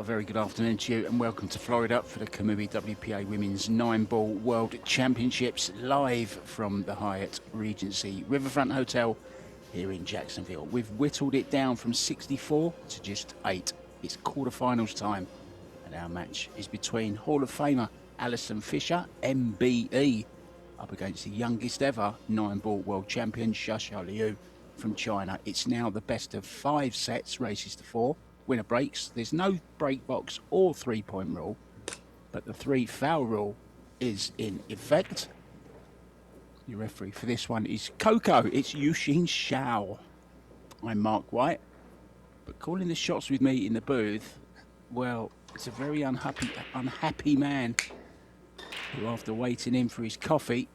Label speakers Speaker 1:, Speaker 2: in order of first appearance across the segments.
Speaker 1: A very good afternoon to you and welcome to Florida for the Kamui WPA Women's 9-Ball World Championships live from the Hyatt Regency Riverfront Hotel here in Jacksonville. We've whittled it down from 64 to just 8. It's quarterfinals time and our match is between Hall of Famer Alison Fisher, MBE, up against the youngest ever 9-Ball World Champion LIU from China. It's now the best of 5 sets, races to 4. Winner breaks. There's no break box or 3-point rule, but the 3 foul rule is in effect. Your referee for this one is Coco. It's Yuxin Shao. I'm Mark White, but calling the shots with me in the booth, well, it's a very unhappy man who, after waiting in for his coffee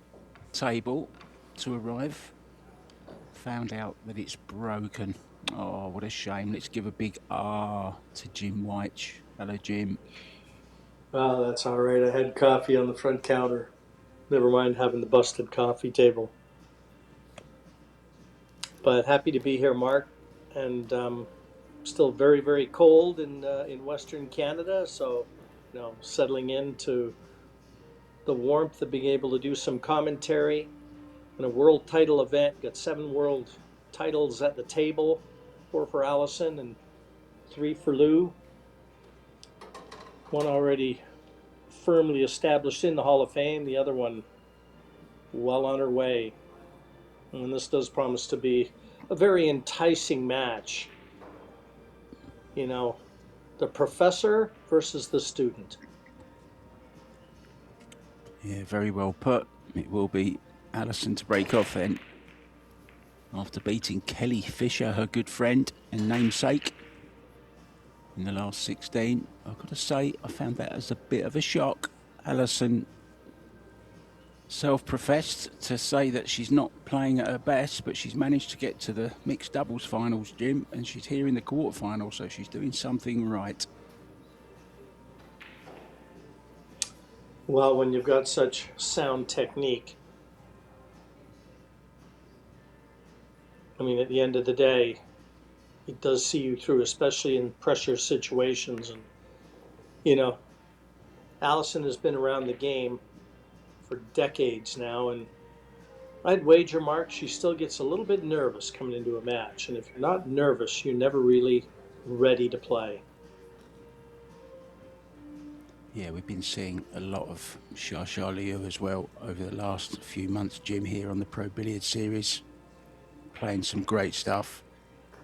Speaker 1: table to arrive, found out that it's broken. Oh, what a shame. Let's give a big R to Jim White. Hello, Jim.
Speaker 2: Oh, that's all right. I had coffee on the front counter. Never mind having the busted coffee table. But happy to be here, Mark. And still very, very cold in Western Canada. So, settling into the warmth of being able to do some commentary in a world title event. Got 7 world titles at the table, 4 for Alison and 3 for Lou. One already firmly established in the Hall of Fame, the other one well on her way. And this does promise to be a very enticing match. The professor versus the student.
Speaker 1: Yeah, very well put. It will be Alison to break off then. After beating Kelly Fisher, her good friend and namesake, in the last 16. I've got to say, I found that as a bit of a shock. Alison self-professed to say that she's not playing at her best, but she's managed to get to the mixed doubles finals, Jim, and she's here in the quarterfinal, so she's doing something right.
Speaker 2: Well, when you've got such sound technique, I mean, at the end of the day, it does see you through, especially in pressure situations. And, Alison has been around the game for decades now, and I'd wager, Mark, she still gets a little bit nervous coming into a match. And if you're not nervous, you're never really ready to play.
Speaker 1: Yeah, we've been seeing a lot of LIU as well over the last few months, Jim, here on the Pro Billiard series. Playing some great stuff.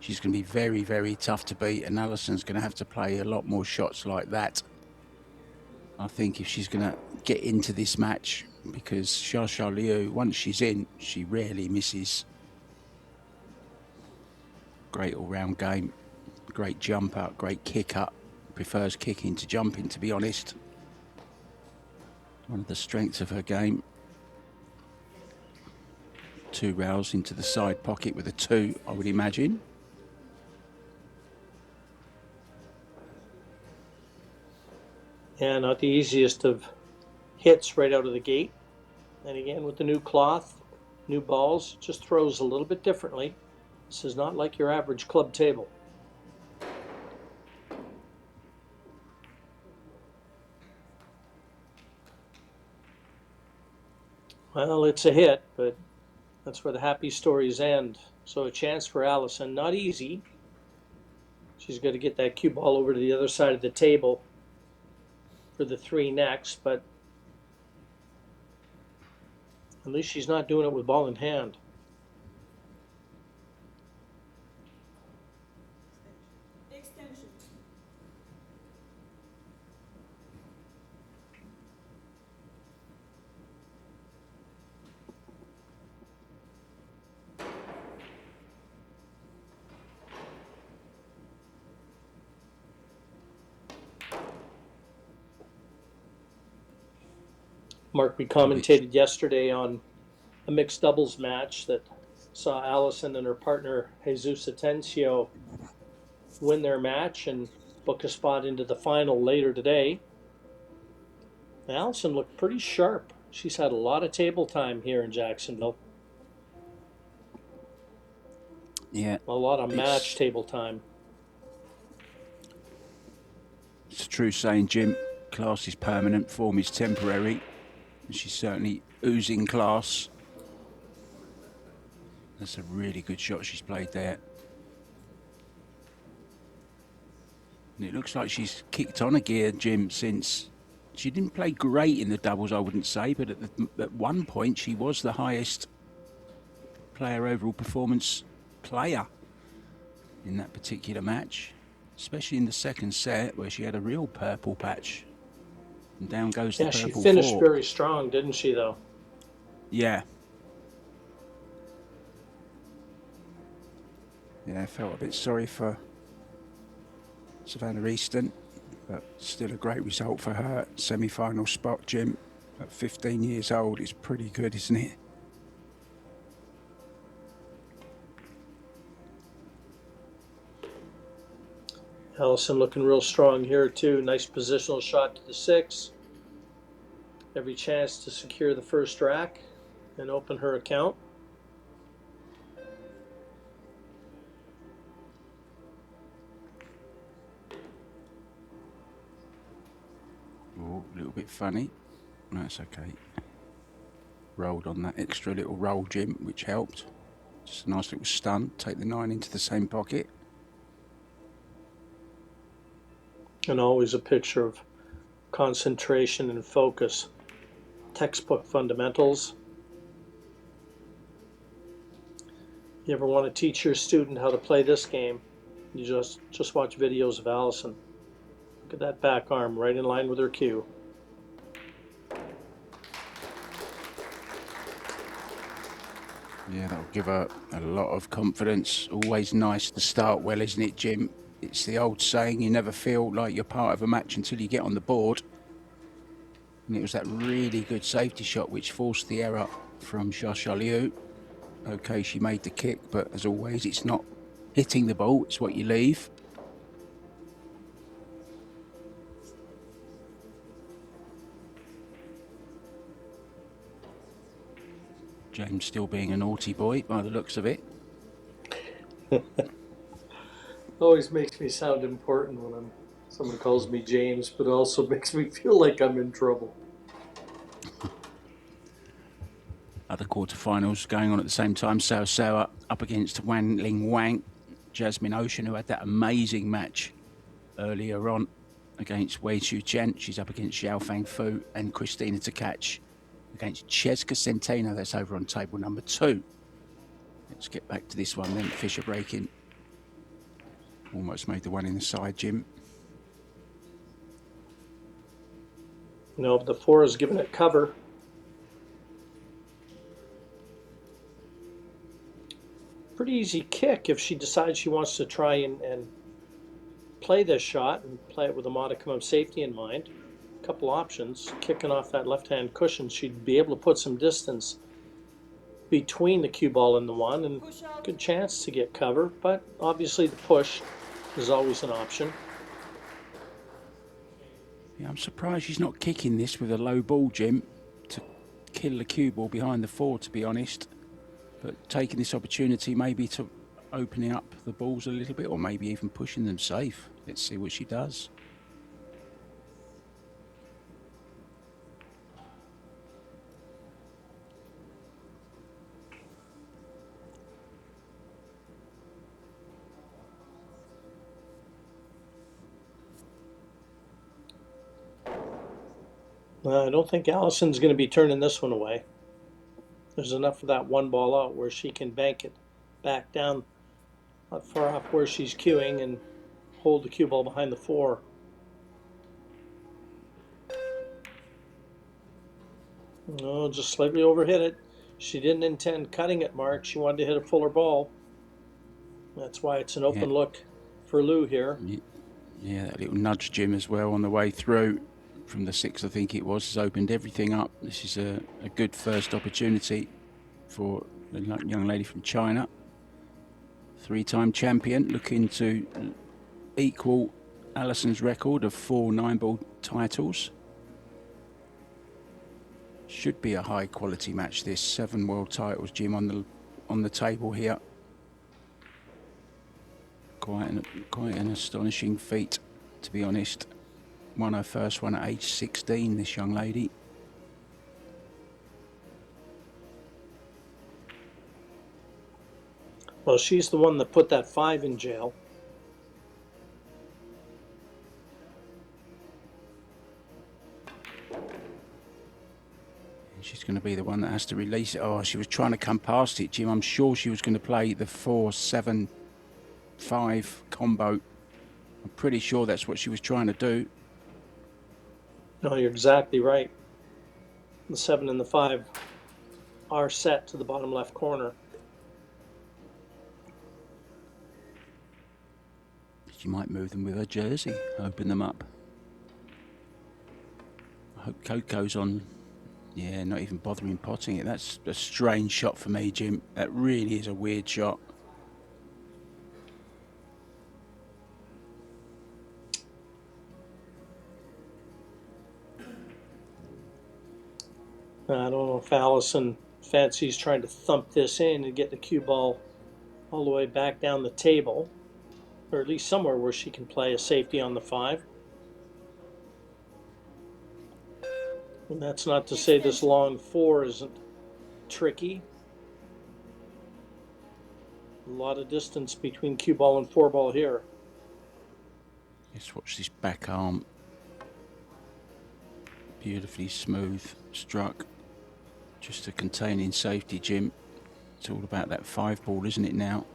Speaker 1: She's going to be very, very tough to beat, and Alison's going to have to play a lot more shots like that, I think, if she's going to get into this match, because LIU, once she's in, she rarely misses. Great all-round game, great jump out, great kick up. Prefers kicking to jumping, to be honest. One of the strengths of her game. 2 rails into the side pocket with a 2, I would imagine.
Speaker 2: Yeah, not the easiest of hits right out of the gate. And again, with the new cloth, new balls, just throws a little bit differently. This is not like your average club table. Well, it's a hit, but that's where the happy stories end. So a chance for Alison, not easy. She's got to get that cue ball over to the other side of the table for the 3 next, but at least she's not doing it with ball in hand. Mark, we commentated yesterday on a mixed doubles match that saw Alison and her partner Jesus Atencio win their match and book a spot into the final later today. Alison looked pretty sharp. She's had a lot of table time here in Jacksonville.
Speaker 1: Yeah.
Speaker 2: A lot of match table time.
Speaker 1: true saying, Jim. Class is permanent, form is temporary. And she's certainly oozing class. That's a really good shot she's played there. And it looks like she's kicked on a gear, Jim, since she didn't play great in the doubles, I wouldn't say, but at one point she was the highest player overall performance player in that particular match, especially in the second set where she had a real purple patch. And down goes the purple
Speaker 2: Yeah, she finished
Speaker 1: fork.
Speaker 2: very strong, didn't she, though?
Speaker 1: Yeah. Yeah, I felt a bit sorry for Savannah Easton, but still a great result for her. Semi-final spot, Jim, at 15 years old is pretty good, isn't it?
Speaker 2: Allison looking real strong here, too. Nice positional shot to the 6. Every chance to secure the first rack and open her account.
Speaker 1: Oh, a little bit funny. That's okay. Rolled on that extra little roll, Jim, which helped. Just a nice little stun. Take the 9 into the same pocket.
Speaker 2: And always a picture of concentration and focus. Textbook fundamentals. You ever want to teach your student how to play this game, you just watch videos of Allison. Look at that back arm right in line with her cue.
Speaker 1: Yeah, that'll give her a lot of confidence. Always nice to start well, isn't it, Jim? It's the old saying, you never feel like you're part of a match until you get on the board. And it was that really good safety shot which forced the error from LIU. Okay, she made the kick, but as always, it's not hitting the ball, it's what you leave. James still being a naughty boy by the looks of it.
Speaker 2: Always makes me sound important when someone calls me James, but also makes me feel like I'm in trouble.
Speaker 1: Other quarterfinals going on at the same time. Sao Sao up against Wan Ling Wang. Jasmine Ocean, who had that amazing match earlier on against Wei Chu Chen. She's up against Xiao Fang Fu, and Christina Tkach against Cheska Centeno. That's over on table number 2. Let's get back to this one then. Fisher breaking. Almost made the one in the side, Jim.
Speaker 2: No, the 4 is giving it cover. Pretty easy kick if she decides she wants to try and play this shot and play it with a modicum of safety in mind. A couple options. Kicking off that left-hand cushion, she'd be able to put some distance between the cue ball and the 1, and good chance to get cover, but obviously the push is always an option.
Speaker 1: Yeah, I'm surprised she's not kicking this with a low ball, Jim, to kill the cue ball behind the 4, to be honest. But taking this opportunity maybe to opening up the balls a little bit, or maybe even pushing them safe. Let's see what she does.
Speaker 2: I don't think Allison's going to be turning this one away. There's enough of that 1 ball out where she can bank it back down not far off where she's cueing and hold the cue ball behind the 4. No, just slightly overhit it. She didn't intend cutting it, Mark. She wanted to hit a fuller ball. That's why it's an open look for Lou here.
Speaker 1: Yeah, that little nudge, Jim, as well on the way through from the 6, I think it was, has opened everything up. This is a good first opportunity for the young lady from China. 3-time champion, looking to equal Allison's record of 4 9-ball titles. Should be a high quality match this. 7 world titles, Jim, on the table here. Quite an astonishing feat, to be honest. Won her first one at age 16, this young lady.
Speaker 2: Well, she's the one that put that 5 in jail.
Speaker 1: She's going to be the one that has to release it. Oh, she was trying to come past it, Jim. I'm sure she was going to play the 4-7-5 combo. I'm pretty sure that's what she was trying to do.
Speaker 2: No, you're exactly right. The 7 and the 5 are set to the bottom left corner.
Speaker 1: She might move them with her jersey, open them up. I hope Coco's on. Yeah, not even bothering potting it. That's a strange shot for me, Jim. That really is a weird shot.
Speaker 2: I don't know if Allison fancies trying to thump this in and get the cue ball all the way back down the table, or at least somewhere where she can play a safety on the 5. And that's not to say this long 4 isn't tricky. A lot of distance between cue ball and 4 ball here.
Speaker 1: Let's watch this back arm. Beautifully smooth struck. Just a containing safety, Jim. It's all about that 5 ball, isn't it now?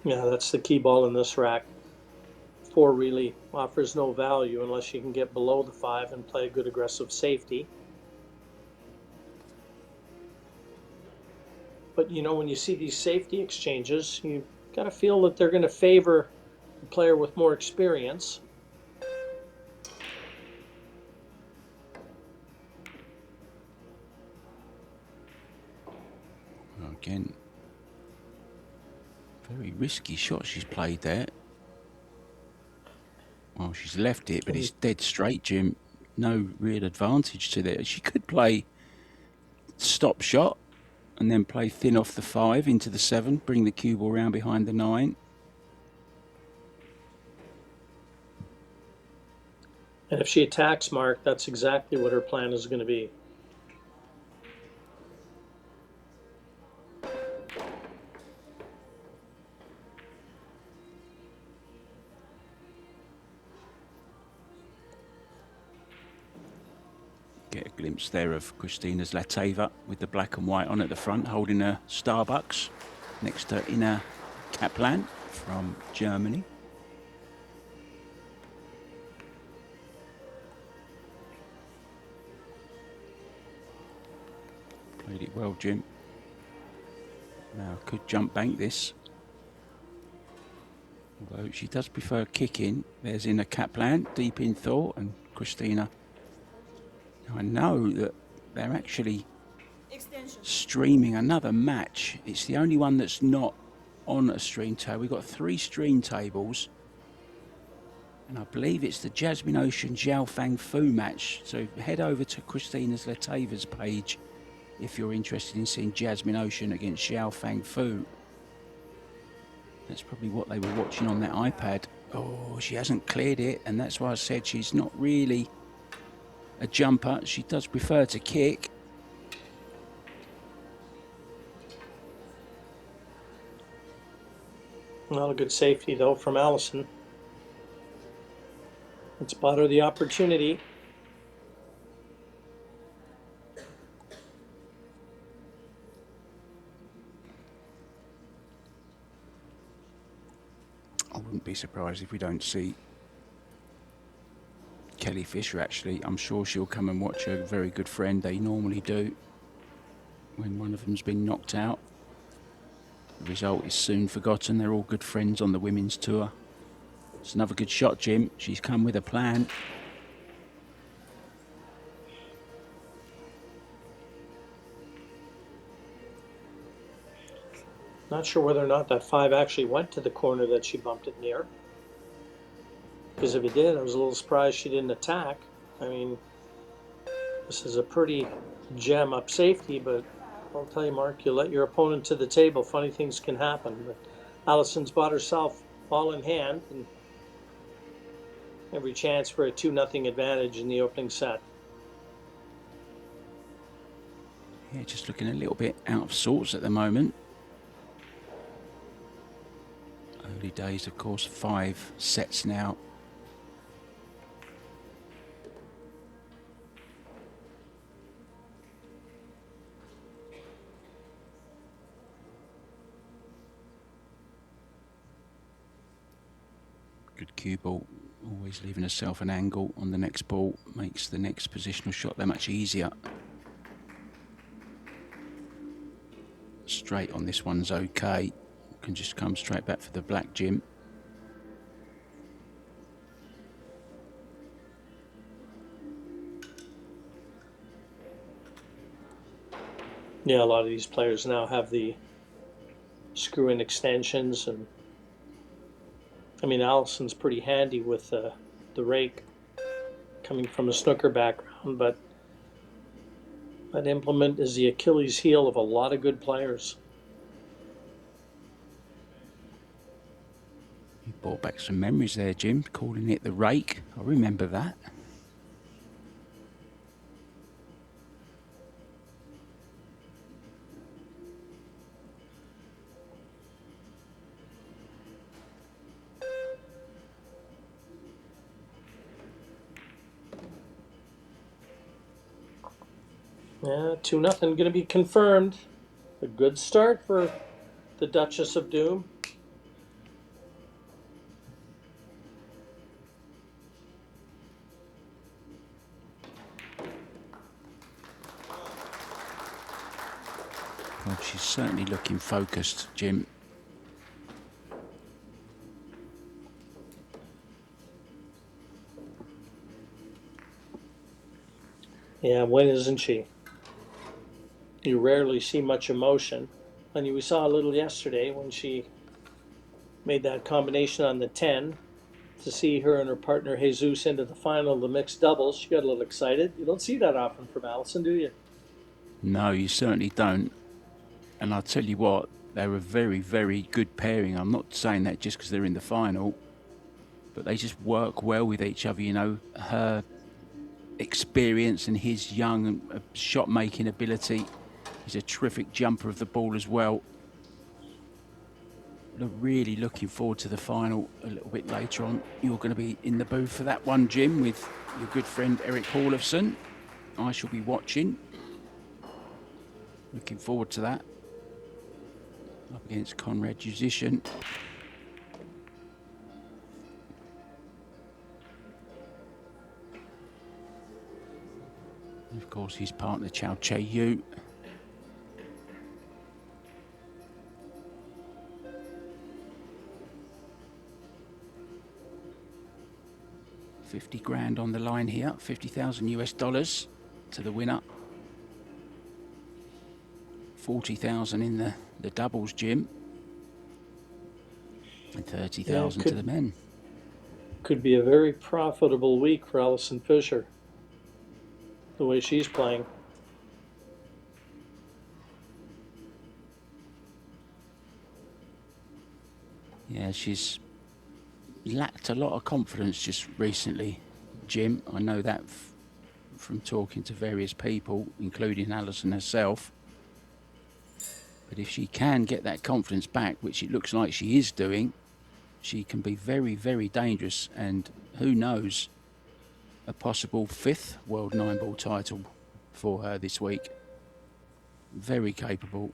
Speaker 2: Yeah, that's the key ball in this rack. 4 really offers no value unless you can get below the 5 and play a good aggressive safety. But you know, when you see these safety exchanges, you got to feel that they're going to favor the player with more experience.
Speaker 1: Again, very risky shot she's played there. Well, she's left it, but it's dead straight, Jim. No real advantage to that. She could play stop shot and then play thin off the 5 into the 7, bring the cue ball round behind the 9.
Speaker 2: And if she attacks Mark, that's exactly what her plan is going to be.
Speaker 1: Get a glimpse there of Christina's Lateva with the black and white on at the front, holding a Starbucks next to Inna Kaplan from Germany. Played it well, Jim. Now could jump bank this. Although she does prefer kicking. There's Inna Kaplan, deep in thought, and Christina. I know that they're actually streaming another match. It's the only one that's not on a stream table. We've got 3 stream tables. And I believe it's the Jasmine Ocean Zhao Fang Fu match. So head over to Christina's Lateva's page if you're interested in seeing Jasmine Ocean against Zhao Fang Fu. That's probably what they were watching on that iPad. Oh, she hasn't cleared it, and that's why I said she's not really a jumper. She does prefer to kick.
Speaker 2: Not a good safety, though, from Allison. It's bought her the opportunity.
Speaker 1: I wouldn't be surprised if we don't see Kelly Fisher, actually. I'm sure she'll come and watch a very good friend. They normally do when one of them's been knocked out. The result is soon forgotten. They're all good friends on the women's tour. It's another good shot, Jim. She's come with a plan.
Speaker 2: Not sure whether or not that 5 actually went to the corner that she bumped it near. Because if it did, I was a little surprised she didn't attack. I mean, this is a pretty jam-up safety, but I'll tell you, Mark, you let your opponent to the table, funny things can happen. But Allison's bought herself all in hand, and every chance for a 2-0 advantage in the opening set.
Speaker 1: Yeah, just looking a little bit out of sorts at the moment. Early days, of course, 5 sets now. Good cue ball, always leaving herself an angle on the next ball, makes the next positional shot that much easier. Straight on this one's okay, can just come straight back for the black, Jim.
Speaker 2: Yeah, a lot of these players now have the screw-in extensions, and I mean, Allison's pretty handy with the rake, coming from a snooker background, but that implement is the Achilles heel of a lot of good players.
Speaker 1: You brought back some memories there, Jim, calling it the rake. I remember that.
Speaker 2: Yeah, 2-0 going to be confirmed. A good start for the Duchess of Doom.
Speaker 1: Well, she's certainly looking focused, Jim.
Speaker 2: Yeah, when isn't she? You rarely see much emotion. And we saw a little yesterday when she made that combination on the 10 to see her and her partner Jesus into the final of the mixed doubles. She got a little excited. You don't see that often from Allison, do you?
Speaker 1: No, you certainly don't. And I'll tell you what, they're a very, very good pairing. I'm not saying that just because they're in the final, but they just work well with each other. You know, her experience and his young shot-making ability. He's a terrific jumper of the ball as well. Really looking forward to the final a little bit later on. You're going to be in the booth for that one, Jim, with your good friend Eric Hallofson. I shall be watching. Looking forward to that. Up against Conrad Musician. And of course, his partner, Chow Che-Yu. $50,000 on the line here, 50,000 US dollars to the winner. 40,000 in the doubles, Jim. And 30,000 to the men.
Speaker 2: Could be a very profitable week for Alison Fisher, the way she's playing.
Speaker 1: Yeah, she's lacked a lot of confidence just recently, Jim. I know that from talking to various people, including Alison herself. But if she can get that confidence back, which it looks like she is doing, she can be very, very dangerous. And who knows, a possible 5th World 9-ball title for her this week. Very capable.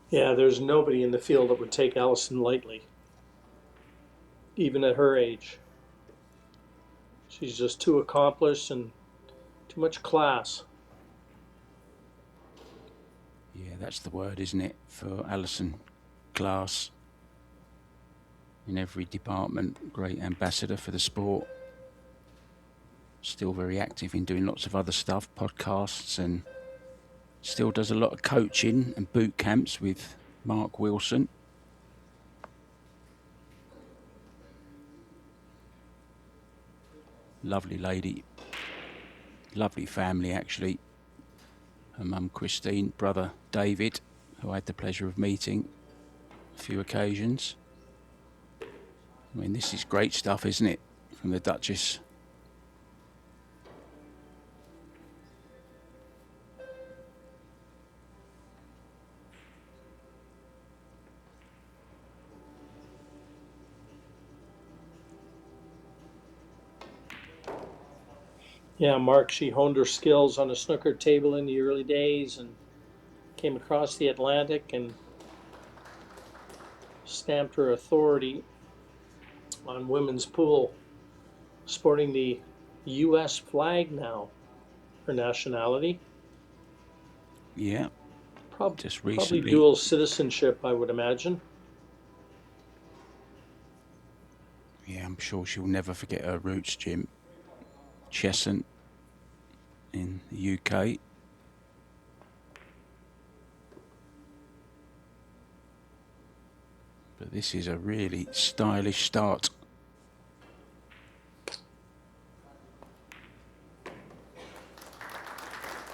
Speaker 2: Yeah, there's nobody in the field that would take Alison lightly, even at her age. She's just too accomplished and too much class.
Speaker 1: Yeah, that's the word, isn't it, for Alison? Class. In every department, great ambassador for the sport. Still very active in doing lots of other stuff, podcasts, and still does a lot of coaching and boot camps with Mark Wilson. Lovely lady. Lovely family, actually. Her mum, Christine, brother, David, who I had the pleasure of meeting. few occasions. I mean, this is great stuff, isn't it, from the Duchess?
Speaker 2: Yeah, Mark, she honed her skills on a snooker table in the early days and came across the Atlantic and stamped her authority on women's pool, sporting the U.S. flag now, her nationality.
Speaker 1: Yeah, just
Speaker 2: Probably
Speaker 1: recently.
Speaker 2: dual citizenship, I would imagine.
Speaker 1: Yeah, I'm sure she'll never forget her roots, Jim. Cheshunt in the UK. But this is a really stylish start.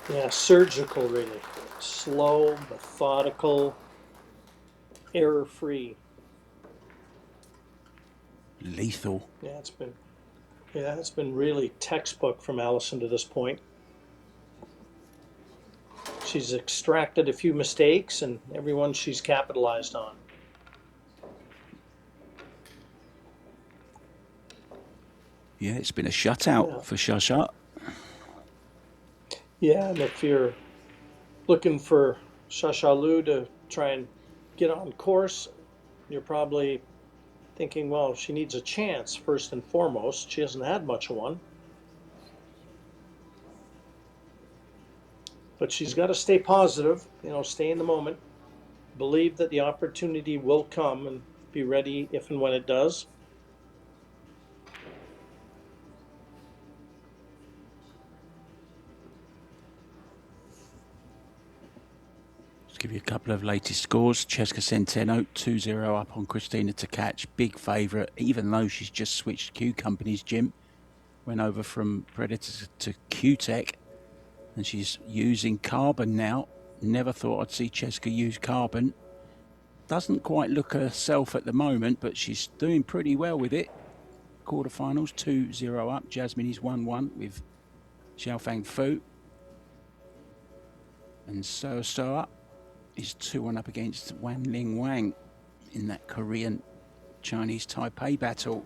Speaker 2: Yeah, surgical, really. Slow, methodical, error-free.
Speaker 1: Lethal.
Speaker 2: Yeah, it's been really textbook from Allison to this point. She's extracted a few mistakes, and every one she's capitalized on.
Speaker 1: Yeah, it's been a shutout for Shasha.
Speaker 2: Yeah, and if you're looking for Shashalu to try and get on course, you're probably thinking, well, she needs a chance first and foremost. She hasn't had much of one. But she's got to stay positive, stay in the moment, believe that the opportunity will come and be ready if and when it does.
Speaker 1: Let's give you a couple of latest scores. Cheska Centeno 2-0 up on Christina to catch. Big favourite, even though she's just switched Q companies, Jim. Went over from Predator to Q-Tech. And she's using carbon now. Never thought I'd see Cheska use carbon. Doesn't quite look herself at the moment, but she's doing pretty well with it. Quarterfinals 2-0 up. Jasmine is 1-1 with Xiaofang Fu. And Soa is 2-1 up against Wan Ling Wang in that Korean Chinese Taipei battle.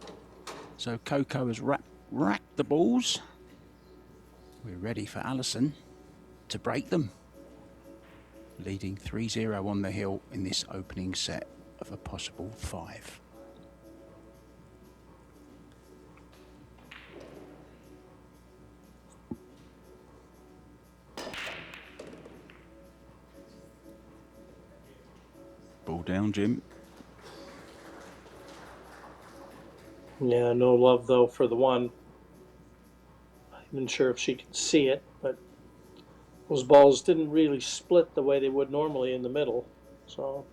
Speaker 1: So Coco has racked the balls. We're ready for Allison to break them. Leading 3-0 on the hill in this opening set of a possible 5. Ball down, Jim.
Speaker 2: Yeah, no love though for the one. Not even sure if she can see it, but those balls didn't really split the way they would normally in the middle. So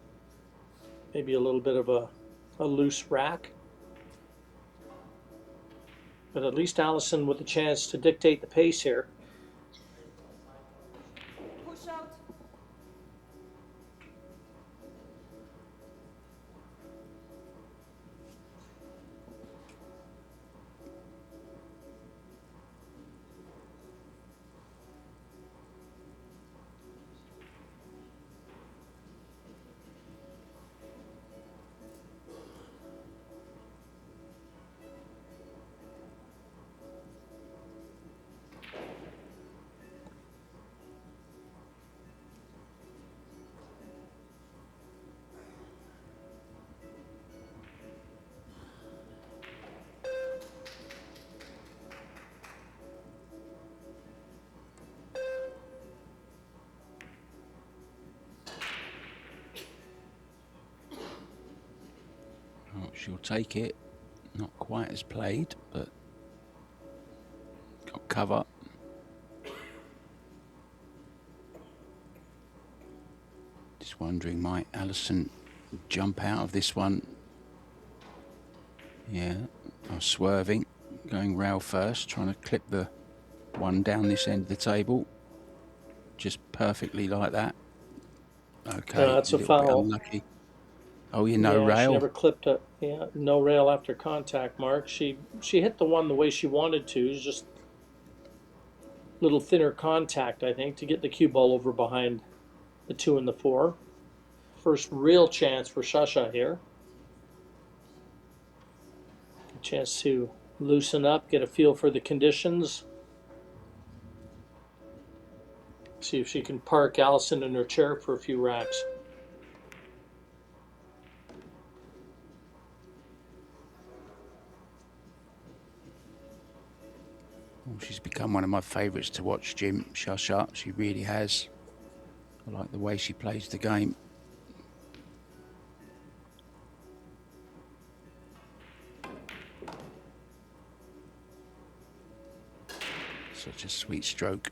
Speaker 2: maybe a little bit of a loose rack. But at least Allison with a chance to dictate the pace here.
Speaker 3: Push out.
Speaker 1: Oh, she'll take it. Not quite as played, but got cover. Just wondering, might Allison jump out of this one? Yeah, I'm swerving, going rail first, trying to clip the one down this end of the table. Just perfectly like that. Okay,
Speaker 2: That's a
Speaker 1: little bit
Speaker 2: foul.
Speaker 1: unlucky. Oh, you know,
Speaker 2: Yeah, she
Speaker 1: rail.
Speaker 2: never clipped a, yeah, no rail after contact, Mark. She hit the one the way she wanted to. It's just a little thinner contact, I think, to get the cue ball over behind the 2 and the 4. First real chance for Shasha here. A chance to loosen up, get a feel for the conditions. See if she can park Allison in her chair for a few racks.
Speaker 1: Oh, she's become one of my favourites to watch, Jim. Shasha, she really has. I like the way she plays the game. Such a sweet stroke.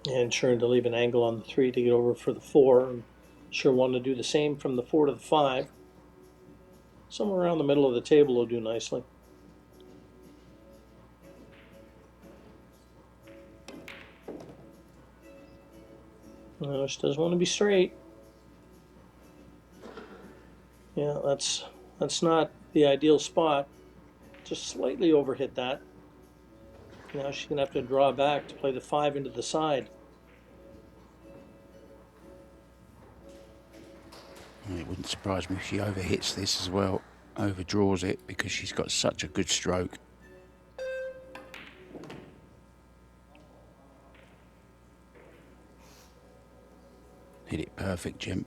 Speaker 2: And sure to leave an angle on the 3 to get over for the 4. And sure want to do the same from the 4 to the 5. Somewhere around the middle of the table will do nicely. No, she doesn't want to be straight. Yeah, that's not the ideal spot. Just slightly overhit that. Now she's going to have to draw back to play the 5 into the side.
Speaker 1: It wouldn't surprise me if she overhits this as well, overdraws it, because she's got such a good stroke. Hit it perfect, Jim.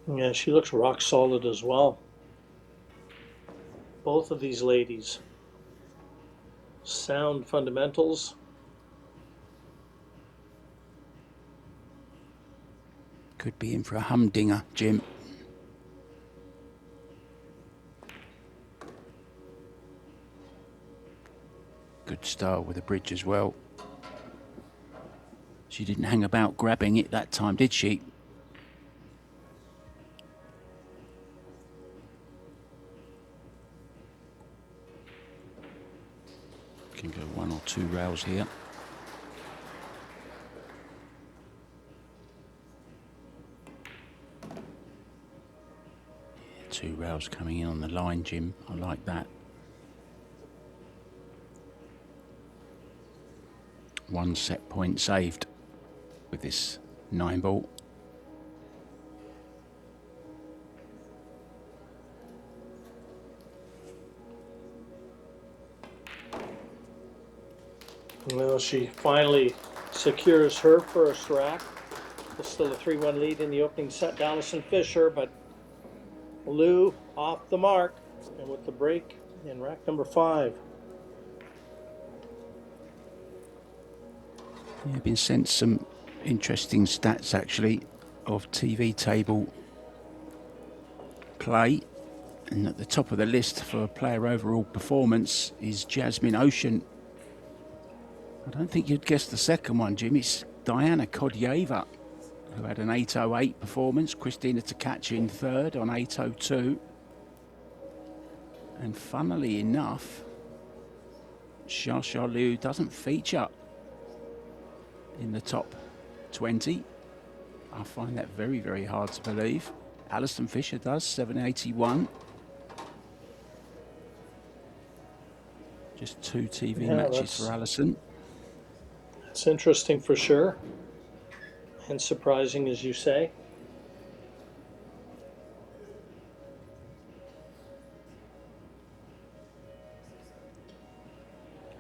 Speaker 2: Yeah, she looks rock solid as well. Both of these ladies. Sound fundamentals.
Speaker 1: Could be in for a humdinger, Jim. Good style with the bridge as well. She didn't hang about grabbing it that time, did she? Can go 1 or 2 rails here. Yeah, 2 rails coming in on the line, Jim. I like that. 1 set point saved with this 9 ball.
Speaker 2: Well, she finally secures her first rack. There's still a 3-1 lead in the opening set to Allison Fisher, but Lou off the mark and with the break in rack number 5.
Speaker 1: Yeah, been sent some interesting stats actually of TV table play, and at the top of the list for player overall performance is Jasmine Ocean. I don't think you'd guess the second one, Jim. It's Diana Kodyeva, who had an 8.08 performance. Christina Takachi in third on 8.02. And funnily enough, Shasha Liu doesn't feature in the top 20. I find that very, very hard to believe. Alison Fisher does, 7.81. Just 2 TV matches for Alison.
Speaker 2: It's interesting for sure, and surprising, as you say.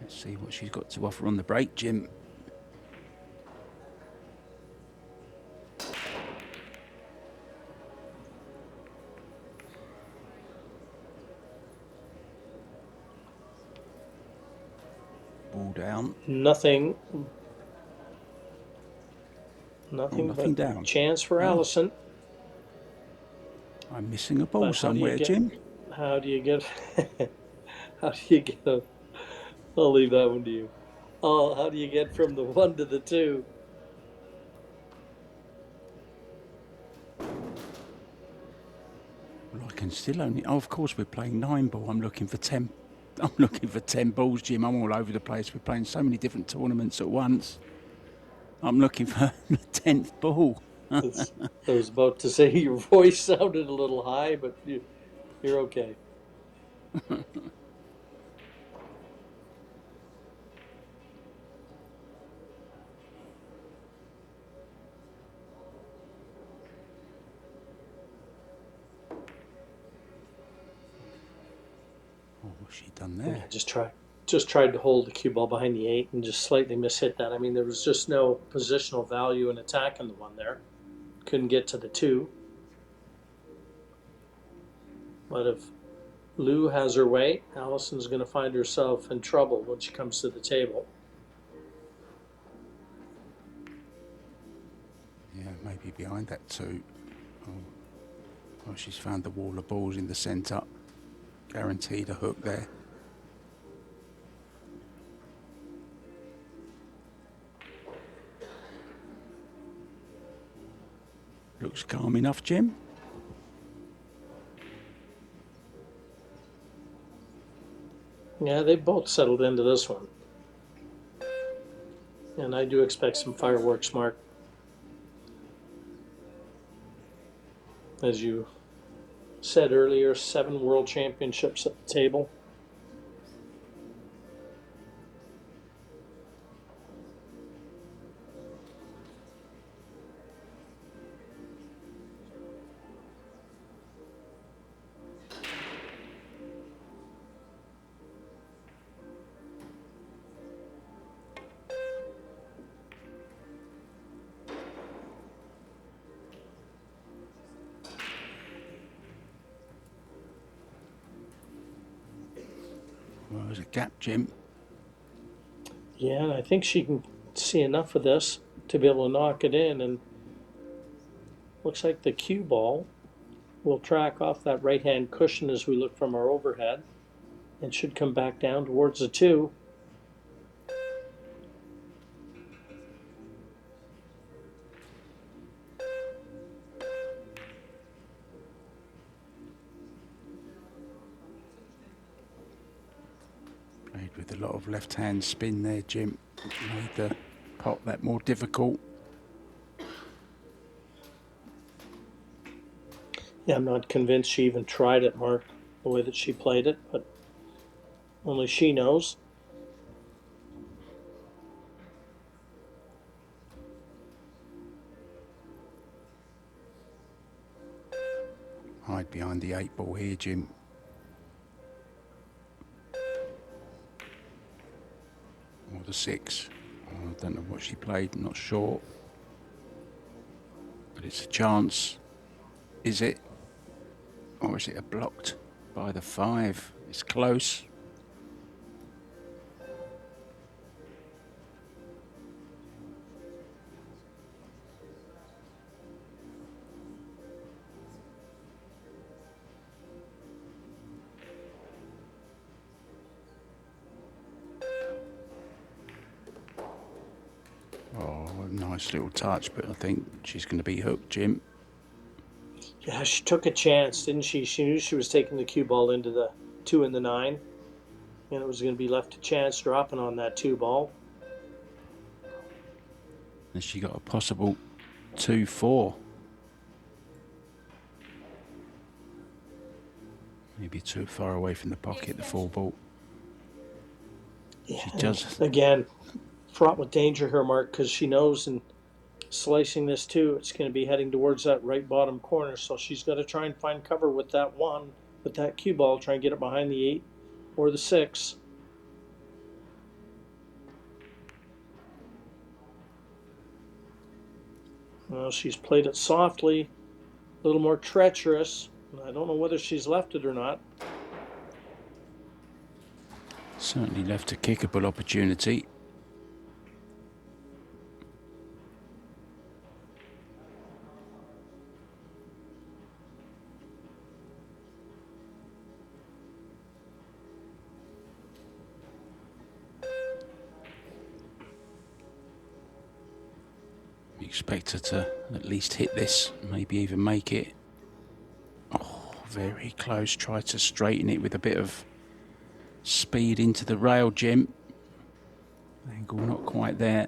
Speaker 1: Let's see what she's got to offer on the break, Jim. Ball down.
Speaker 2: Nothing but
Speaker 1: down.
Speaker 2: Chance for Allison.
Speaker 1: I'm missing a ball somewhere, Jim.
Speaker 2: How do you get? How do you get a? I'll leave that one to you. Oh, how do you get from the 1 to the 2?
Speaker 1: Well, I can still only. Oh, of course, we're playing 9-ball. I'm looking for 10. I'm looking for 10 balls, Jim. I'm all over the place. We're playing so many different tournaments at once. I'm looking for the 10th ball.
Speaker 2: I was about to say your voice sounded a little high, but you're okay.
Speaker 1: Oh, what's she done there?
Speaker 2: Yeah, just tried to hold the cue ball behind the 8 and just slightly mishit that. I mean, there was just no positional value in attacking the 1 there. Couldn't get to the 2. But if Lou has her way, Allison's going to find herself in trouble when she comes to the table.
Speaker 1: Yeah, maybe behind that 2. Oh, she's found the wall of balls in the centre. Guaranteed a hook there. Looks calm enough, Jim.
Speaker 2: Yeah, they both settled into this one. And I do expect some fireworks, Mark. As you said earlier, 7 world championships at the table.
Speaker 1: Well, there's a gap, Jim.
Speaker 2: Yeah, and I think she can see enough of this to be able to knock it in. And looks like the cue ball will track off that right-hand cushion as we look from our overhead and should come back down towards the 2.
Speaker 1: Played with a lot of left-hand spin there, Jim. Made the pot that more difficult.
Speaker 2: Yeah, I'm not convinced she even tried it, Mark, the way that she played it, but only she knows.
Speaker 1: Hide behind the 8-ball here, Jim. Or the 6. Oh, I don't know what she played, not sure. But it's a chance. Is it? Or is it a blocked by the 5? It's close. Oh, nice little touch, but I think she's going to be hooked, Jim.
Speaker 2: Yeah, she took a chance, didn't she? She knew she was taking the cue ball into the 2 and the 9, and it was going to be left a chance dropping on that 2 ball.
Speaker 1: And she got a possible 2-4. Maybe too far away from the pocket, the 4 ball.
Speaker 2: Yeah,
Speaker 1: She does.
Speaker 2: again, fraught with danger here, Mark, because she knows in slicing this 2, it's going to be heading towards that right bottom corner. So she's got to try and find cover with that 1, with that cue ball, try and get it behind the 8 or the 6. Well, she's played it softly, a little more treacherous. I don't know whether she's left it or not.
Speaker 1: Certainly left a kickable opportunity. Expect her to at least hit this, maybe even make it. Oh, very close. Try to straighten it with a bit of speed into the rail, Jim. Angle not quite there.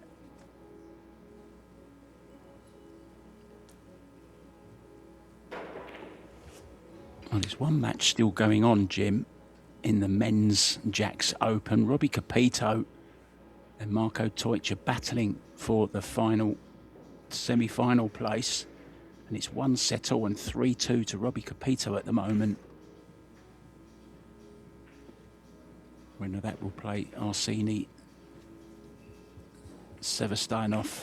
Speaker 1: Well, there's one match still going on, Jim, in the men's Jacks Open. Robbie Capito and Marco Teutsch are battling for the final semi-final place. And it's 1-all and 3-2 to Robbie Capito at the moment. Winner of that will play Arseni Seversteinov.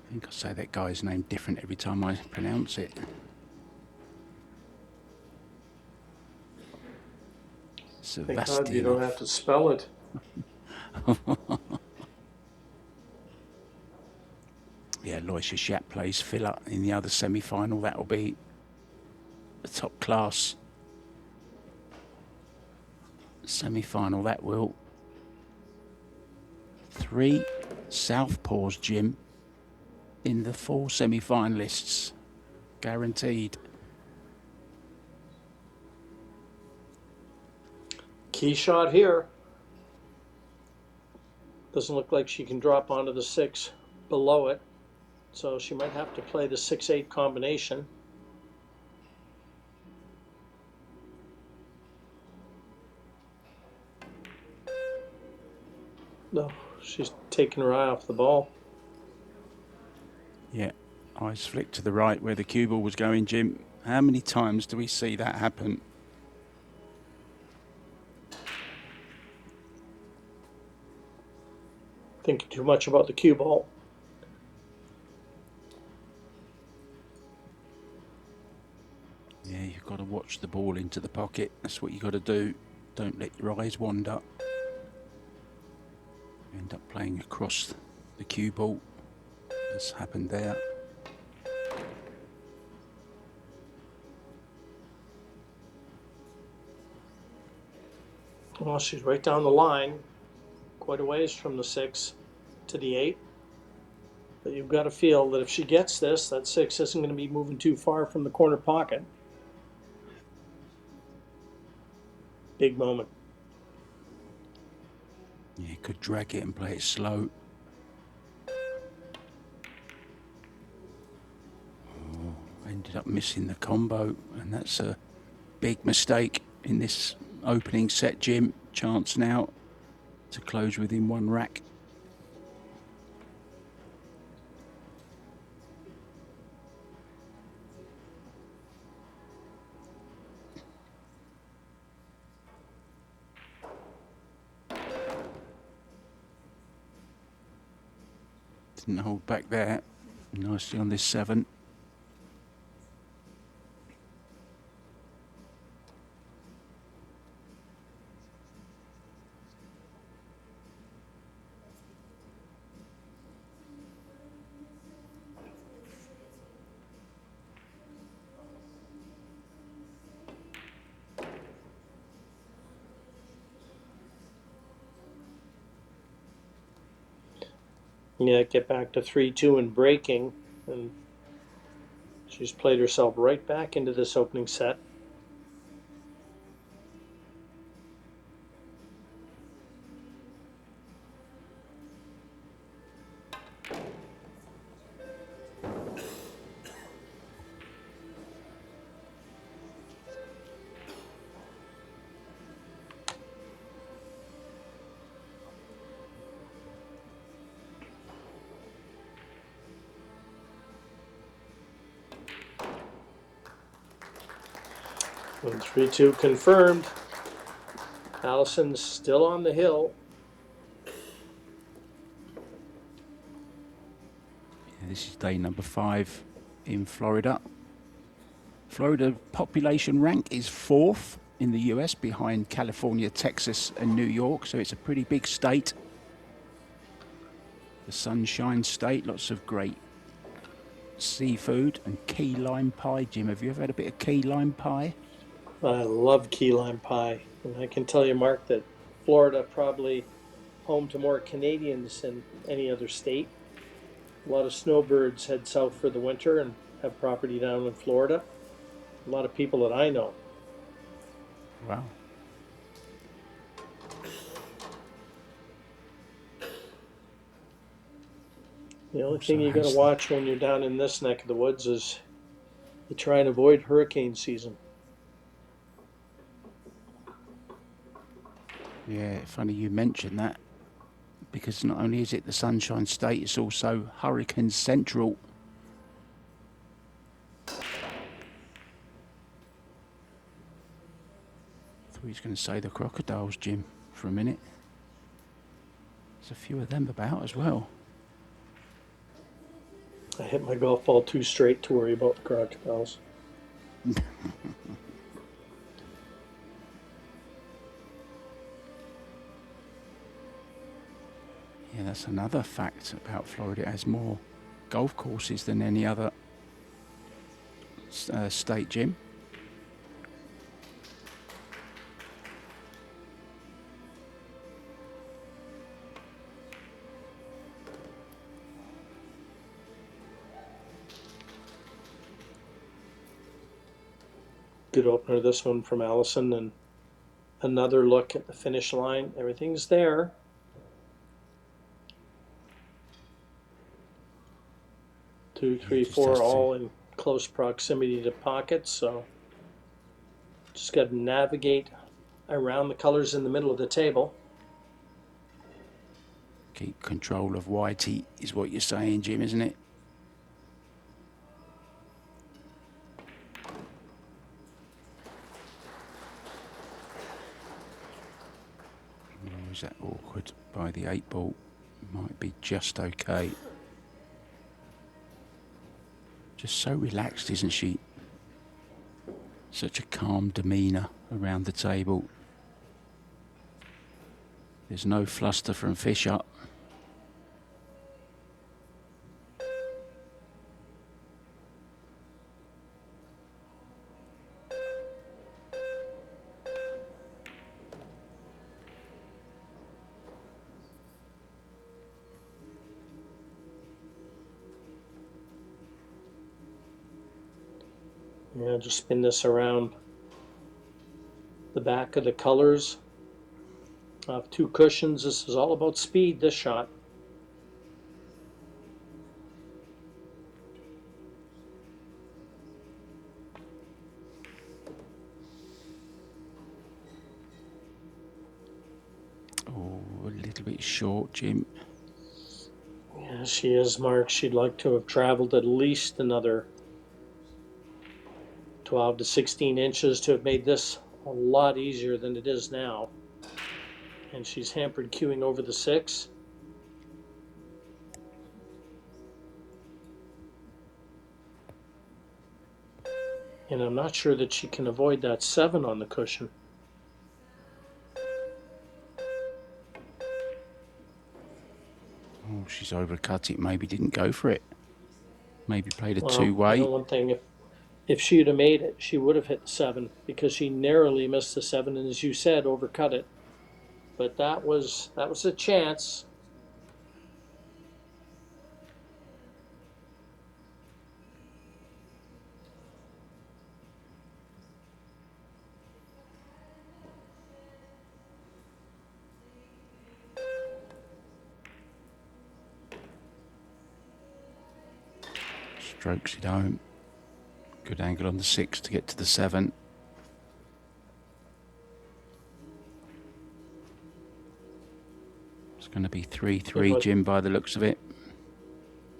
Speaker 1: I think I say that guy's name different every time I pronounce it.
Speaker 2: Thank God you don't have to spell it.
Speaker 1: Yeah, Lois Shat plays Filler in the other semi-final. That'll be a top class semi-final. That will. 3 southpaws, Jim, in the 4 semi-finalists, guaranteed.
Speaker 2: Key shot here. Doesn't look like she can drop onto the 6 below it, so she might have to play the 6-8 combination. No, she's taking her eye off the ball.
Speaker 1: Yeah, eyes flicked to the right where the cue ball was going, Jim. How many times do we see that happen?
Speaker 2: Thinking too much about the cue ball.
Speaker 1: Yeah, you've got to watch the ball into the pocket. That's what you've got to do. Don't let your eyes wander. You end up playing across the cue ball. That's happened there.
Speaker 2: Well, she's right down the line, quite a ways from the 6 to the 8. But you've got to feel that if she gets this, that 6 isn't going to be moving too far from the corner pocket. Big moment.
Speaker 1: Yeah, could drag it and play it slow. Oh, ended up missing the combo, and that's a big mistake in this opening set, Jim. Chance now to close within 1 rack. Didn't hold back there. Nicely on this 7.
Speaker 2: Yeah, get back to 3-2 and breaking, and she's played herself right back into this opening set. And 3-2 confirmed. Allison's still on the hill.
Speaker 1: Yeah, this is day number 5 in Florida. Florida population rank is 4th in the US, behind California, Texas, and New York. So it's a pretty big state. The Sunshine State, lots of great seafood and key lime pie. Jim, have you ever had a bit of key lime pie?
Speaker 2: I love key lime pie. And I can tell you, Mark, that Florida probably home to more Canadians than any other state. A lot of snowbirds head south for the winter and have property down in Florida. A lot of people that I know.
Speaker 1: Wow.
Speaker 2: The only
Speaker 1: Also
Speaker 2: thing you got to
Speaker 1: has
Speaker 2: watch when you're down in this neck of the woods is you try and avoid hurricane season.
Speaker 1: Yeah, funny you mentioned that, because not only is it the Sunshine State, it's also Hurricane Central. I thought he was going to say the crocodiles, Jim, for a minute. There's a few of them about as well.
Speaker 2: I hit my golf ball too straight to worry about the crocodiles.
Speaker 1: Yeah, that's another fact about Florida. It has more golf courses than any other state, Jim.
Speaker 2: Good opener, this one from Allison, and another look at the finish line. Everything's there. Two, three, four, all in close proximity to pockets, so just got to navigate around the colors in the middle of the table.
Speaker 1: Keep control of Whitey is what you're saying, Jim, isn't it? Or is that awkward by the 8 ball? Might be just okay. Just so relaxed, isn't she? Such a calm demeanour around the table. There's no fluster from Fisher.
Speaker 2: Yeah, just spin this around the back of the colors. Two cushions. This is all about speed, this shot.
Speaker 1: Oh, a little bit short, Jim.
Speaker 2: Yeah, she is, Mark. She'd like to have traveled at least another 12 to 16 inches to have made this a lot easier than it is now. And she's hampered queuing over the 6. And I'm not sure that she can avoid that 7 on the cushion.
Speaker 1: Oh, she's overcut it. Maybe didn't go for it. Maybe played a
Speaker 2: Well,
Speaker 1: two-way.
Speaker 2: I know one thing. If she'd have made it, she would have hit the 7 because she narrowly missed the 7 and, as you said, overcut it. But that was a chance.
Speaker 1: Strokes it home. Good angle on the 6 to get to the 7. It's going to be 3-3, Jim, by the looks of it.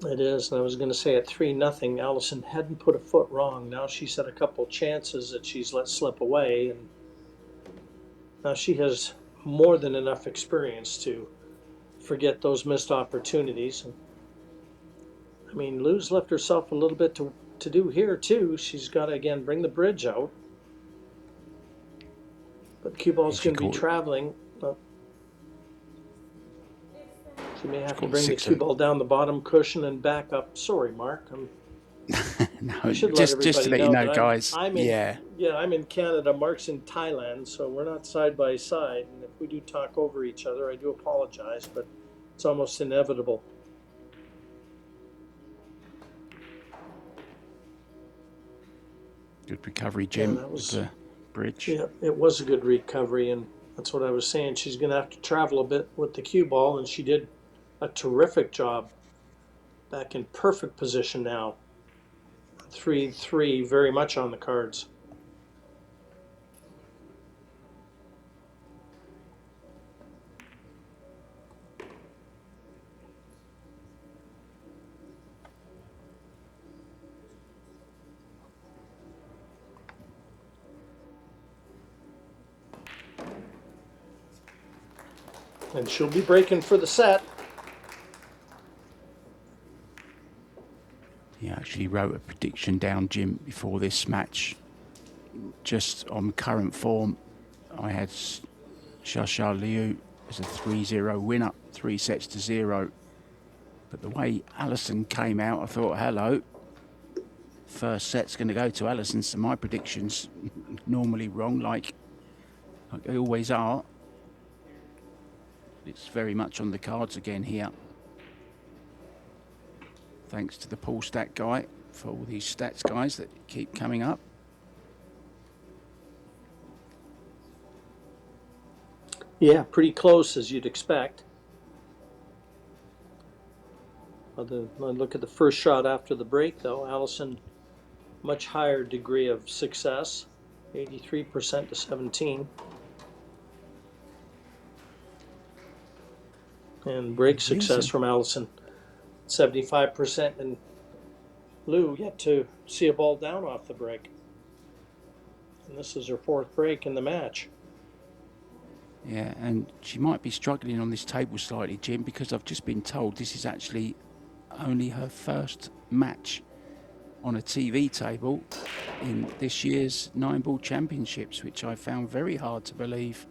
Speaker 2: It is, and I was going to say at 3-0, Allison hadn't put a foot wrong. Now she's had a couple chances that she's let slip away, and now she has more than enough experience to forget those missed opportunities. And, I mean, Lou's left herself a little bit to do here too. She's got to again bring the bridge out, but the cue ball's going to be traveling. She may have to bring the cue ball down the bottom cushion and back up. Sorry, Mark. I'm
Speaker 1: No,
Speaker 2: I should let
Speaker 1: just to
Speaker 2: everybody
Speaker 1: let you
Speaker 2: know
Speaker 1: know,
Speaker 2: that
Speaker 1: guys.
Speaker 2: I'm in
Speaker 1: Yeah,
Speaker 2: I'm in Canada. Mark's in Thailand, so we're not side by side. And if we do talk over each other, I do apologize, but it's almost inevitable.
Speaker 1: good recovery,
Speaker 2: Yeah,
Speaker 1: Jim,
Speaker 2: that
Speaker 1: of
Speaker 2: was
Speaker 1: the bridge.
Speaker 2: yeah, it was a good recovery, and that's what I was saying. She's going to have to travel a bit with the cue ball, and she did a terrific job. Back in perfect position now. 3-3, very much on the cards. And she'll be breaking for the set.
Speaker 1: He actually wrote a prediction down, Jim, before this match. Just on current form, I had LIU as a 3-0 winner, 3-0. But the way Alison came out, I thought, hello, first set's going to go to Alison. So my predictions normally wrong, like they always are. It's very much on the cards again here. Thanks to the Paul Stat guy for all these stats guys that keep coming up.
Speaker 2: Yeah, pretty close as you'd expect. Look at the first shot after the break, though. Alison, much higher degree of success, 83% to 17. And break success from Alison, 75%. And Lou yet to see a ball down off the break. And this is her fourth break in the match.
Speaker 1: Yeah, and she might be struggling on this table slightly, Jim, because I've just been told this is actually only her first match on a TV table in this year's 9-ball championships, which I found very hard to believe.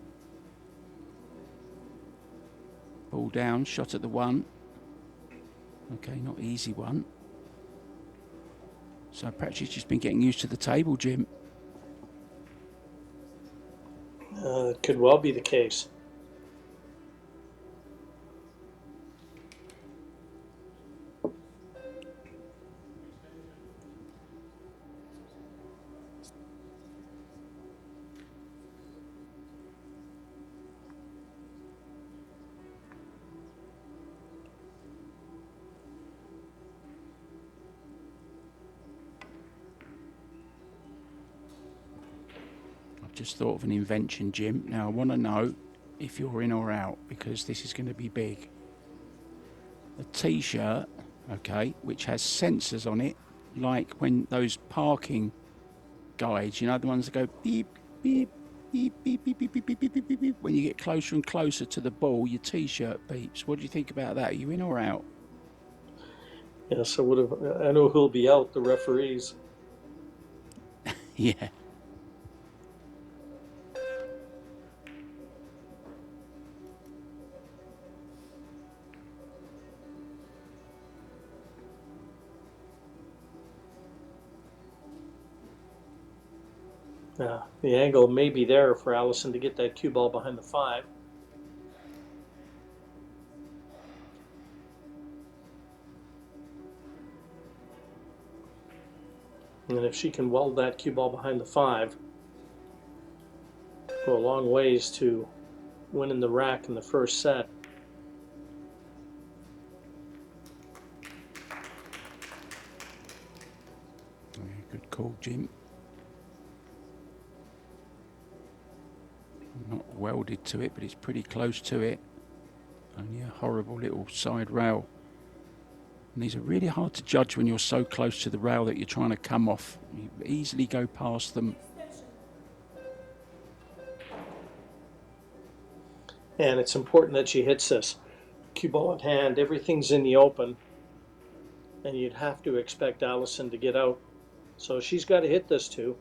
Speaker 1: Ball down, shot at the one. Okay, not easy one. So perhaps she's just been getting used to the table, Jim.
Speaker 2: It could well be the case.
Speaker 1: Just thought of an invention, Jim. Now I want to know if you're in or out, because this is going to be big. A t-shirt, okay, which has sensors on it, like when those parking guides, you know, the ones that go beep, beep, beep, beep, beep, beep, beep, beep, beep, beep, beep, beep. When you get closer and closer to the ball, your t-shirt beeps. What do you think about that? Are you in or out?
Speaker 2: Yes, I know who'll be out, the referees.
Speaker 1: Yeah.
Speaker 2: The angle may be there for Alison to get that cue ball behind the 5. And if she can weld that cue ball behind the 5, go a long ways to winning the rack in the first set.
Speaker 1: Good call, Jim. Not welded to it, but it's pretty close to it. Only a horrible little side rail. And these are really hard to judge when you're so close to the rail that you're trying to come off. You easily go past them.
Speaker 2: And it's important that she hits this. Cue ball in hand, everything's in the open. And you'd have to expect Alison to get out. So she's got to hit this too.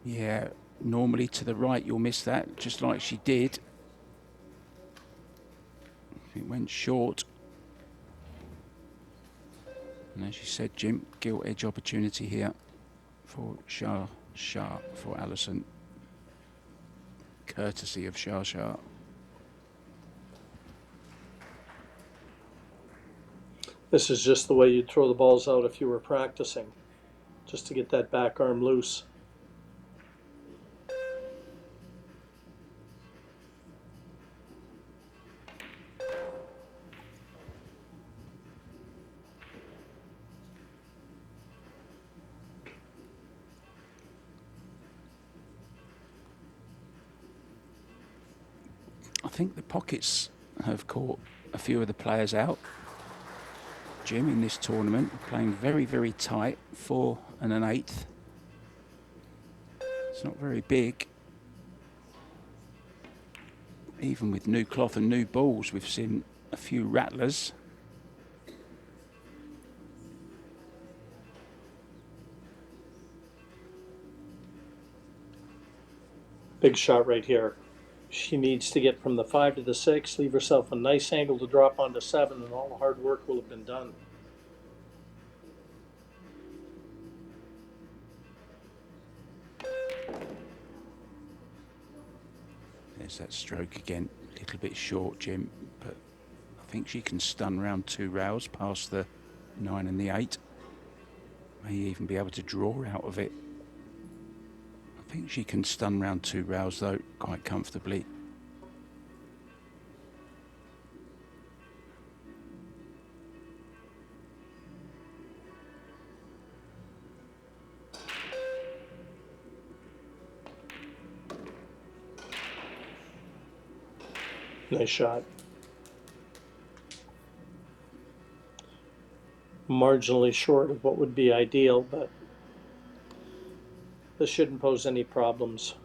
Speaker 1: Yeah, normally to the right you'll miss that, just like she did. It went short. And as you said, Jim, gilt edge opportunity here for Shah for Allison. Courtesy of Shah.
Speaker 2: This is just the way you'd throw the balls out if you were practicing, just to get that back arm loose.
Speaker 1: I think the pockets have caught a few of the players out. Jim, in this tournament, playing very, very tight, 4 1/8. It's not very big. Even with new cloth and new balls, we've seen a few rattlers.
Speaker 2: Big shot right here. She needs to get from the 5 to the 6, leave herself a nice angle to drop onto 7, and all the hard work will have been done.
Speaker 1: There's that stroke again, a little bit short, Jim, but I think she can stun round 2 rails past the 9 and the 8. May even be able to draw out of it. I think she can stun round 2 rails though, quite comfortably.
Speaker 2: Nice shot. Marginally short of what would be ideal, but this shouldn't pose any problems.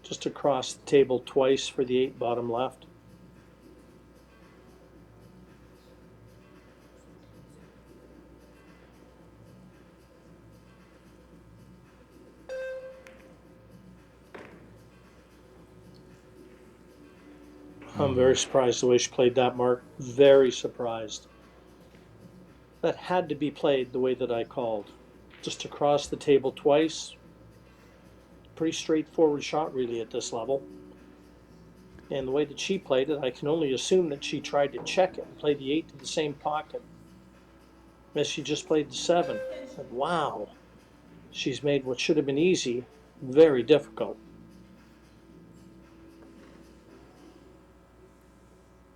Speaker 2: Just across the table twice for the 8 bottom left. I'm very surprised the way she played that, Mark. Very surprised. That had to be played the way that I called. Just across the table twice. Pretty straightforward shot, really, at this level. And the way that she played it, I can only assume that she tried to check it and play the 8 to the same pocket as she just played the 7. And wow, she's made what should have been easy very difficult.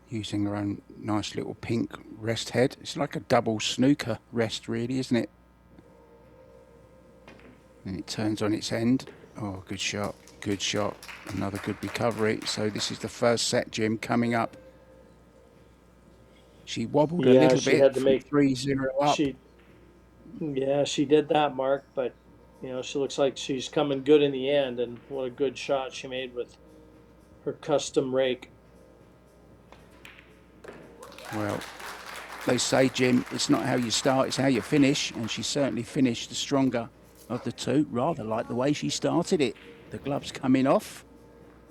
Speaker 1: Using her own nice little pink rest head. It's like a double snooker rest, really, isn't it? And it turns on its end. Oh, good shot, good shot. Another good recovery. So this is the first set, Jim, coming up. She wobbled a little bit
Speaker 2: had to
Speaker 1: from
Speaker 2: make
Speaker 1: 3-0 up.
Speaker 2: She did that, Mark, but she looks like she's coming good in the end, and what a good shot she made with her custom rake.
Speaker 1: Well, they say, Jim, it's not how you start, it's how you finish, and she certainly finished the stronger of the two, rather like the way she started it. The gloves coming off,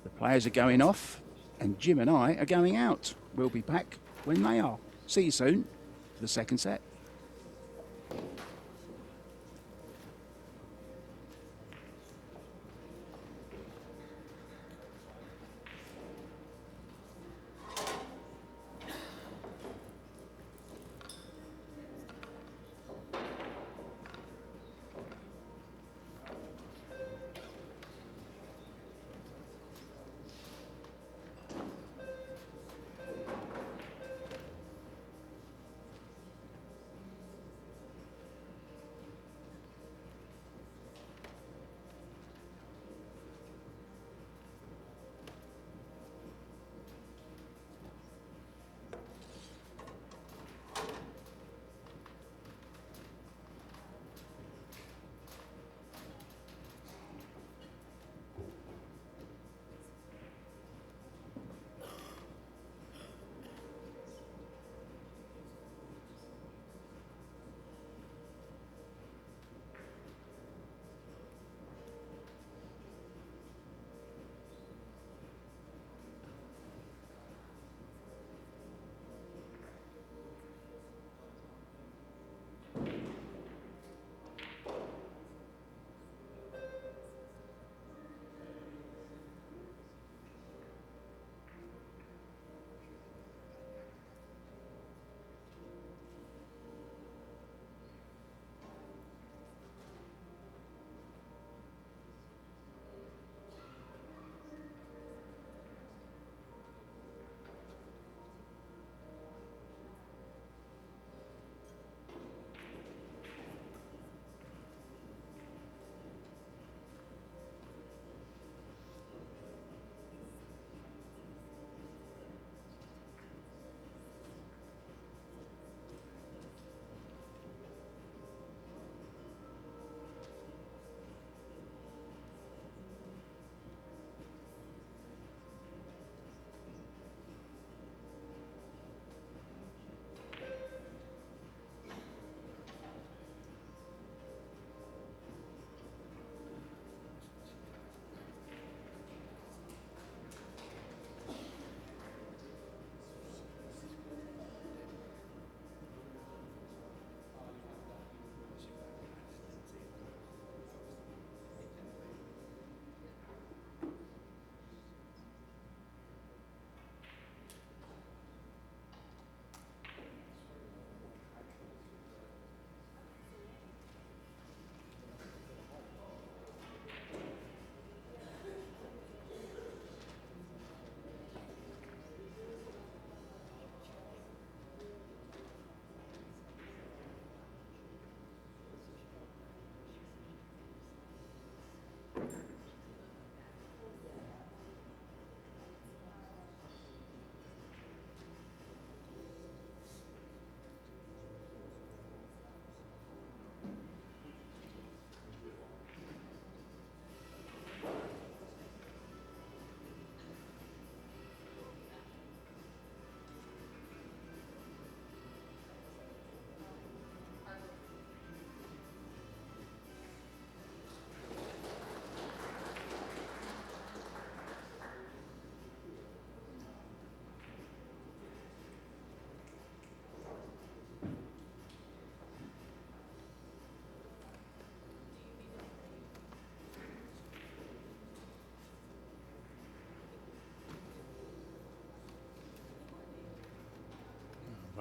Speaker 1: the players are going off, and Jim and I are going out. We'll be back when they are. See you soon for the second set.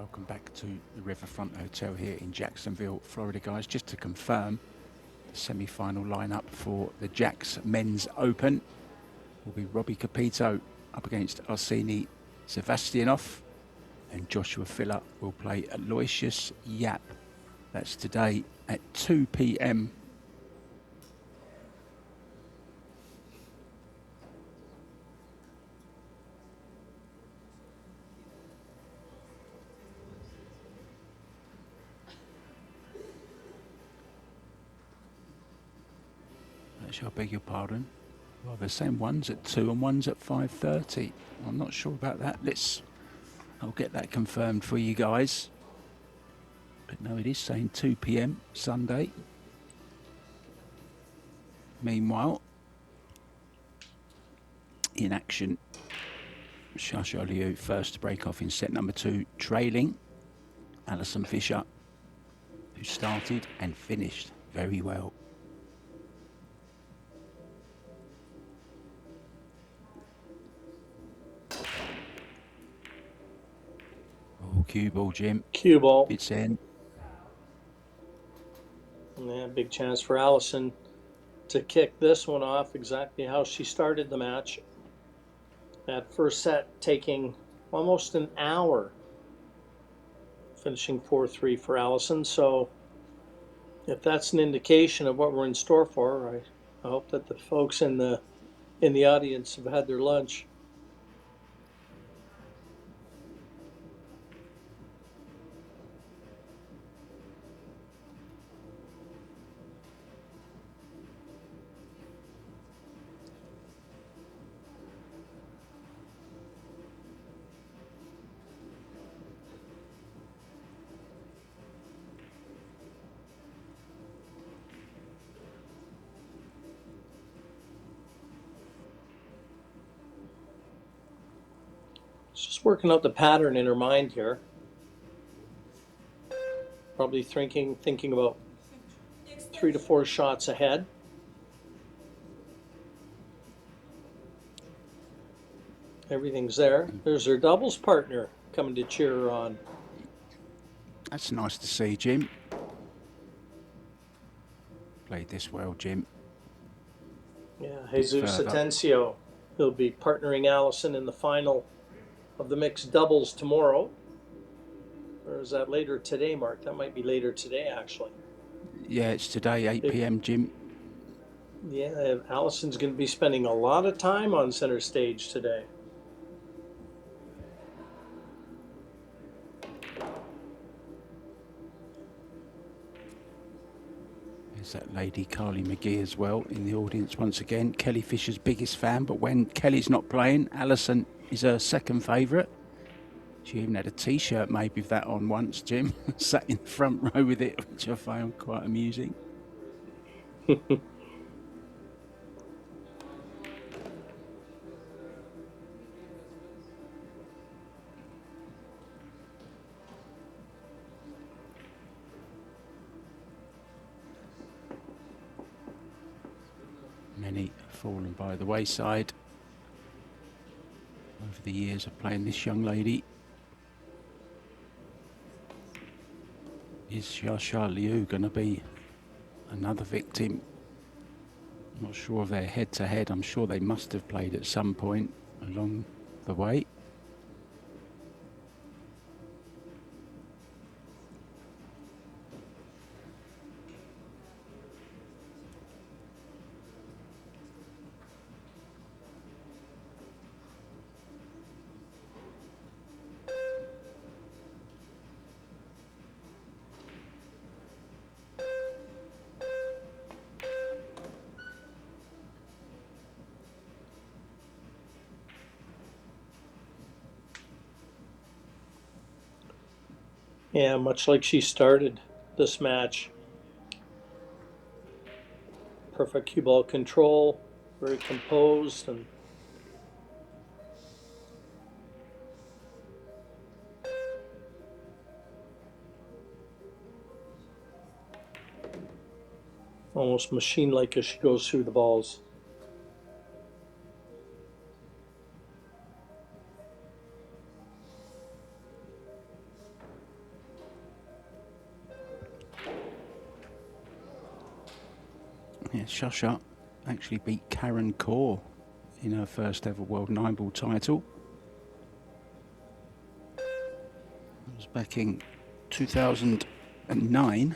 Speaker 1: Welcome back to the Riverfront Hotel here in Jacksonville, Florida, guys. Just to confirm, the semi-final lineup for the Jacks Men's Open will be Robbie Capito up against Arseny Sevastianov, and Joshua Filler will play Aloysius Yap. That's today at 2 p.m. I beg your pardon. Well, they're saying one's at 2 and one's at 5:30. I'm not sure about that. I'll get that confirmed for you guys. But no, it is saying 2 p.m. Sunday. Meanwhile, in action, LIU first to break off in set number 2, trailing Alison Fisher, who started and finished very well. Oh, cue ball, Jim.
Speaker 2: Cue ball.
Speaker 1: It's in.
Speaker 2: Yeah, big chance for Alison to kick this one off exactly how she started the match. That first set taking almost an hour, finishing 4-3 for Alison. So if that's an indication of what we're in store for, I hope that the folks in the audience have had their lunch. Just working out the pattern in her mind here. Probably thinking about 3 to 4 shots ahead. Everything's there. There's her doubles partner coming to cheer her on.
Speaker 1: That's nice to see, Jim. Played this well, Jim.
Speaker 2: Yeah, Jesus Atencio. He'll be partnering Alison in the final of the mixed doubles tomorrow. Or is that later today, Mark? That might be later today, actually.
Speaker 1: Yeah, it's today, 8 p.m., Jim.
Speaker 2: Yeah, Alison's going to be spending a lot of time on center stage today.
Speaker 1: There's that lady, Carly McGee, as well, in the audience once again. Kelly Fisher's biggest fan, but when Kelly's not playing, Alison is her second favourite. She even had a T-shirt made with that on once, Jim. Sat in the front row with it, which I found quite amusing. Many have fallen by the wayside over the years of playing this young lady. Is LIU going to be another victim? I'm not sure of their head-to-head. I'm sure they must have played at some point along the way.
Speaker 2: Yeah, much like she started this match. Perfect cue ball control, very composed, and almost machine-like as she goes through the balls.
Speaker 1: Yeah, Shusha actually beat Karen Kaur in her first ever World 9-ball title. That was back in 2009.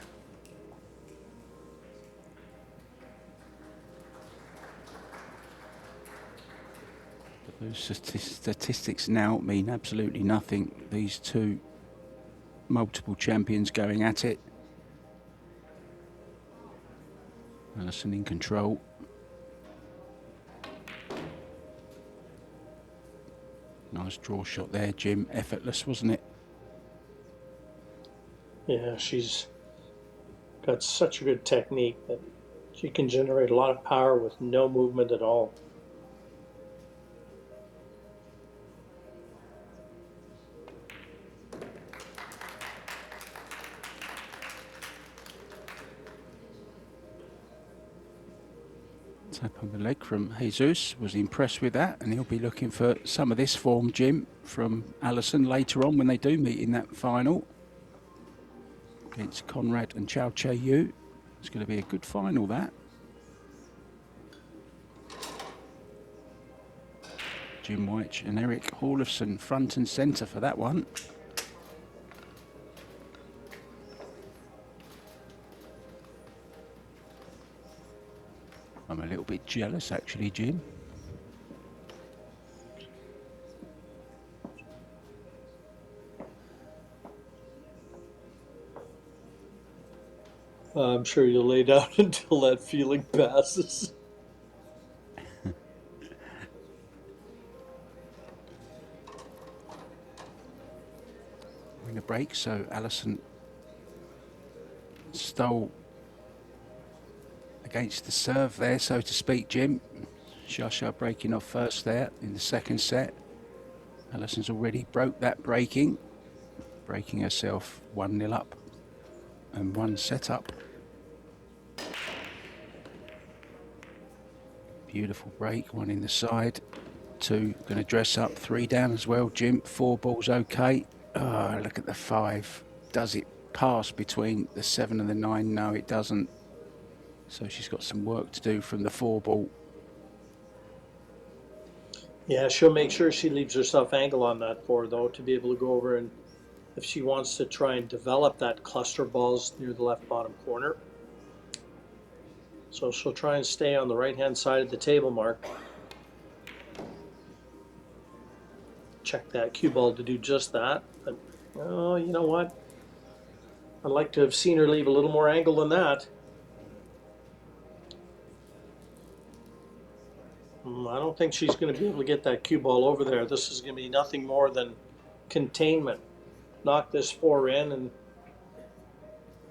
Speaker 1: But those statistics now mean absolutely nothing. These two multiple champions going at it. Alison in control. Nice draw shot there, Jim. Effortless, wasn't it?
Speaker 2: Yeah, she's got such a good technique that she can generate a lot of power with no movement at all.
Speaker 1: Tap on the leg from Jesus. Was impressed with that, and he'll be looking for some of this form, Jim, from Alison later on when they do meet in that final against Conrad and Chow Che Yu. It's going to be a good final, that. Jim White and Eric Hallefson front and centre for that one. I'm a little bit jealous, actually, Jim.
Speaker 2: I'm sure you'll lay down until that feeling passes.
Speaker 1: In the break, so Alison stole against the serve there, so to speak, Jim. Shasha breaking off first there in the second set. Alison's already broke that breaking herself 1-0 up and 1 set up. Beautiful break, 1 in the side, 2 going to dress up, 3 down as well, Jim. 4 balls okay. Oh, look at the 5. Does it pass between the 7 and the 9? No, it doesn't. So she's got some work to do from the 4 ball.
Speaker 2: Yeah, she'll make sure she leaves herself angle on that 4, though, to be able to go over, and if she wants to try and develop that cluster balls near the left bottom corner. So she'll try and stay on the right-hand side of the table, Mark. Check that cue ball to do just that. But, oh, you know what? I'd like to have seen her leave a little more angle than that. I don't think she's going to be able to get that cue ball over there. This is going to be nothing more than containment. Knock this 4 in and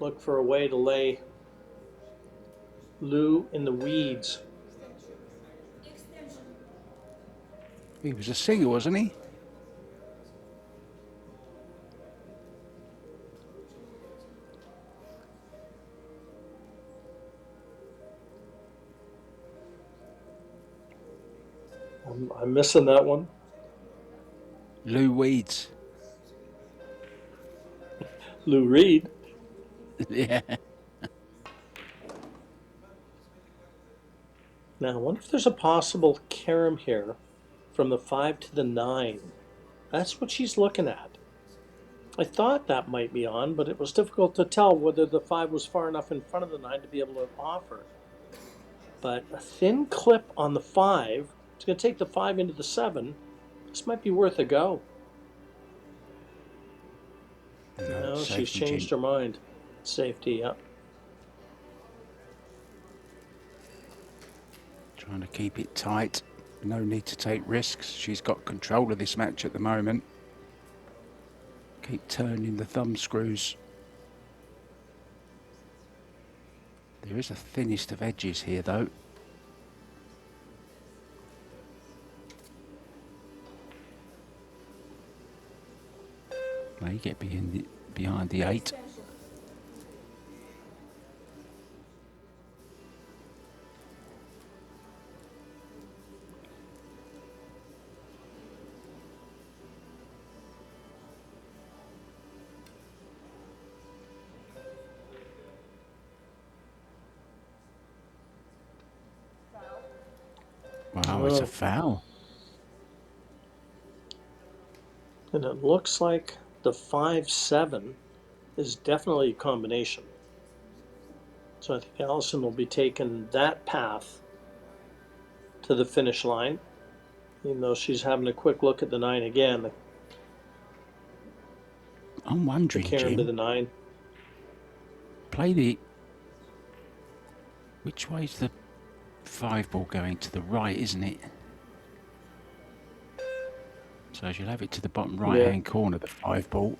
Speaker 2: look for a way to lay Liu in the weeds.
Speaker 1: He was a singer, wasn't he?
Speaker 2: I'm missing that one.
Speaker 1: Lou Weeds.
Speaker 2: Lou Reed.
Speaker 1: Yeah.
Speaker 2: Now, I wonder if there's a possible carom here from the 5 to the 9. That's what she's looking at. I thought that might be on, but it was difficult to tell whether the 5 was far enough in front of the 9 to be able to offer. But a thin clip on the 5, it's going to take the 5 into the 7. This might be worth a go. No, she's changed her mind. Safety, yeah.
Speaker 1: Trying to keep it tight. No need to take risks. She's got control of this match at the moment. Keep turning the thumb screws. There is a thinnest of edges here, though. May get behind the 8. Wow, it's a
Speaker 2: Oh,
Speaker 1: foul.
Speaker 2: and it looks like the 5-7 is definitely a combination. So I think Allison will be taking that path to the finish line, even though she's having a quick look at the 9 again,
Speaker 1: I'm
Speaker 2: the
Speaker 1: wondering,
Speaker 2: carom to
Speaker 1: Jim,
Speaker 2: the 9.
Speaker 1: play the... Which way's the 5 ball going? To the right, isn't it? So you'll have it to the bottom
Speaker 2: Yeah.
Speaker 1: right-hand corner, the 5 ball.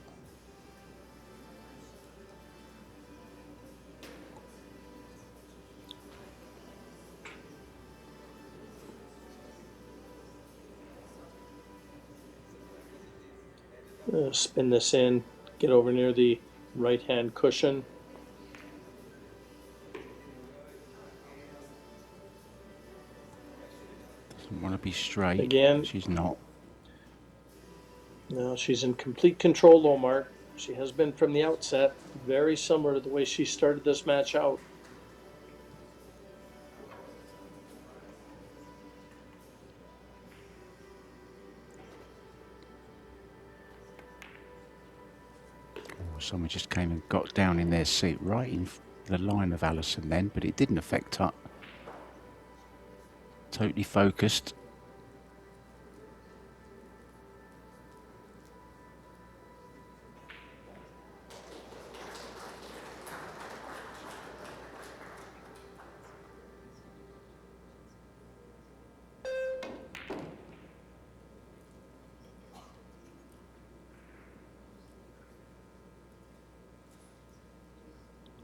Speaker 2: Spin this in, get over near the right-hand cushion.
Speaker 1: Doesn't want to be straight.
Speaker 2: Again,
Speaker 1: She's not.
Speaker 2: now she's in complete control though, Mark. She has been from the outset, very similar to the way she started this match out.
Speaker 1: Oh, someone just came and got down in their seat right in the line of Allison then, but it didn't affect her. Totally focused.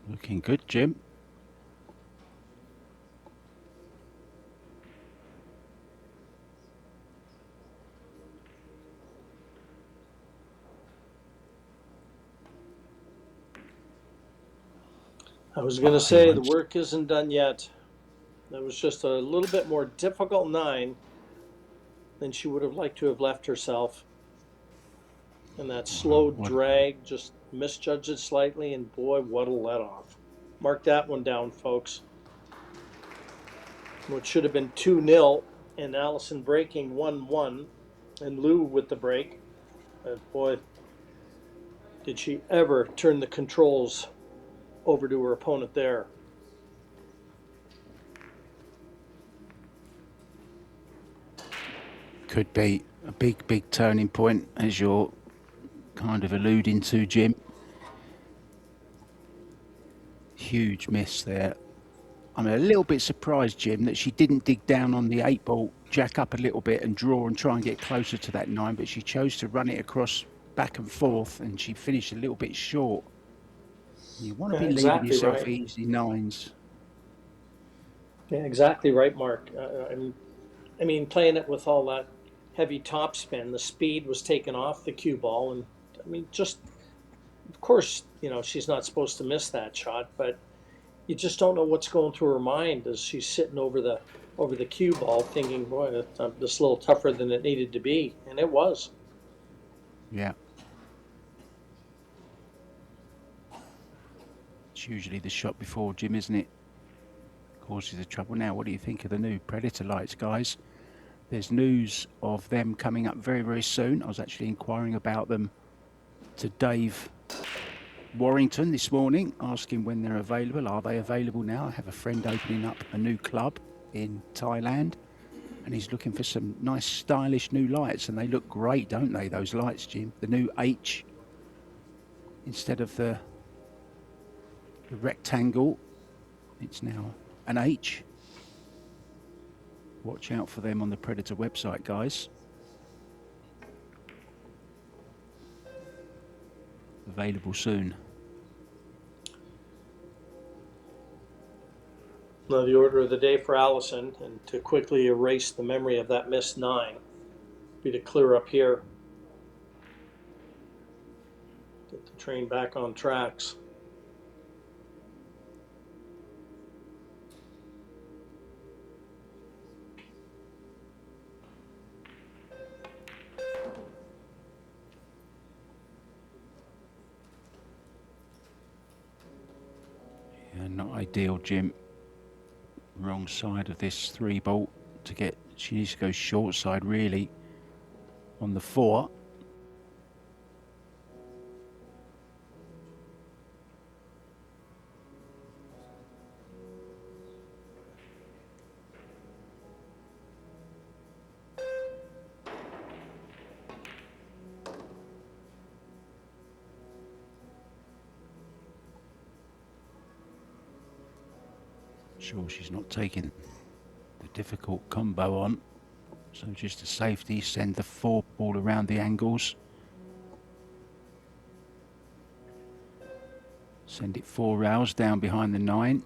Speaker 1: Looking good, Jim.
Speaker 2: I was going to
Speaker 1: He
Speaker 2: say the
Speaker 1: won't.
Speaker 2: work isn't done yet. That was just a little bit more difficult 9 than she would have liked to have left herself. And that slow
Speaker 1: What?
Speaker 2: drag just misjudged it slightly, and boy, what a let off. Mark that one down, folks. What should have been 2-0, and Allison breaking 1-1, and Lou with the break. But boy, did she ever turn the controls over to her opponent there.
Speaker 1: Could be a big turning point, as you're kind of alluding to, Jim. Huge miss there. I'm a little bit surprised, Jim, that she didn't dig down on the 8 ball, jack up a little bit and draw and try and get closer to that 9, but she chose to run it across back and forth, and she finished a little bit short. You want to
Speaker 2: Yeah,
Speaker 1: be leaving
Speaker 2: exactly
Speaker 1: yourself
Speaker 2: right.
Speaker 1: easy 9s.
Speaker 2: Yeah, exactly right, Mark. I mean, playing it with all that heavy topspin, the speed was taken off the cue ball, and I mean, just of course, she's not supposed to miss that shot, but you just don't know what's going through her mind as she's sitting over the cue ball, thinking, "Boy, this a little tougher than it needed to be," and it was.
Speaker 1: Yeah. It's usually the shot before, Jim, isn't it? Causes the trouble. Now, what do you think of the new Predator lights, guys? There's news of them coming up very soon. I was actually inquiring about them to Dave Warrington this morning, asking when they're available. Are they available now? I have a friend opening up a new club in Thailand, and he's looking for some nice stylish new lights, and they look great, don't they, those lights, Jim? The new H instead of the rectangle, it's now an H. Watch out for them on the Predator website, guys. Available soon.
Speaker 2: Now, the order of the day for Allison, and to quickly erase the memory of that missed 9, be to clear up here, get the train back on tracks.
Speaker 1: Yeah, not ideal, Jim. Wrong side of this 3 bolt to get She needs to go short side, really, on the 4. Sure, she's not taking the difficult combo on, so just a safety, send the 4 ball around the angles, send it 4 rails down behind the 9.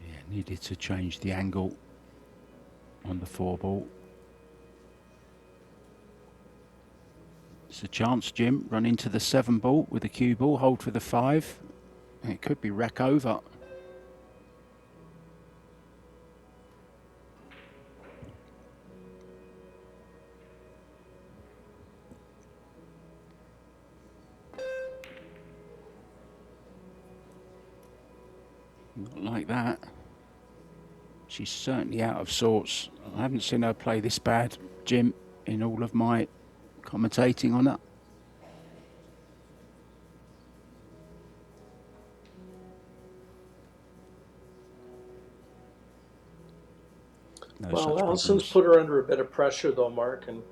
Speaker 1: Yeah, needed to change the angle on the 4 ball. It's a chance, Jim. Run into the 7 ball with the cue ball, hold for the 5. And it could be rack over. Not like that. She's certainly out of sorts. I haven't seen her play this bad, Jim, in all of my commentating on her. No
Speaker 2: well,
Speaker 1: such
Speaker 2: Allison's
Speaker 1: problems.
Speaker 2: put her under a bit of pressure, though, Mark, and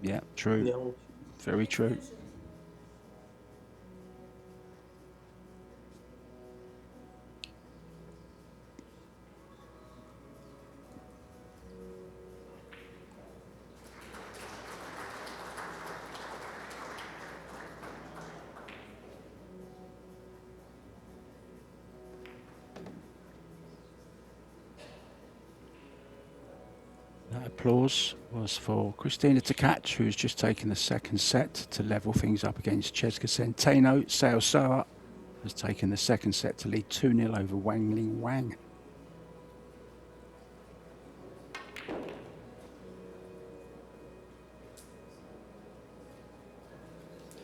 Speaker 1: Yeah, true.
Speaker 2: you know,
Speaker 1: Very true. That applause was for Christina to catch, who's just taken the second set to level things up against Cheska Centeno. Sao Soa has taken the second set to lead 2-0 over Wang Ling Wang.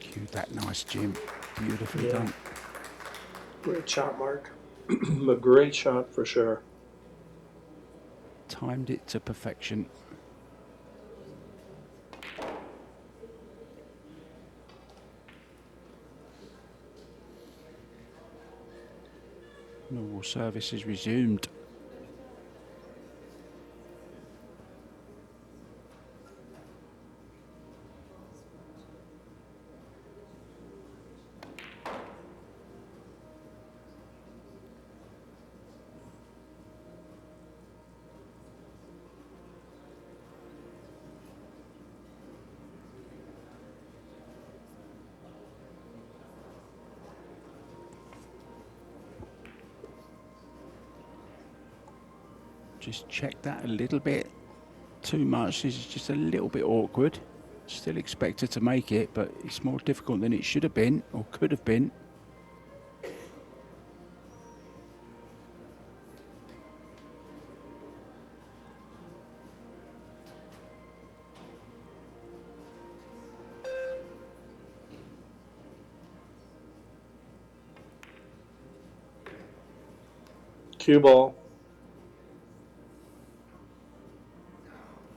Speaker 1: Cued that nice, Jim. Beautifully done.
Speaker 2: Great shot, Mark. A great shot for sure.
Speaker 1: Timed it to perfection. Normal service is resumed. Just check that a little bit. Too much. This is just a little bit awkward. Still expect her to make it, but it's more difficult than it should have been or could have been.
Speaker 2: Cue ball.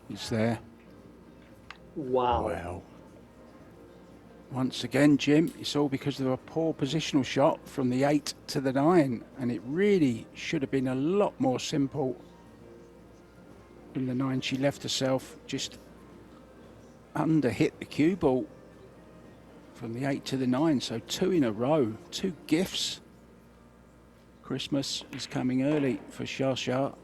Speaker 1: It's there.
Speaker 2: Wow.
Speaker 1: Well, once again, Jim, it's all because of a poor positional shot from the 8 to the 9, and it really should have been a lot more simple than the 9. She left herself just under hit the cue ball from the 8 to the 9, so 2 in a row, 2 gifts. Christmas is coming early for Shasha.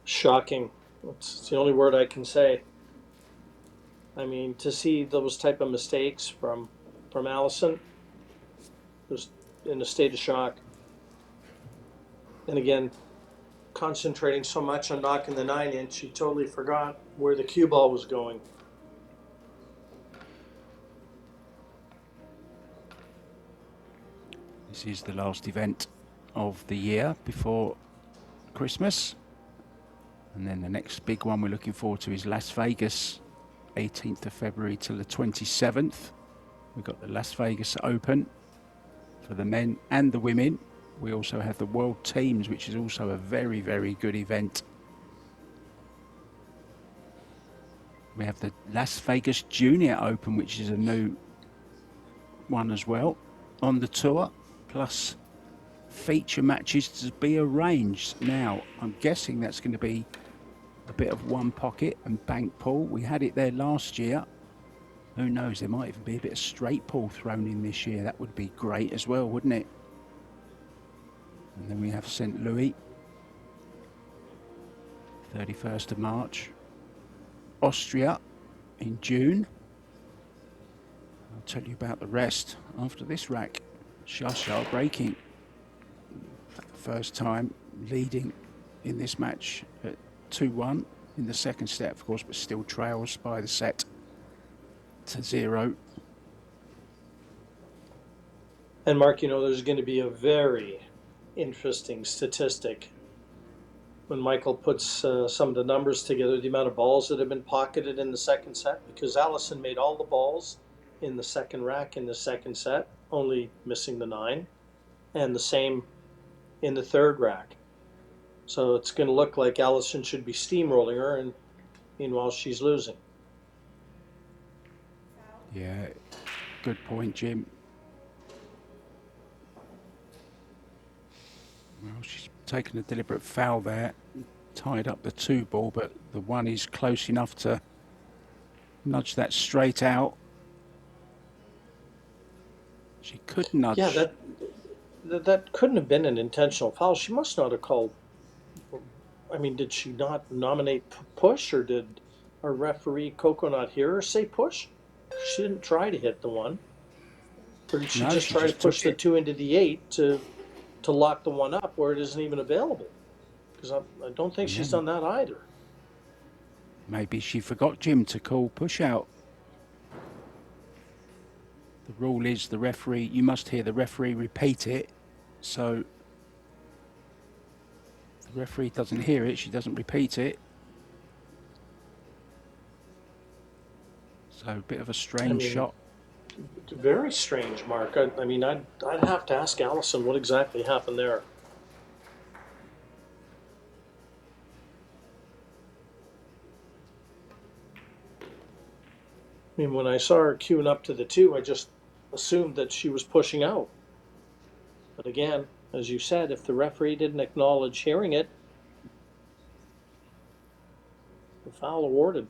Speaker 2: Shocking. That's the only word I can say. I mean, to see those type of mistakes from Allison, just in a state of shock. And again, concentrating so much on knocking the 9-inch, she totally forgot where the cue ball was going.
Speaker 1: This is the last event of the year before Christmas. And then the next big one we're looking forward to is Las Vegas, 18th of February till the 27th. We've got the Las Vegas Open for the men and the women. We also have the World Teams, which is also a very, very good event. We have the Las Vegas Junior Open, which is a new one as well on the tour, plus feature matches to be arranged. Now, I'm guessing that's going to be a bit of one pocket and bank pool. We had it there last year. Who knows, there might even be a bit of straight pool thrown in this year. That would be great as well, wouldn't it? And then we have St. Louis, 31st of March. Austria in June. I'll tell you about the rest after this rack. Shasha breaking. First time leading in this match at 2-1 in the second set, of course, but still trails by the set to 0.
Speaker 2: And Mark, you know, there's going to be a very interesting statistic when Michael puts some of the numbers together, the amount of balls that have been pocketed in the second set, because Allison made all the balls in the second rack in the second set, only missing the 9, and the same in the third rack. So it's going to look like Allison should be steamrolling her, and meanwhile she's losing.
Speaker 1: Yeah, good point, Jim. Well, she's taken a deliberate foul there, tied up the 2 ball, but the 1 is close enough to nudge that straight out. She could nudge.
Speaker 2: Yeah, that couldn't have been an intentional foul. She must not have called. I mean, did she not nominate push, or did our referee Coco not hear her say push? She didn't try to hit the 1. Or did she just try to push the 2 into the 8 to lock the 1 up where it isn't even available? Because I don't think she's done that either.
Speaker 1: Maybe she forgot, Jim, to call push out. The rule is the referee, you must hear the referee repeat it. So if the referee doesn't hear it, she doesn't repeat it. So a bit of a strange shot.
Speaker 2: Very strange, Mark. I mean, I'd have to ask Allison what exactly happened there. I mean, when I saw her queuing up to the 2, I just assumed that she was pushing out. But again, as you said, if the referee didn't acknowledge hearing it, the foul awarded.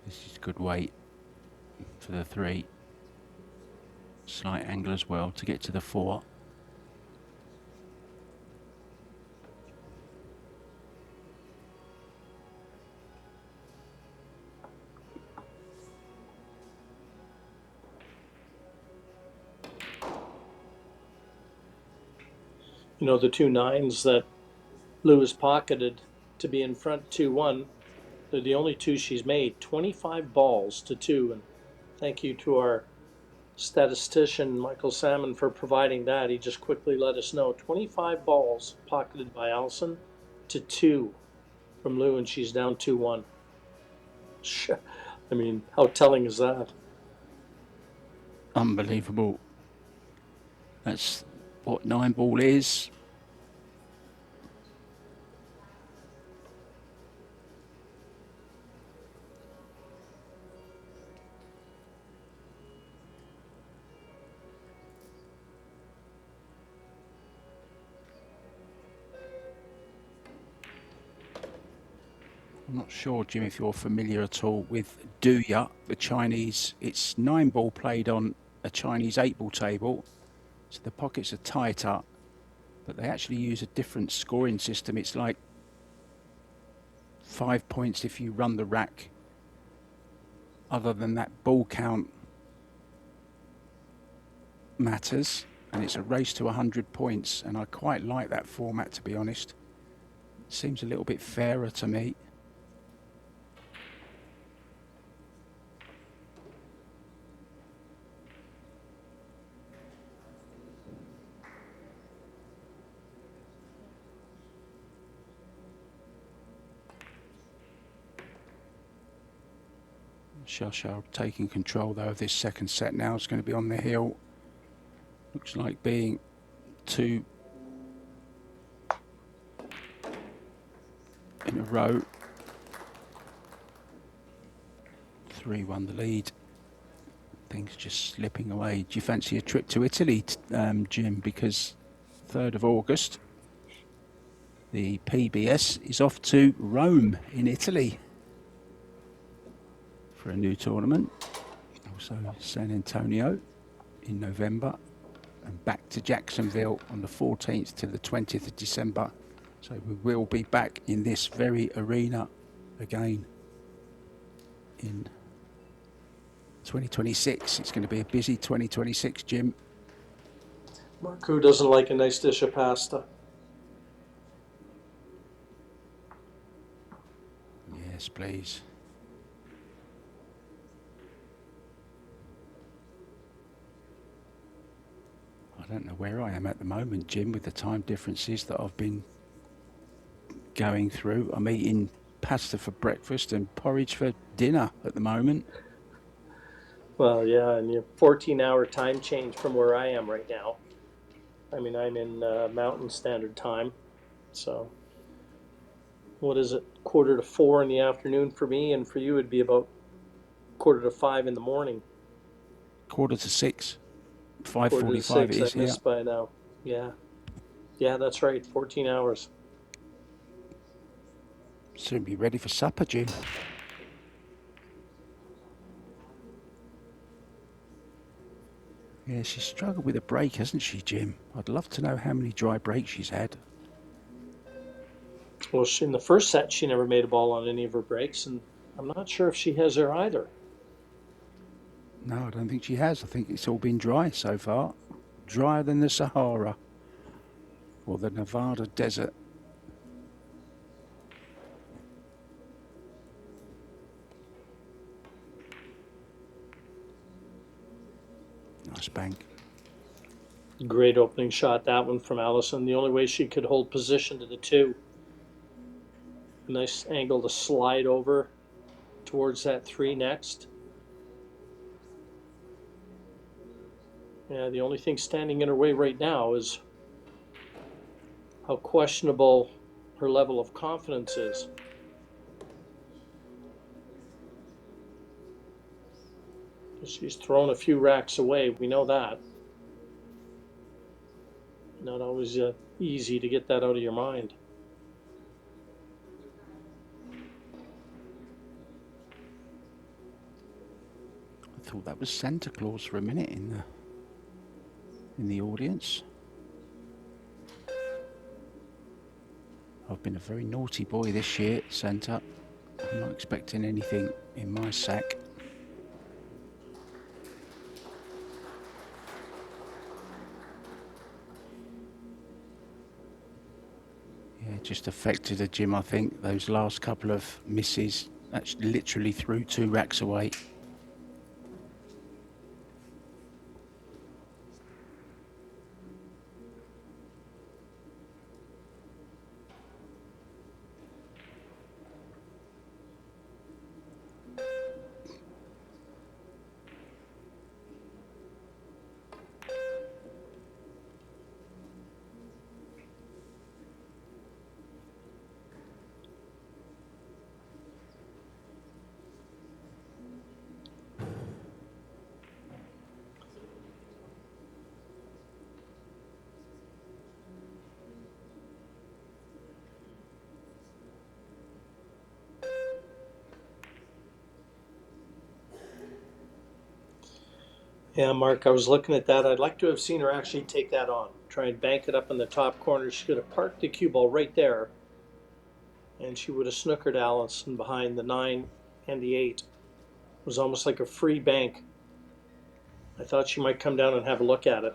Speaker 1: This is good weight for the 3. Slight angle as well to get to the 4.
Speaker 2: You know, the 2 9s that Lewis pocketed to be in front 2-1, they're the only 2 she's made. 25 balls to 2, and thank you to our statistician Michael Salmon for providing that. He just quickly let us know 25 balls pocketed by Allison to 2 from Lou, and she's down 2-1. I mean, how telling is that?
Speaker 1: Unbelievable. That's what 9 ball is. I'm not sure, Jim, if you're familiar at all with Duya, the Chinese. It's 9 ball played on a Chinese 8 ball table, so the pockets are tighter, but they actually use a different scoring system. It's like 5 points if you run the rack. Other than that, ball count matters, and it's a race to 100 points, and I quite like that format, to be honest. Seems a little bit fairer to me. Shasha taking control though of this second set now. It's going to be on the hill. Looks like being 2 in a row. 3-1 the lead. Things just slipping away. Do you fancy a trip to Italy, Jim? Because 3rd of August, the PBS is off to Rome in Italy for a new tournament. Also San Antonio in November, and back to Jacksonville on the 14th to the 20th of December. So we will be back in this very arena again in 2026. It's going to be a busy 2026, Jim.
Speaker 2: Mark, who doesn't like a nice dish of pasta?
Speaker 1: Yes, please. I don't know where I am at the moment, Jim, with the time differences that I've been going through. I'm eating pasta for breakfast and porridge for dinner at the moment.
Speaker 2: Well, yeah, and you have 14-hour time change from where I am right now. I mean, I'm in Mountain Standard Time, so what is it, 3:45 in the afternoon for me, and for you it'd be about 4:45 in the morning.
Speaker 1: 5:45. 5:45 it is
Speaker 2: I missed by now. Yeah, that's right, 14 hours.
Speaker 1: Soon be ready for supper, Jim. Yeah, she's struggled with a break, hasn't she, Jim? I'd love to know how many dry breaks she's had.
Speaker 2: Well, in the first set, she never made a ball on any of her breaks, and I'm not sure if she has there either.
Speaker 1: No, I don't think she has. I think it's all been dry so far. Drier than the Sahara or the Nevada desert. Nice bank.
Speaker 2: Great opening shot, that one from Allison. The only way she could hold position to the 2. A nice angle to slide over towards that 3 next. Yeah, the only thing standing in her way right now is how questionable her level of confidence is. She's thrown a few racks away, we know that. Not always easy to get that out of your mind.
Speaker 1: I thought that was Santa Claus for a minute in the audience. I've been a very naughty boy this year, Santa. I'm not expecting anything in my sack. Yeah, just affected her, Jim, I think. Those last couple of misses, actually literally threw 2 racks away. Yeah, Mark, I was looking at that. I'd like to have seen her actually take that on. Try and bank it up in the top corner. She could have parked the cue ball right there, and she would have snookered Allison behind the 9 and the 8. It was almost like a free bank. I thought she might come down and have a look at it.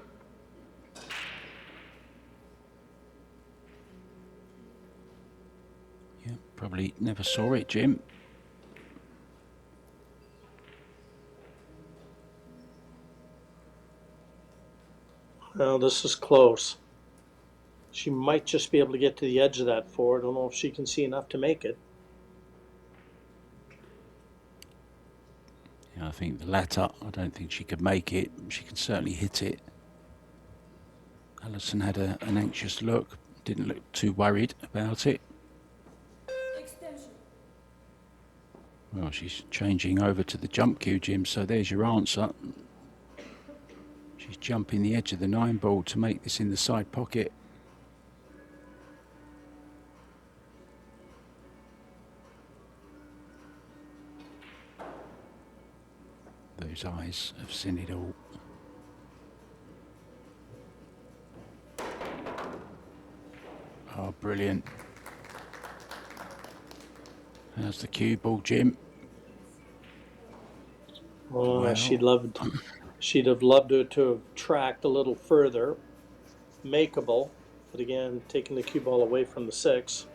Speaker 1: Probably never saw it, Jim.
Speaker 2: Well, this is close. She might just be able to get to the edge of that four. I don't know if she can see enough to make it.
Speaker 1: Yeah, I think the latter. I don't think she could make it. She can certainly hit it. Alison had an anxious look. Didn't look too worried about it.
Speaker 3: Extension.
Speaker 1: Well, she's changing over to the jump cue, Jim, so there's your answer. She's jumping the edge of the 9 ball to make this in the side pocket. Those eyes have seen it all. Oh, brilliant. How's the cue ball, Jim?
Speaker 2: Oh,
Speaker 1: Well.
Speaker 2: she'd have loved it to have tracked a little further. Makeable, but again, taking the cue ball away from the 6.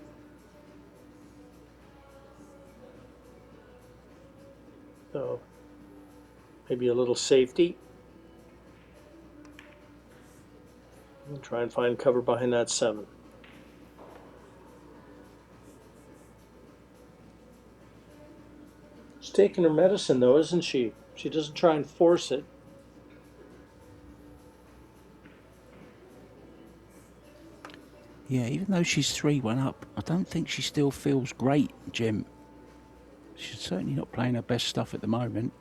Speaker 2: So maybe a little safety. And try and find cover behind that 7. She's taking her medicine though, isn't she? She doesn't try and force it.
Speaker 1: Yeah, even though she's 3-1 up, I don't think she still feels great, Jim. She's certainly not playing her best stuff at the moment.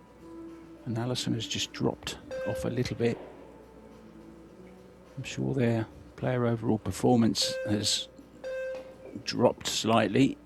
Speaker 1: And Alison has just dropped off a little bit. I'm sure their player overall performance has dropped slightly.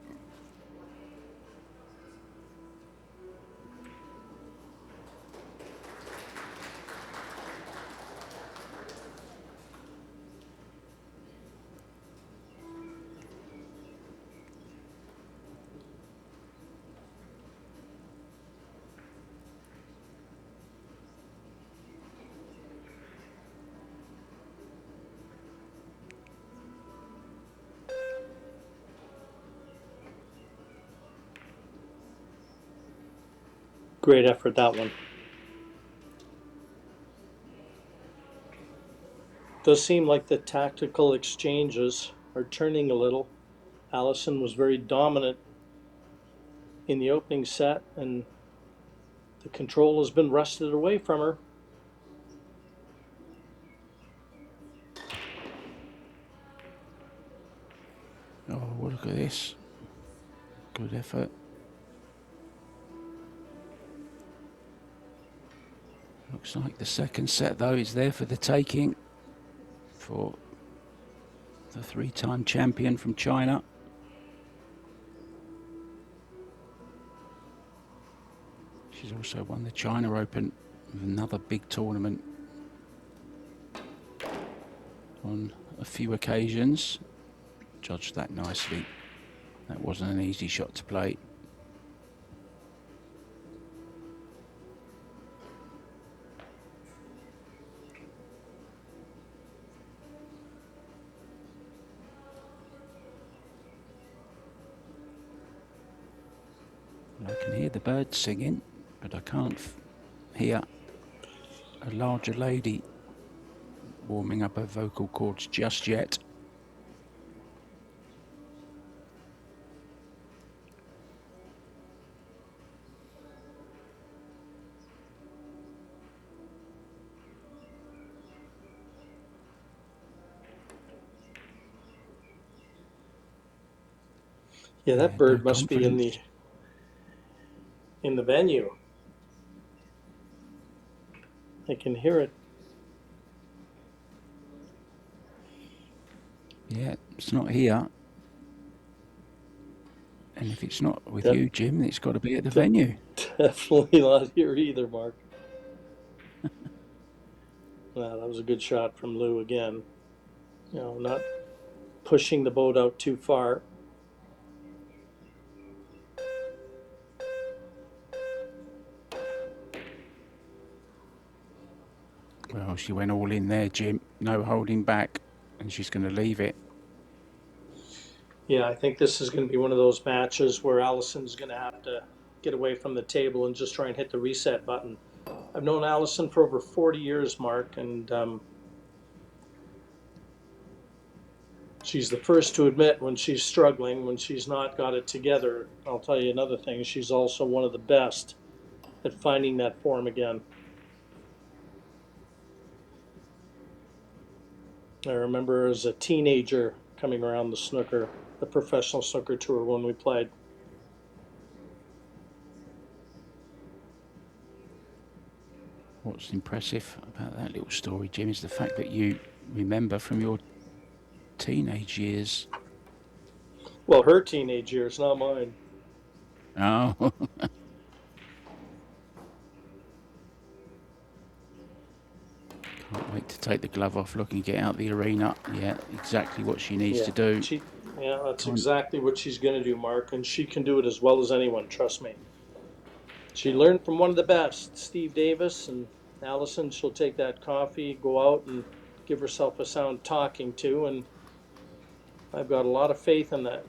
Speaker 2: Great effort, that one. Does seem like the tactical exchanges are turning a little. Alison was very dominant in the opening set, and the control has been wrested away from her.
Speaker 1: Oh, well, look at this. Good effort. Looks like the second set, though, is there for the taking for the 3-time champion from China. She's also won the China Open, another big tournament, on a few occasions. Judged that nicely. That wasn't an easy shot to play. I can hear the birds singing, but I can't hear a larger lady warming up her vocal cords just yet.
Speaker 2: Yeah, that
Speaker 1: Yeah,
Speaker 2: bird
Speaker 1: no
Speaker 2: must be in the venue. I can hear it.
Speaker 1: Yeah, it's not here. And if it's not with you, Jim, it's got to be at the venue.
Speaker 2: Definitely not here either, Mark. Well, that was a good shot from Lou again. You know, not pushing the boat out too far.
Speaker 1: Well, she went all in there, Jim. No holding back, and she's going to leave it.
Speaker 2: Yeah, I think this is going to be one of those matches where Allison's going to have to get away from the table and just try and hit the reset button. I've known Allison for over 40 years, Mark, and she's the first to admit when she's struggling, when she's not got it together. I'll tell you another thing, she's also one of the best at finding that form again. I remember as a teenager coming around the professional snooker tour when we played.
Speaker 1: What's impressive about that little story, Jim, is the fact that you remember from your teenage years.
Speaker 2: Well, her teenage years, not mine.
Speaker 1: Oh, can't wait to take the glove off, look and get out the arena. Yeah, exactly what she needs to do.
Speaker 2: That's exactly what she's going to do, Mark, and she can do it as well as anyone, trust me. She learned from one of the best, Steve Davis, and Allison, she'll take that coffee, go out and give herself a sound talking to, and I've got a lot of faith in that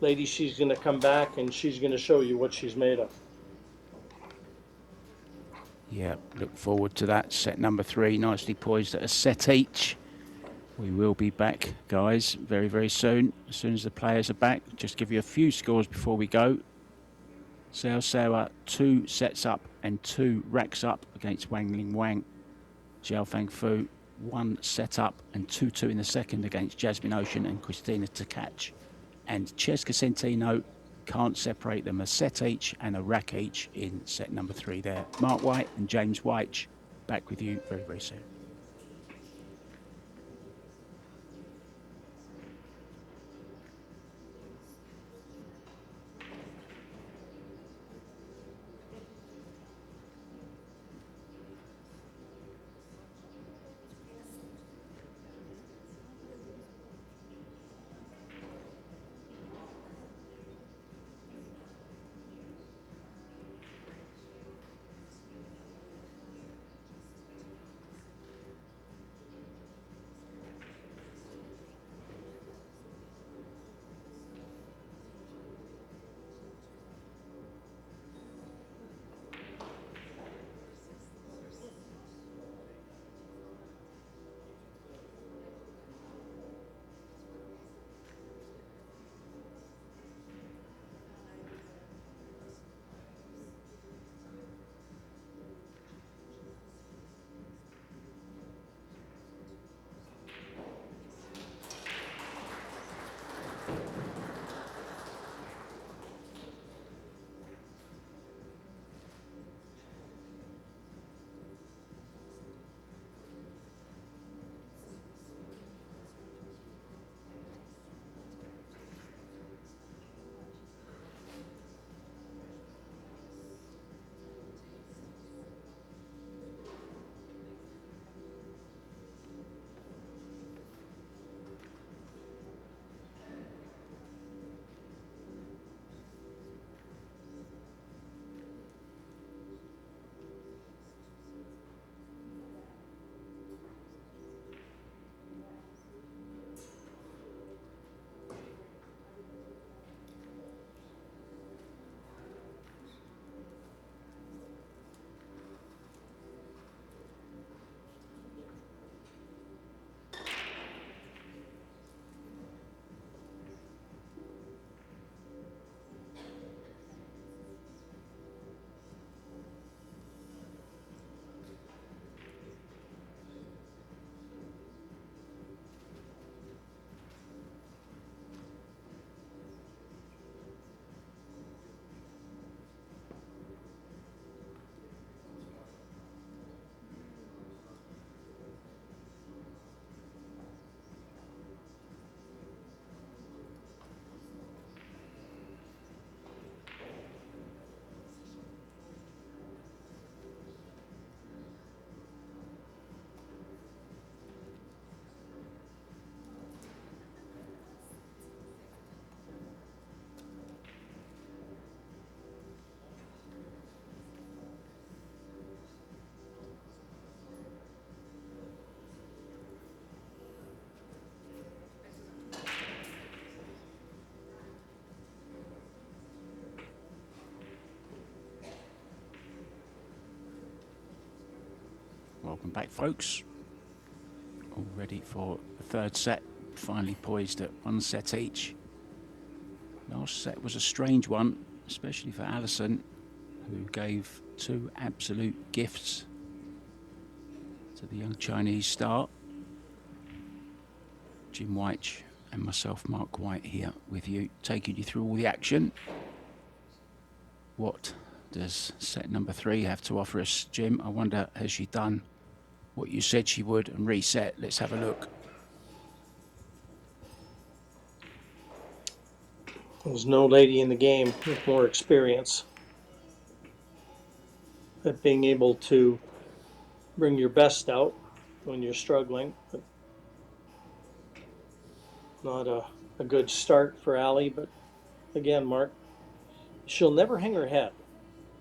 Speaker 2: lady. She's going to come back and she's going to show you what she's made of.
Speaker 1: Yeah, look forward to that. Set number 3, nicely poised at a set each. We will be back, guys, very, very soon. As soon as the players are back, just give you a few scores before we go. Sao Sao 2 sets up and 2 racks up against Wang Ling Wang. Jiao Fang Fu 1 set up and 2-2 in the second against Jasmine Ocean and Christina Tkach. And Cheska Centino can't separate them, a set each and a rack each in set number 3 there. Mark White and James White back with you very, very soon. Welcome back, folks. All ready for the third set. Finally poised at 1 set each. Last set was a strange one, especially for Alison, who gave 2 absolute gifts to the young Chinese star. Jim White and myself, Mark White, here with you, taking you through all the action. What does set number 3 have to offer us, Jim? I wonder, has she done what you said she would and reset? Let's have a look.
Speaker 2: There's no lady in the game with more experience at being able to bring your best out when you're struggling. But not a good start for Ali, but again, Mark, she'll never hang her head.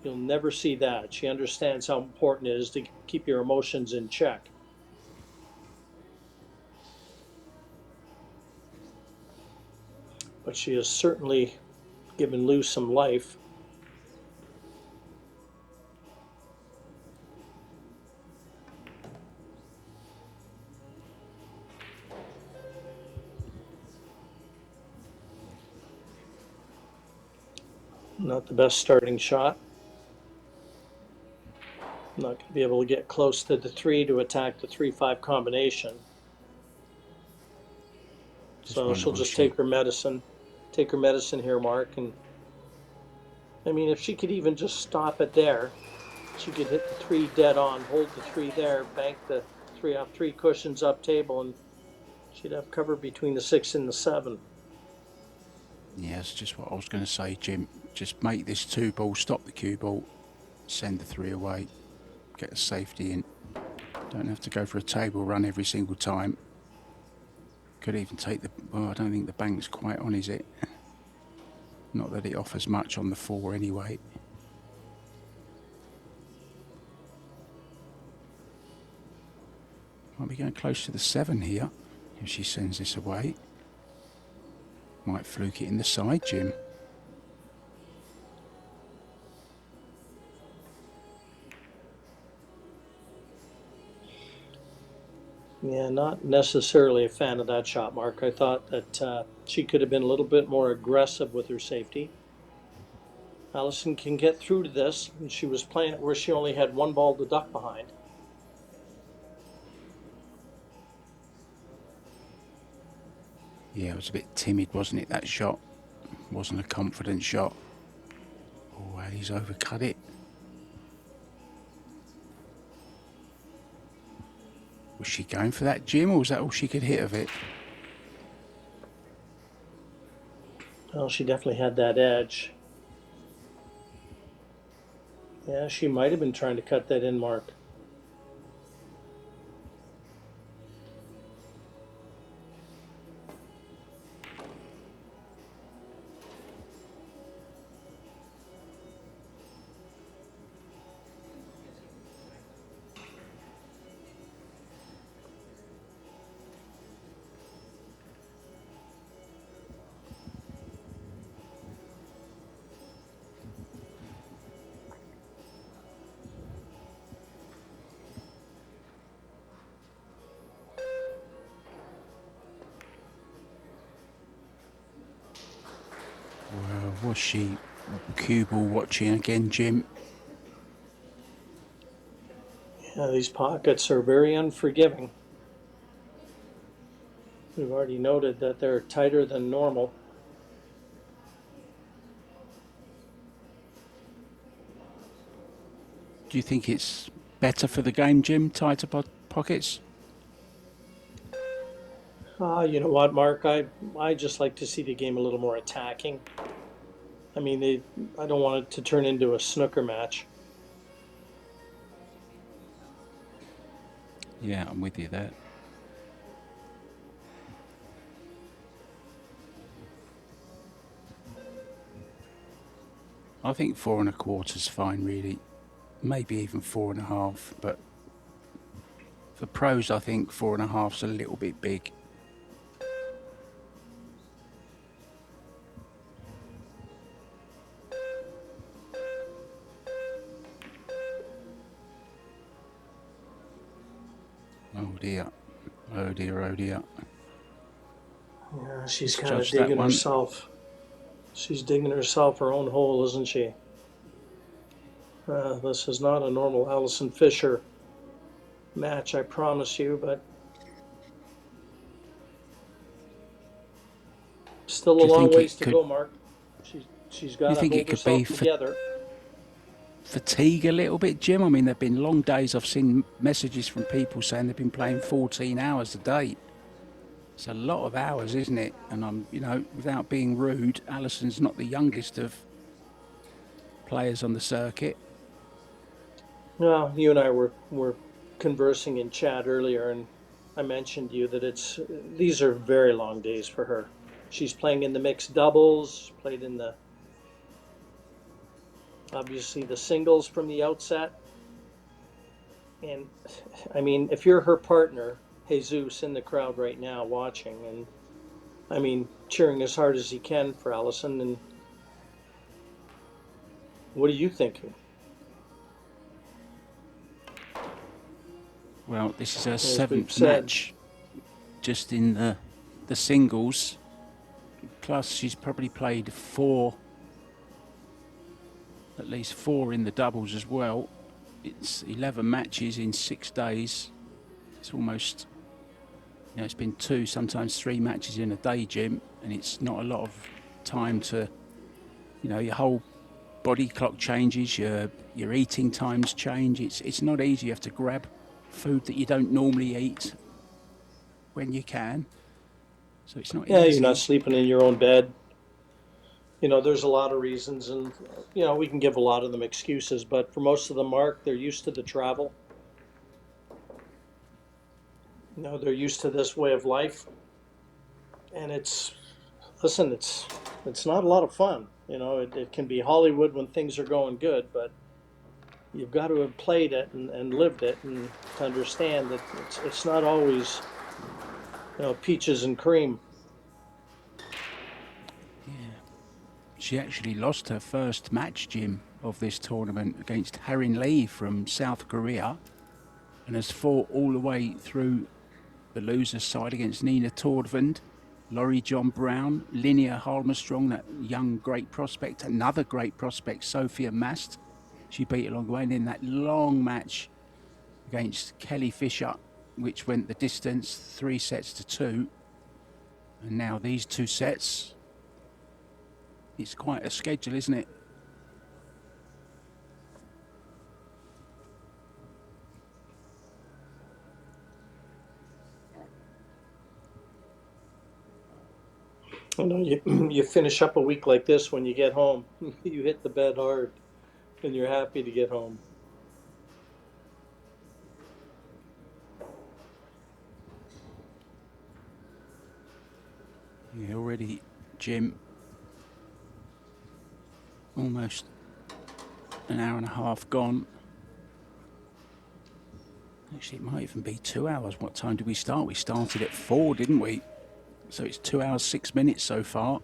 Speaker 2: You'll never see that. She understands how important it is to keep your emotions in check. But she has certainly given Lou some life. Not the best starting shot. Not going to be able to get close to the 3 to attack the 3-5 combination. So she'll just take her medicine. Take her medicine here, Mark. And I mean, if she could even just stop it there, she could hit the 3 dead on, hold the 3 there, bank the 3 off 3 cushions up table, and she'd have cover between the 6 and the 7.
Speaker 1: Yeah, that's just what I was going to say, Jim. Just make this 2 ball, stop the cue ball, send the 3 away, get a safety in. Don't have to go for a table run every single time. Could even take the... Well, I don't think the bank's quite on, is it? Not that it offers much on the 4 anyway. Might be going close to the 7 here if she sends this away. Might fluke it in the side, Jim.
Speaker 2: Yeah, not necessarily a fan of that shot, Mark. I thought that she could have been a little bit more aggressive with her safety. Alison can get through to this, and she was playing it where she only had 1 ball to duck behind.
Speaker 1: Yeah, it was a bit timid, wasn't it, that shot? Wasn't a confident shot. Oh, he's overcut it. Was she going for that, Jim, or was that all she could hit of it?
Speaker 2: Well, she definitely had that edge. Yeah, she might have been trying to cut that in, Mark.
Speaker 1: Well, was she cue ball watching again, Jim?
Speaker 2: Yeah, these pockets are very unforgiving. We've already noted that they're tighter than normal.
Speaker 1: Do you think it's better for the game, Jim, tighter pockets?
Speaker 2: You know what, Mark? I just like to see the game a little more attacking. I mean, I don't want it to turn into a snooker match.
Speaker 1: Yeah, I'm with you there. I think 4 1/4's fine, really. Maybe even 4 1/2, but for pros, I think 4 1/2's a little bit big. Oh dear. Oh dear, oh dear.
Speaker 2: Yeah, she's kind of
Speaker 1: Judge that
Speaker 2: digging
Speaker 1: one.
Speaker 2: herself. She's digging herself her own hole, isn't she? This is not a normal Allison Fisher match, I promise you, but still a
Speaker 1: Do you
Speaker 2: long
Speaker 1: think
Speaker 2: ways
Speaker 1: it
Speaker 2: to
Speaker 1: could?
Speaker 2: go, Mark. She's got
Speaker 1: You
Speaker 2: to
Speaker 1: think it
Speaker 2: hold
Speaker 1: could be
Speaker 2: herself together.
Speaker 1: fatigue a little bit, Jim? I mean, there've been long days. I've seen messages from people saying they've been playing 14 hours a day. It's a lot of hours, isn't it? And without being rude, Alison's not the youngest of players on the circuit.
Speaker 2: No, you and I were conversing in chat earlier, and I mentioned to you that these are very long days for her. She's playing in the mixed doubles, played in the obviously the singles from the outset. And I mean, if you're her partner, Jesus, in the crowd right now watching, and I mean, cheering as hard as he can for Allison, and what are you thinking?
Speaker 1: Well, this is her
Speaker 2: As we've
Speaker 1: seventh
Speaker 2: said,
Speaker 1: match just in the singles. Plus, she's probably played at least four in the doubles as well. It's 11 matches in 6 days. It's almost, it's been 2, sometimes 3 matches in a day, Jim, and it's not a lot of time to, your whole body clock changes, your eating times change. It's not easy. You have to grab food that you don't normally eat when you can. So it's not
Speaker 2: yeah, you're not
Speaker 1: easy.
Speaker 2: sleeping in your own bed. There's a lot of reasons, and we can give a lot of them excuses, but for most of them, Mark, they're used to the travel. They're used to this way of life, and listen, it's not a lot of fun. It can be Hollywood when things are going good, but you've got to have played it and lived it, and to understand that it's not always peaches and cream.
Speaker 1: Yeah. She actually lost her first match, Jim, of this tournament against Harin Lee from South Korea, and has fought all the way through the loser's side against Nina Tordvand, Laurie John Brown, Linnea Halmerstrong, that young great prospect, another great prospect, Sophia Mast. She beat along the way, and in that long match against Kelly Fisher, which went the distance, 3-2. And now these 2 sets. It's quite a schedule, isn't it?
Speaker 2: You finish up a week like this when you get home. You hit the bed hard, and you're happy to get home.
Speaker 1: Yeah, already, Jim, almost an hour and a half gone. Actually, it might even be 2 hours. What time did we start? We started at 4, didn't we? So it's 2 hours, 6 minutes so far.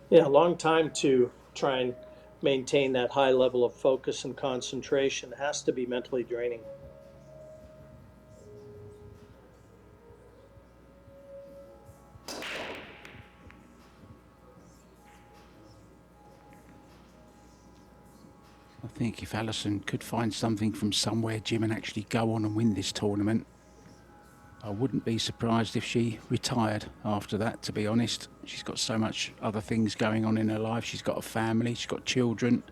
Speaker 2: Yeah, a long time to try and maintain that high level of focus and concentration. It has to be mentally draining.
Speaker 1: I think if Alison could find something from somewhere, Jim, and actually go on and win this tournament, I wouldn't be surprised if she retired after that, to be honest. She's got so much other things going on in her life. She's got a family, she's got children,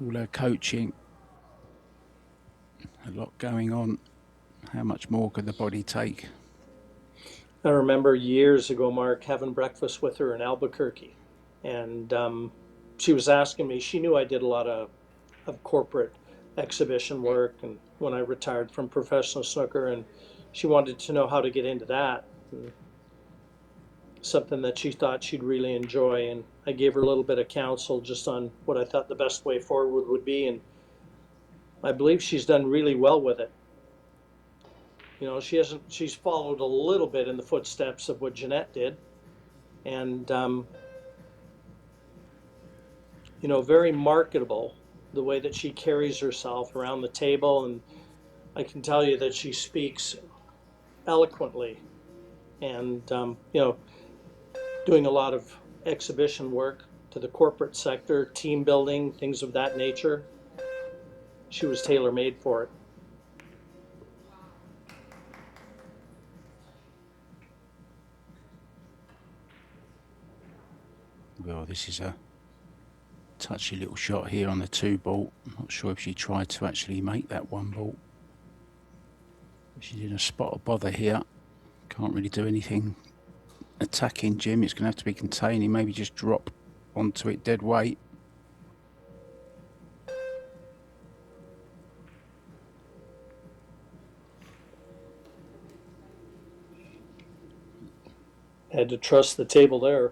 Speaker 1: all her coaching, a lot going on. How much more could the body take?
Speaker 2: I remember years ago, Mark, having breakfast with her in Albuquerque, and she was asking me. She knew I did a lot of corporate exhibition work, and when I retired from professional snooker, and she wanted to know how to get into that. And something that she thought she'd really enjoy, and I gave her a little bit of counsel just on what I thought the best way forward would be, and I believe she's done really well with it. She's followed a little bit in the footsteps of what Jeanette did, and very marketable, the way that she carries herself around the table. And I can tell you that she speaks eloquently and, doing a lot of exhibition work to the corporate sector, team building, things of that nature. She was tailor made for it.
Speaker 1: Well, this is a touchy little shot here on the 2 ball. I'm not sure if she tried to actually make that 1 ball. She's in a spot of bother here. Can't really do anything attacking Jim. It's going to have to be containing, maybe just drop onto it dead weight.
Speaker 2: Had to trust the table there.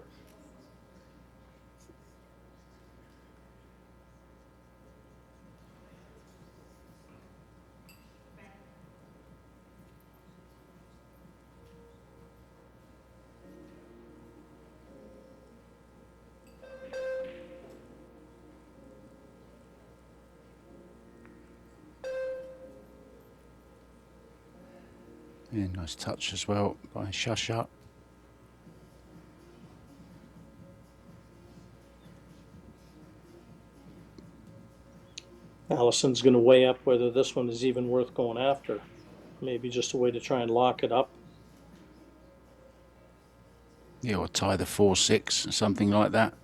Speaker 1: Yeah, nice touch as well by Shasha.
Speaker 2: Allison's going to weigh up whether this one is even worth going after. Maybe just a way to try and lock it up.
Speaker 1: Yeah, or tie the 4-6, something like that.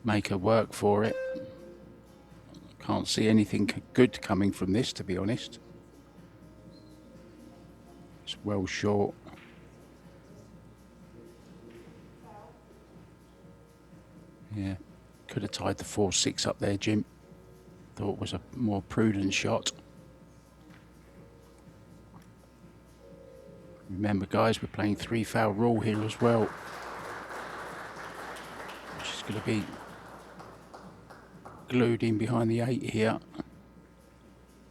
Speaker 1: Make her work for it. Can't see anything good coming from this, to be honest. It's well short. Yeah, could have tied the 4-6 up there, Jim. Thought it was a more prudent shot. Remember, guys, we're playing 3-foul rule here as well. She's going to be glued in behind the 8 here.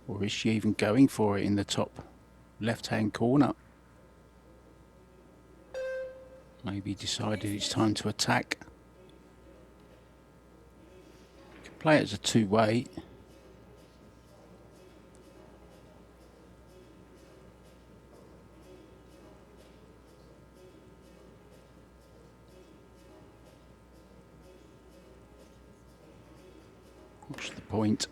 Speaker 1: Or is she even going for it in the top left-hand corner? Maybe decided it's time to attack. Could play it as a 2-way. What's the point?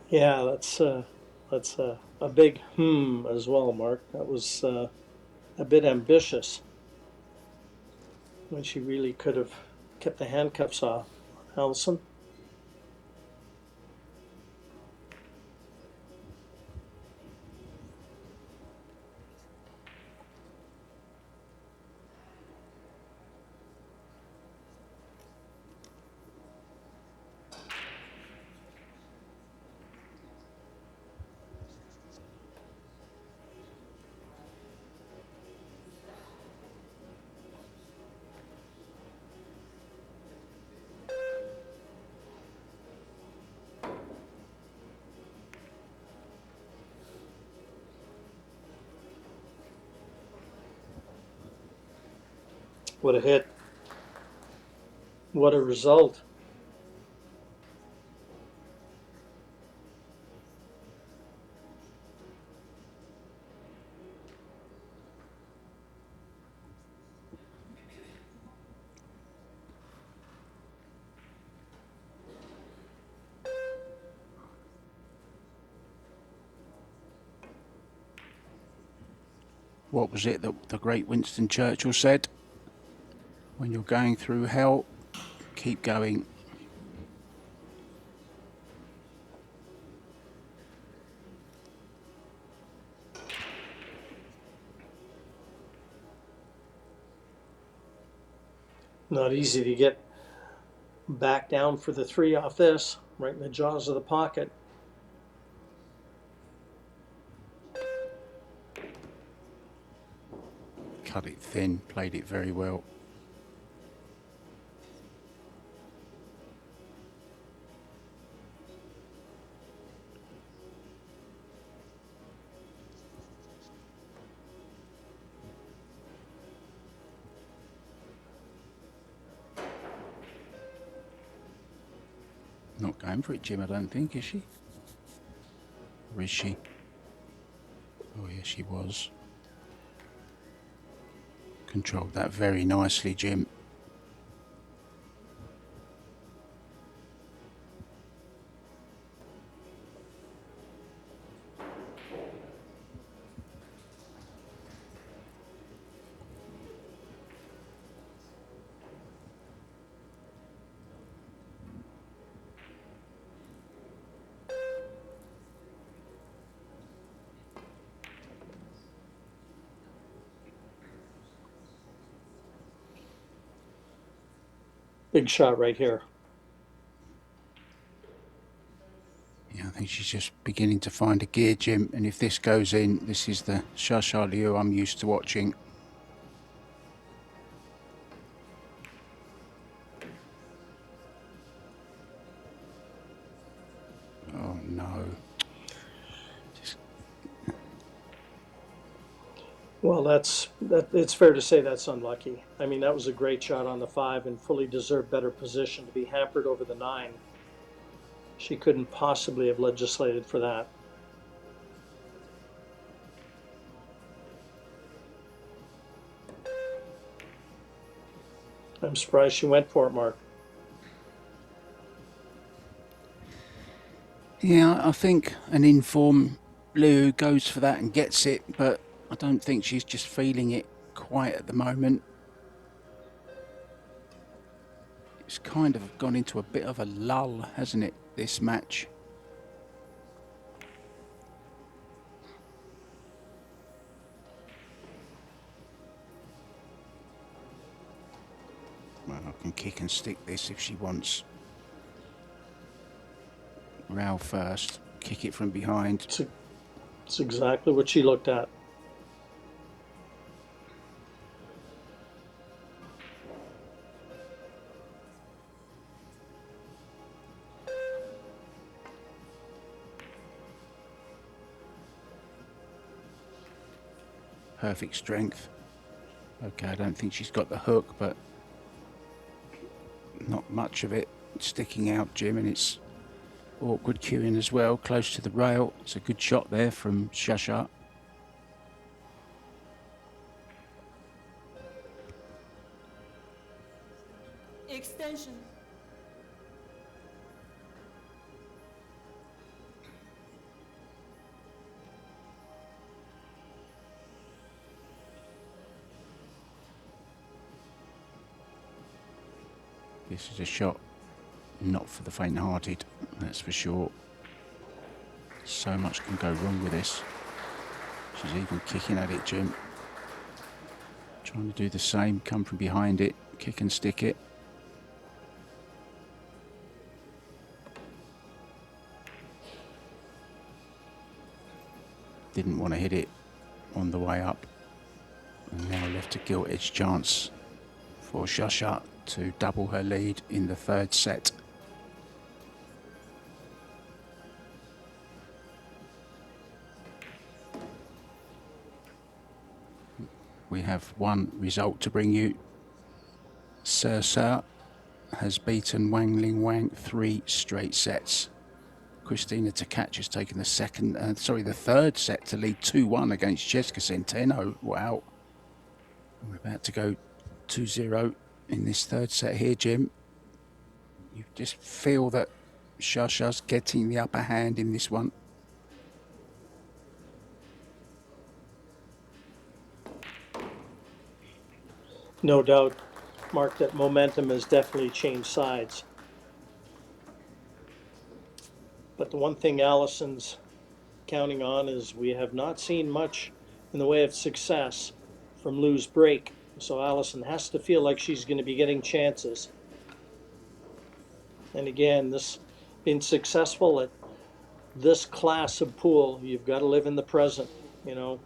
Speaker 2: Yeah, that's a big as well, Mark. That was a bit ambitious when she really could have kept the handcuffs off Allison. What a hit. What a result.
Speaker 1: What was it that the great Winston Churchill said? When you're going through hell, keep going.
Speaker 2: Not easy to get back down for the 3 off this, right in the jaws of the pocket.
Speaker 1: Cut it thin, played it very well. going for it, Jim, I don't think, is she? Or is she? Oh, yes, she was. Controlled that very nicely, Jim.
Speaker 2: Big shot right here.
Speaker 1: Yeah, I think she's just beginning to find a gear, Jim. And if this goes in, this is the LIU I'm used to watching. Oh, no.
Speaker 2: Well, it's fair to say that's unlucky. I mean, that was a great shot on the 5 and fully deserved better position to be hampered over the 9. She couldn't possibly have legislated for that. I'm surprised she went for it, Mark.
Speaker 1: Yeah, I think an informed LIU goes for that and gets it, but I don't think she's just feeling it quite at the moment. It's kind of gone into a bit of a lull, hasn't it, this match? Well, I can kick and stick this if she wants. Row first, kick it from behind.
Speaker 2: It's exactly what she looked at.
Speaker 1: Perfect strength. Okay, I don't think she's got the hook, but not much of it sticking out, Jim, and it's awkward cueing as well, close to the rail. It's a good shot there from Shasha.
Speaker 3: Extension.
Speaker 1: This is a shot not for the faint-hearted, that's for sure. So much can go wrong with this. She's even kicking at it, Jim. Trying to do the same, come from behind it, kick and stick it. Didn't want to hit it on the way up. And now left a gilt-edged chance for Shasha to double her lead in the 3rd set. We have one result to bring you. Sir has beaten Wang Ling Wang 3 straight sets. Christina Tkach has taken the 3rd set to lead 2-1 against Jessica Centeno. Wow. We're about to go 2-0 in this 3rd set here, Jim. You just feel that Shasha's getting the upper hand in this one.
Speaker 2: No doubt, Mark, that momentum has definitely changed sides. But the one thing Allison's counting on is we have not seen much in the way of success from Liu's break. So Allison has to feel like she's going to be getting chances. And again, this being successful at this class of pool, you've got to live in the present. You know,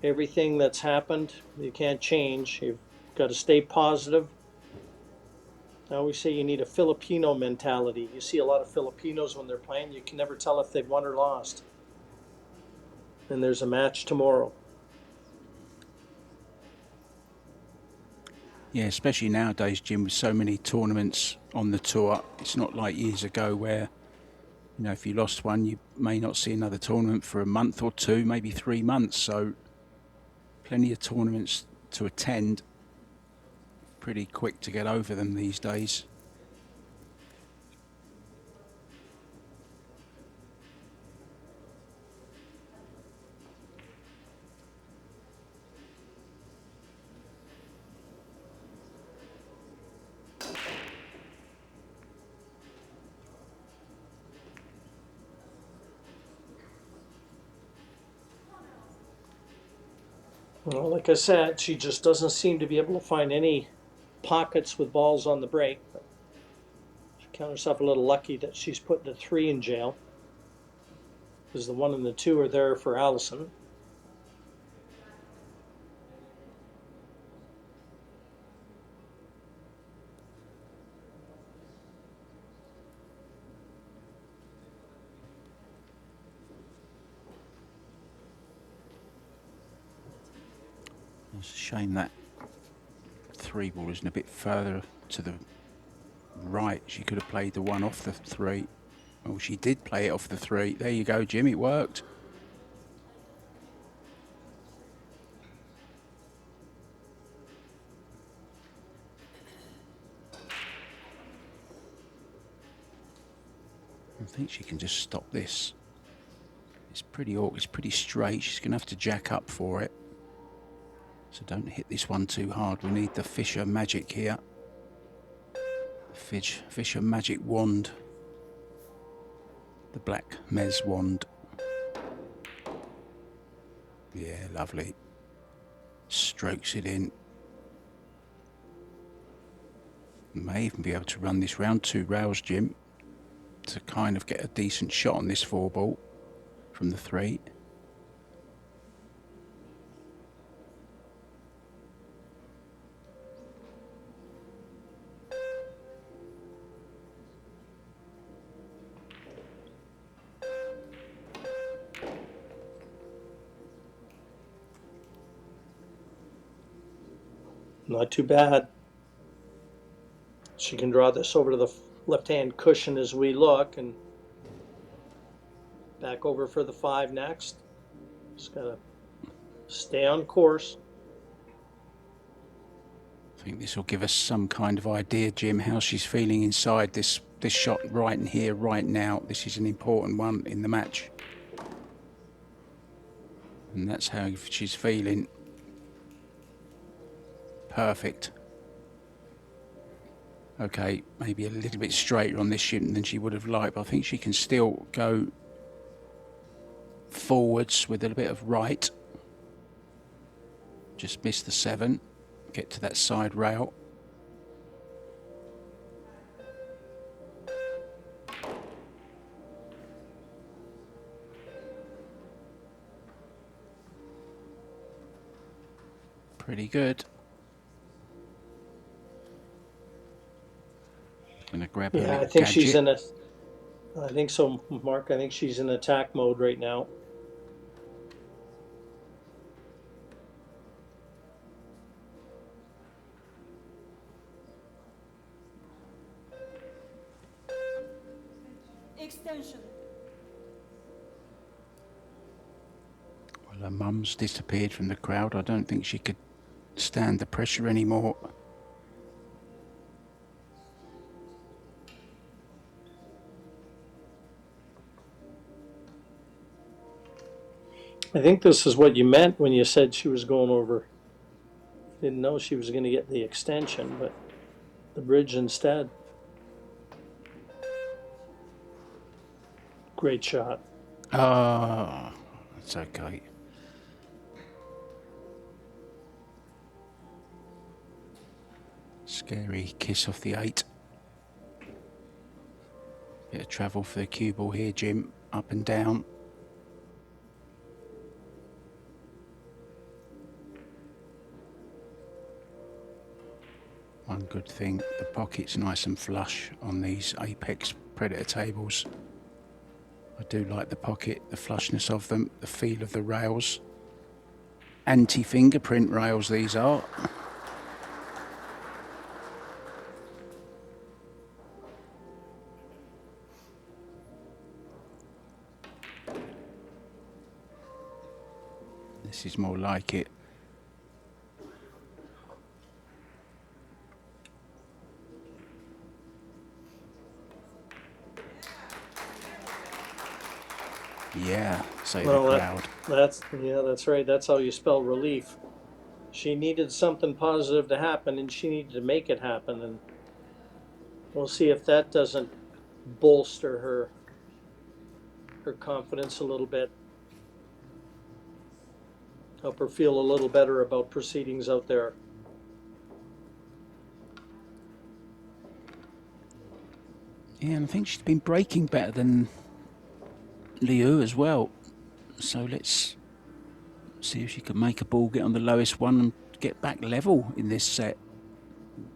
Speaker 2: everything that's happened, you can't change. You've got to stay positive. I always say you need a Filipino mentality. You see a lot of Filipinos when they're playing, you can never tell if they've won or lost. And there's a match tomorrow.
Speaker 1: Yeah, especially nowadays, Jim, with so many tournaments on the tour. It's not like years ago where You know, if you lost one, you may not see another tournament for a month or two, maybe 3 months. So plenty of tournaments to attend. Pretty quick to get over them these days.
Speaker 2: Well, like I said, she just doesn't seem to be able to find any pockets with balls on the break. But she counted herself a little lucky that she's put the 3 in jail, because the 1 and the 2 are there for Allison.
Speaker 1: It's a shame that 3 ball isn't a bit further to the right. She could have played the 1 off the 3. Well, she did play it off the 3. There you go, Jim. It worked. I think she can just stop this. It's pretty awkward. It's pretty straight. She's going to have to jack up for it. So don't hit this one too hard. We need the Fisher Magic here. Fisher Magic Wand. The black Mez wand. Yeah, lovely. Strokes it in. May even be able to run this round 2 rails, Jim, to kind of get a decent shot on this 4 ball from the 3.
Speaker 2: Not too bad. She can draw this over to the left-hand cushion as we look, and back over for the 5 next. Just gotta stay on course.
Speaker 1: I think this will give us some kind of idea, Jim, how she's feeling inside this shot right in here, right now. This is an important one in the match. And that's how she's feeling. Perfect. Okay, maybe a little bit straighter on this shooting than she would have liked, but I think she can still go forwards with a little bit of right. Just miss the 7. Get to that side rail. Pretty good. Gonna grab her
Speaker 2: Yeah, I
Speaker 1: little
Speaker 2: think
Speaker 1: gadget.
Speaker 2: she's in a. I think so, Mark. I think she's in attack mode right now.
Speaker 3: Extension.
Speaker 1: Well, her mum's disappeared from the crowd. I don't think she could stand the pressure anymore.
Speaker 2: I think this is what you meant when you said she was going over. Didn't know she was going to get the extension, but the bridge instead. Great shot.
Speaker 1: Ah, it's okay. Scary kiss off the 8. Bit of travel for the cue ball here, Jim. Up and down. One good thing, the pocket's nice and flush on these Apex Predator tables. I do like the pocket, the flushness of them, the feel of the rails. Anti-fingerprint rails these are. This is more like it. Yeah, say the crowd.
Speaker 2: That's right. That's how you spell relief. She needed something positive to happen, and she needed to make it happen. And we'll see if that doesn't bolster her confidence a little bit, help her feel a little better about proceedings out there.
Speaker 1: Yeah, and I think she's been breaking better than LIU as well. So let's see if she can make a ball, get on the lowest one and get back level in this set.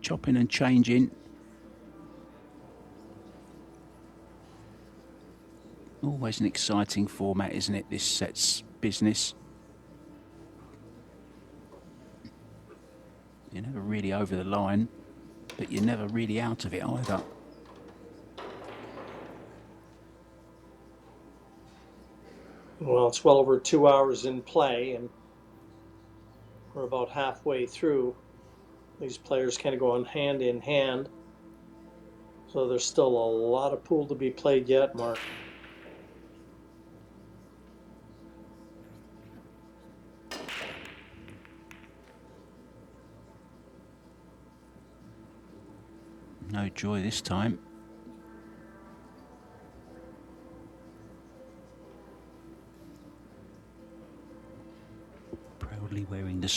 Speaker 1: Chopping and changing. Always an exciting format, isn't it, this set's business? You're never really over the line, but you're never really out of it either.
Speaker 2: Well, it's well over 2 hours in play, and we're about halfway through. These players kind of go on hand in hand. So there's still a lot of pool to be played yet, Mark.
Speaker 1: No joy this time. Proudly wearing the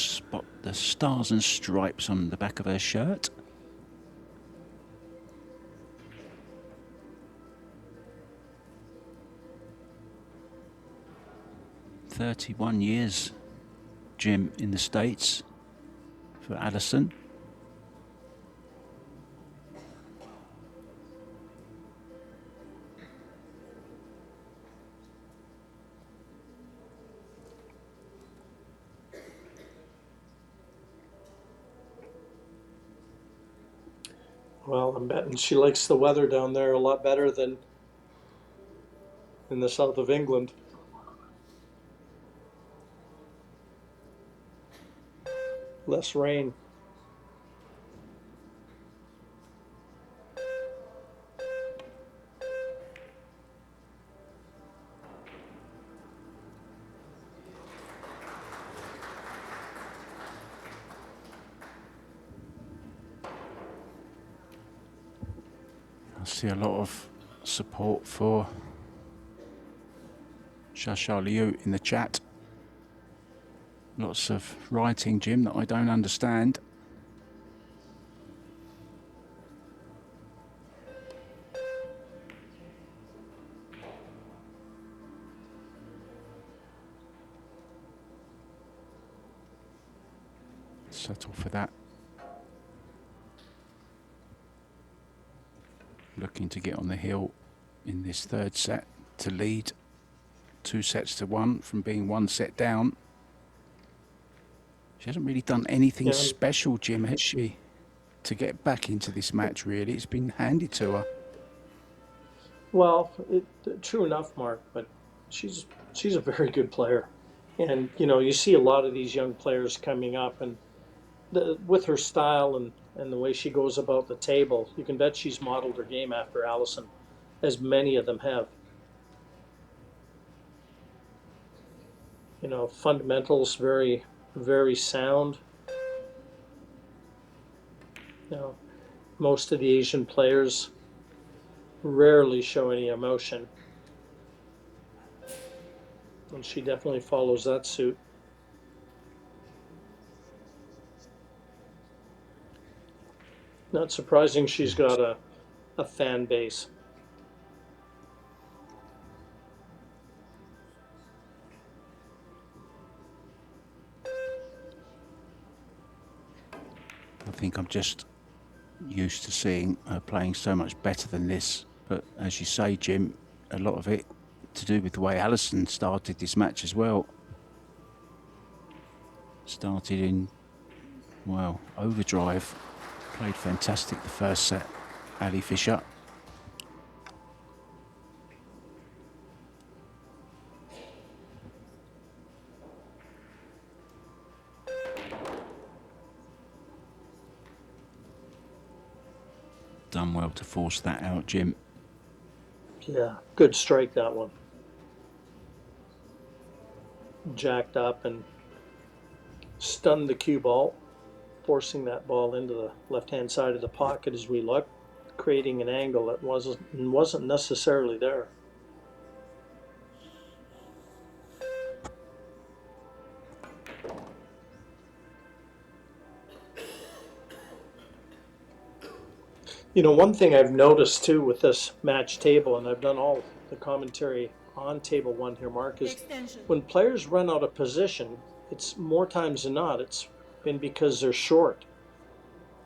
Speaker 1: stars and stripes on the back of her shirt. "31 years, Jim, in the States for Alison.
Speaker 2: Well, I'm betting she likes the weather down there a lot better than in the south of England. Less rain.
Speaker 1: I see a lot of support for LIU in the chat. Lots of writing, Jim, that I don't understand. Settle for that. Looking to get on the hill in this third set to lead 2-1 from being 1 set down. She hasn't really done anything special, Jim, has she? To get back into this match, really. It's been handed to her.
Speaker 2: Well, true enough, Mark, but she's a very good player. And, you see a lot of these young players coming up, and with her style and the way she goes about the table, you can bet she's modeled her game after Alison, as many of them have. Fundamentals very, very sound. Most of the Asian players rarely show any emotion, and she definitely follows that suit. Not surprising she's got a fan base.
Speaker 1: I think I'm just used to seeing her playing so much better than this. But as you say, Jim, a lot of it to do with the way Alison started this match as well. Started in, well, overdrive. Played fantastic the first set, Ali Fisher. Done well to force that out, Jim.
Speaker 2: Yeah, good strike, that one. Jacked up and stunned the cue ball, forcing that ball into the left-hand side of the pocket as we look, creating an angle that wasn't necessarily there. You know, one thing I've noticed too with this match table, and I've done all the commentary on table one here, Mark, is
Speaker 3: Extension.
Speaker 2: when players run out of position, it's more times than not, it's been because they're short.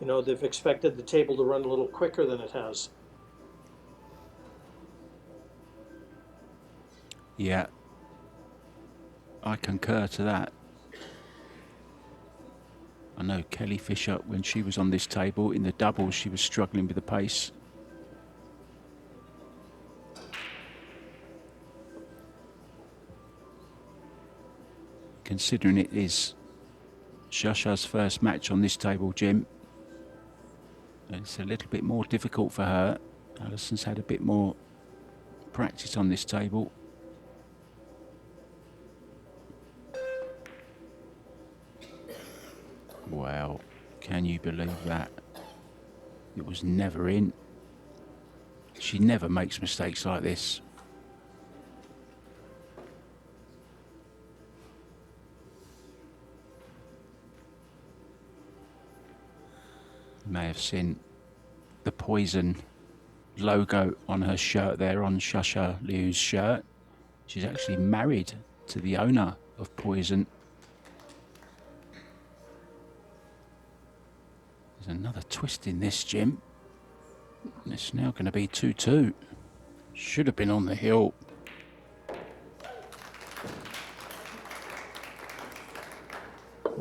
Speaker 2: You know, they've expected the table to run a little quicker than it has.
Speaker 1: Yeah, I concur to that. I know Kelly Fisher, when she was on this table in the doubles, she was struggling with the pace. Considering it is Shasha's first match on this table, Jim, it's a little bit more difficult for her. Alison's had a bit more practice on this table. Wow, can you believe that? It was never in. She never makes mistakes like this. You may have seen the Poison logo on her shirt there, on Shasha Liu's shirt. She's actually married to the owner of Poison. There's another twist in this, Jim. It's now going to be 2-2. Should have been on the hill.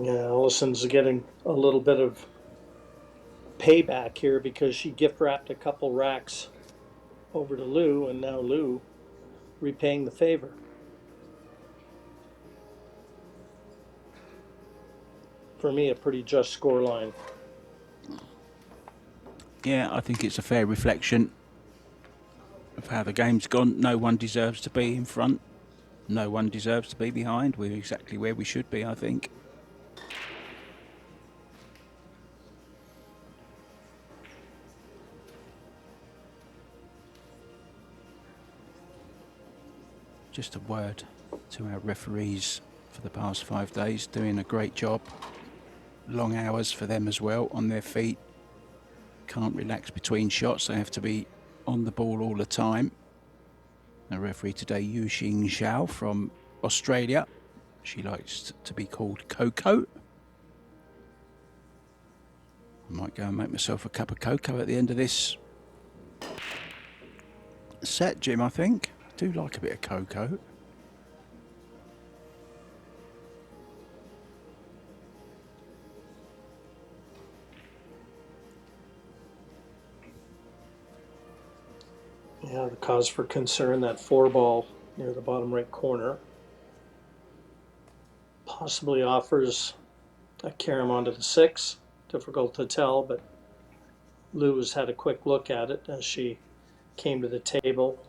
Speaker 2: Yeah, Allison's getting a little bit of payback here because she gift wrapped a couple racks over to Lou, and now Lou repaying the favor. For me, a pretty just score line.
Speaker 1: Yeah, I think it's a fair reflection of how the game's gone. No one deserves to be in front. No one deserves to be behind. We're exactly where we should be, I think. Just a word to our referees for the past 5 days, doing a great job. Long hours for them as well, on their feet. Can't relax between shots, they have to be on the ball all the time. The referee today, Yuxing Zhao from Australia. She likes to be called Coco. I might go and make myself a cup of cocoa at the end of this set, Jim, I think. I do like a bit of cocoa.
Speaker 2: Yeah, the cause for concern, that 4-ball near the bottom right corner. Possibly offers a carom onto the 6. Difficult to tell, but Lou has had a quick look at it as she came to the table.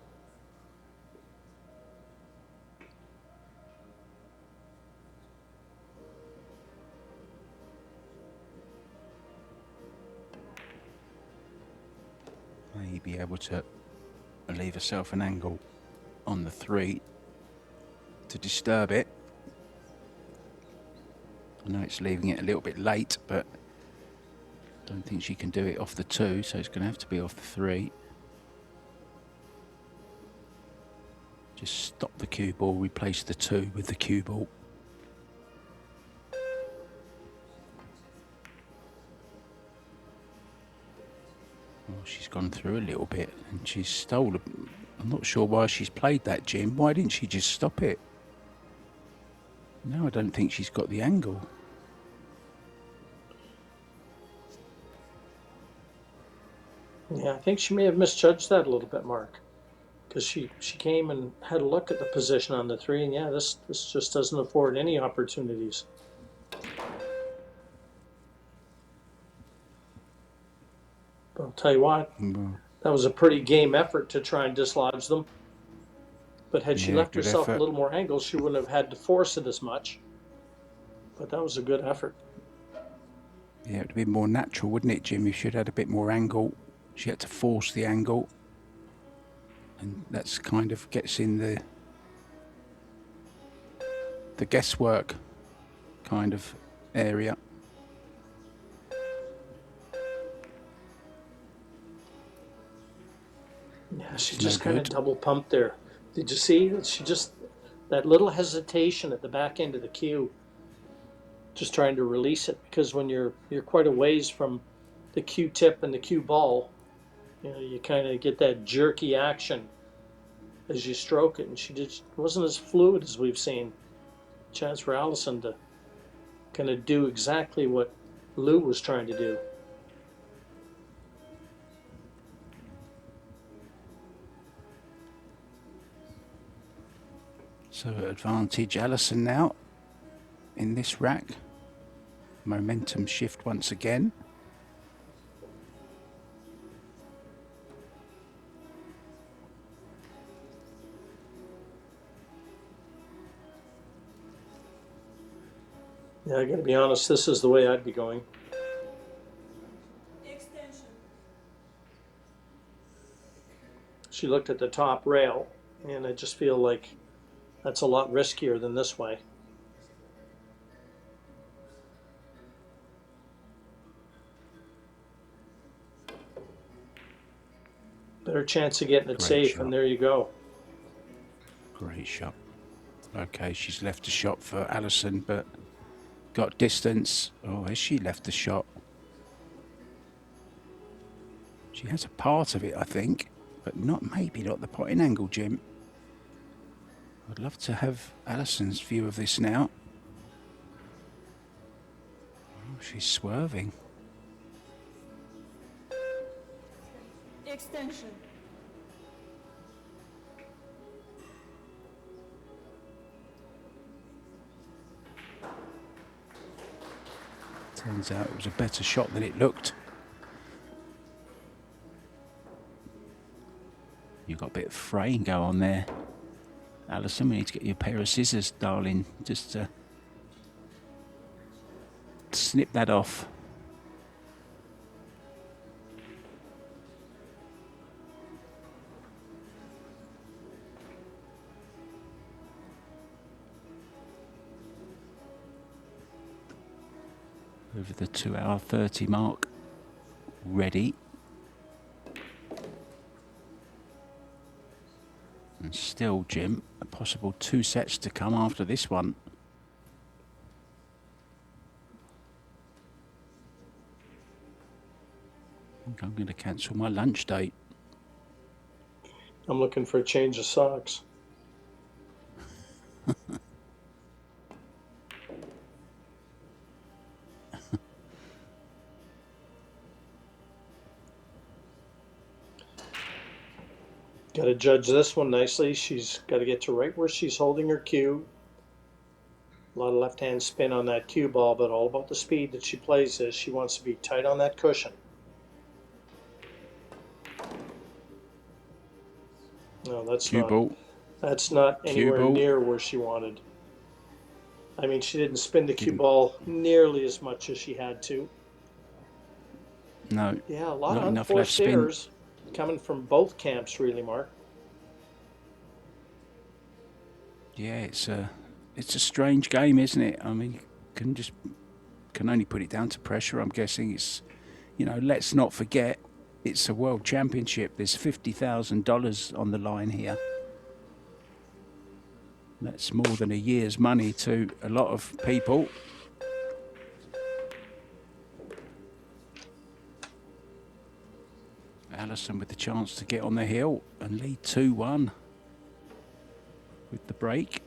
Speaker 1: May be able to leave herself an angle on the 3 to disturb it. I know it's leaving it a little bit late, but I don't think she can do it off the 2, so it's going to have to be off the 3. Just stop the cue ball, replace the 2 with the cue ball. Well, she's gone through a little bit and she's stolen. I'm not sure why she's played that, Jim. Why didn't she just stop it? No, I don't think she's got the angle.
Speaker 2: Yeah, I think she may have misjudged that a little bit, Mark. Because she came and had a look at the position on the 3, and yeah, this just doesn't afford any opportunities. Well, Tell you what, that was a pretty game effort to try and dislodge them. But had she
Speaker 1: Yeah,
Speaker 2: left
Speaker 1: good
Speaker 2: herself a
Speaker 1: effort.
Speaker 2: little more angle, she wouldn't have had to force it as much. But that was a good effort.
Speaker 1: Yeah, it would have been more natural, wouldn't it, Jim, if she'd had a bit more angle. She had to force the angle. And that's kind of gets in the guesswork kind of area.
Speaker 2: Yeah, she
Speaker 1: It's no
Speaker 2: just kind of
Speaker 1: good.
Speaker 2: double pumped there. Did you see that she just, that little hesitation at the back end of the cue, just trying to release it, because when you're quite a ways from the cue tip and the cue ball, you know, you kind of get that jerky action as you stroke it, and she just wasn't as fluid as we've seen. Chance for Allison to kind of do exactly what Lou was trying to do.
Speaker 1: So advantage Allison now in this rack. Momentum shift once again.
Speaker 2: Yeah, I got to be honest, this is the way I'd be going.
Speaker 3: Extension.
Speaker 2: She looked at the top rail, and I just feel like that's a lot riskier than this way. Better chance of getting it
Speaker 1: Great
Speaker 2: safe,
Speaker 1: shot.
Speaker 2: and there you go.
Speaker 1: Great shot. Okay, she's left the shot for Allison, but got distance. Oh, has she left the shot? She has a part of it, I think, but maybe not the potting angle, Jim. I'd love to have Allison's view of this now. Oh, she's swerving.
Speaker 3: Extension.
Speaker 1: Turns out it was a better shot than it looked. You've got a bit of fraying go on there. Allison, we need to get you a pair of scissors, darling, just to snip that off. Over the 2-hour 30 mark. Ready. And still, Jim, a possible 2 sets to come after this one. I think I'm going to cancel my lunch date.
Speaker 2: I'm looking for a change of socks. Got to judge this one nicely. She's got to get to right where she's holding her cue. A lot of left-hand spin on that cue ball, but all about the speed that she plays this. She wants to be tight on that cushion. No,
Speaker 1: Cue ball.
Speaker 2: that's not
Speaker 1: Cue
Speaker 2: anywhere
Speaker 1: ball.
Speaker 2: near where she wanted. I mean, she didn't spin the cue ball nearly as much as she had to.
Speaker 1: No.
Speaker 2: Yeah, a lot
Speaker 1: Not
Speaker 2: of
Speaker 1: enough left
Speaker 2: unforced
Speaker 1: spin.
Speaker 2: errors coming from both camps, really, Mark.
Speaker 1: Yeah, it's a strange game, isn't it? I mean, can only put it down to pressure. I'm guessing it's, let's not forget, it's a world championship. There's $50,000 on the line here. That's more than a year's money to a lot of people. Allison with the chance to get on the hill and lead 2-1 with the break.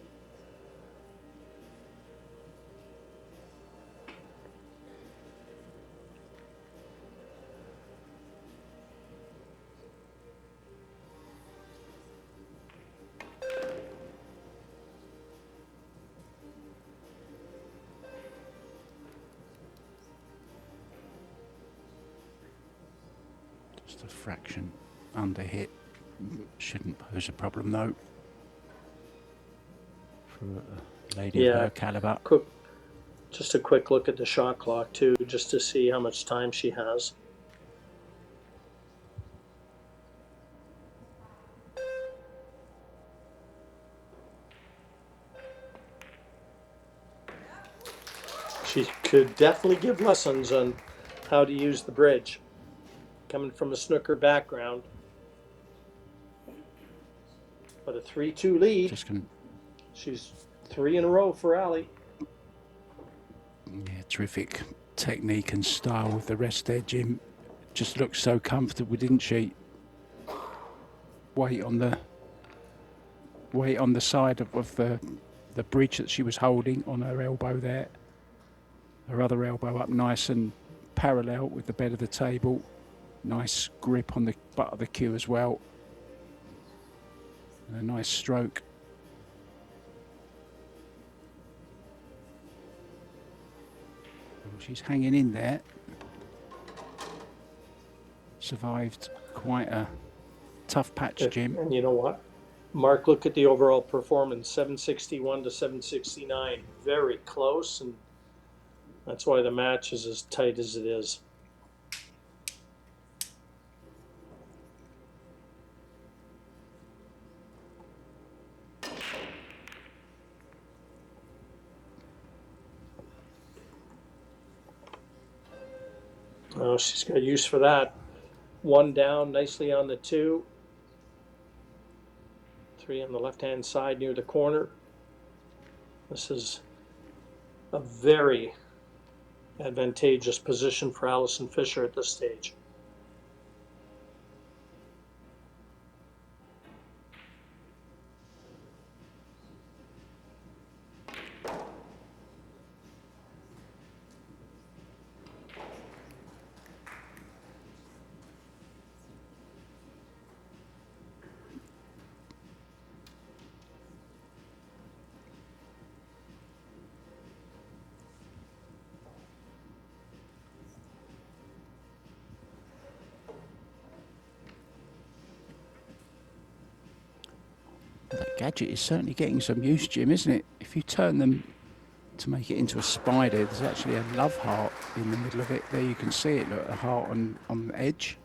Speaker 1: Just a fraction under hit. Shouldn't pose a problem though for a lady of her caliber.
Speaker 2: Just a quick look at the shot clock too, just to see how much time she has. She could definitely give lessons on how to use the bridge. Coming from a snooker background. But a 3-2 lead. She's 3 in a row for Ali.
Speaker 1: Yeah, terrific technique and style with the rest there, Jim. Just looked so comfortable, didn't she? Weight on the side of the bridge that she was holding on her elbow there. Her other elbow up nice and parallel with the bed of the table. Nice grip on the butt of the cue as well. And a nice stroke. Well, she's hanging in there. Survived quite a tough patch, Jim.
Speaker 2: And you know what? Mark, look at the overall performance, 761 to 769. Very close, and that's why the match is as tight as it is. Oh, she's got use for that. 1 down, nicely on the 2. 3 on the left-hand side near the corner. This is a very advantageous position for Alison Fisher at this stage.
Speaker 1: That gadget is certainly getting some use, Jim, isn't it? If you turn them to make it into a spider, there's actually a love heart in the middle of it. There you can see it, look, a heart on the edge.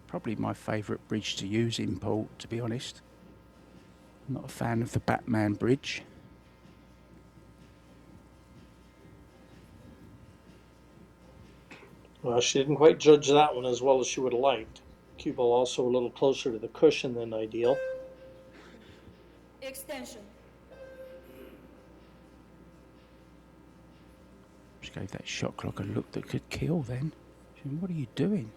Speaker 1: Probably my favourite bridge to use in pool, to be honest. I'm not a fan of the Batman bridge.
Speaker 2: Well, she didn't quite judge that one as well as she would have liked. Cue ball also a little closer to the cushion than ideal.
Speaker 3: Extension.
Speaker 1: Just gave that shot clock a look that could kill then. What are you doing?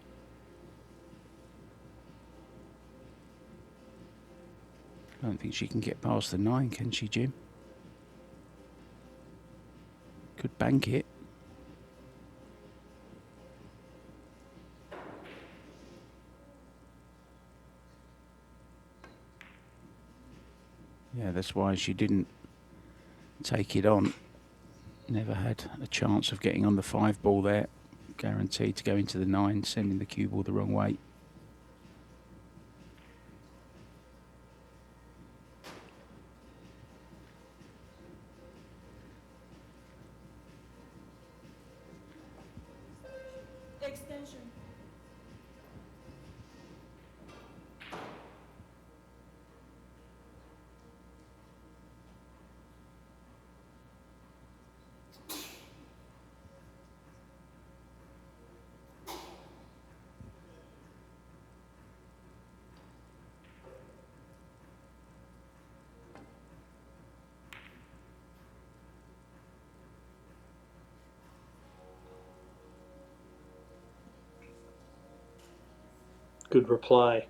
Speaker 1: I don't think she can get past the 9, can she, Jim? Could bank it. Yeah, that's why she didn't take it on. Never had a chance of getting on the 5 ball there. Guaranteed to go into the 9, sending the cue ball the wrong way.
Speaker 3: Extension.
Speaker 2: Good reply.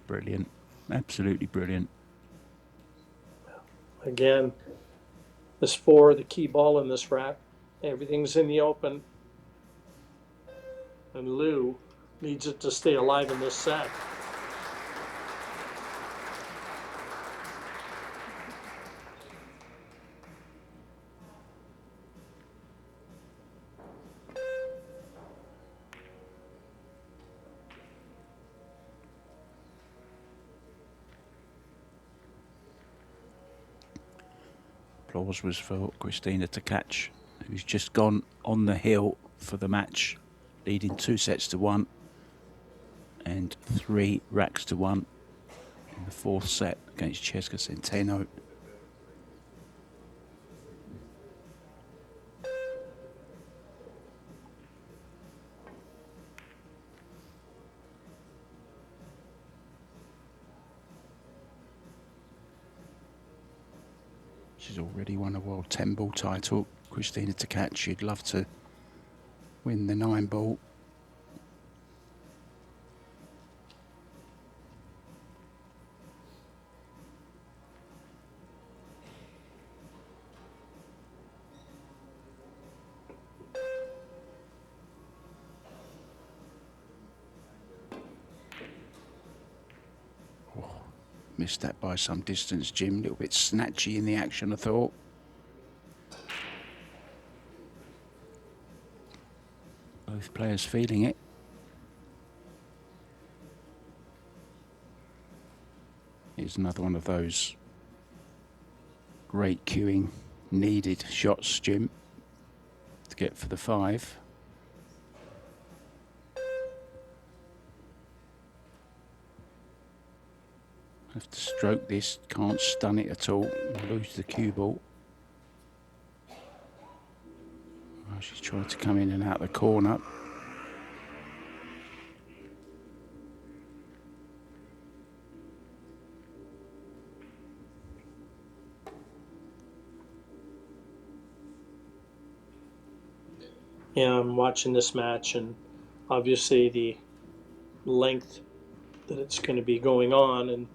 Speaker 1: Brilliant. Absolutely brilliant.
Speaker 2: Again, this 4, the key ball in this rack. Everything's in the open. And Liu needs it to stay alive in this set.
Speaker 1: Applause was for Christina to catch, who's just gone on the hill for the match, leading 2-1 and 3 racks to 1 in the 4th set against Cesca Centeno. She's already won a World 10-ball title. Christina to catch, she'd love to win the 9-ball. Missed that by some distance, Jim. A little bit snatchy in the action, I thought. Both players feeling it. Here's another one of those great queuing needed shots, Jim, to get for the 5. Have to stroke this, can't stun it at all. Lose the cue ball. Oh, she's trying to come in and out the corner.
Speaker 2: Yeah, I'm watching this match, and obviously the length that it's going to be going on, and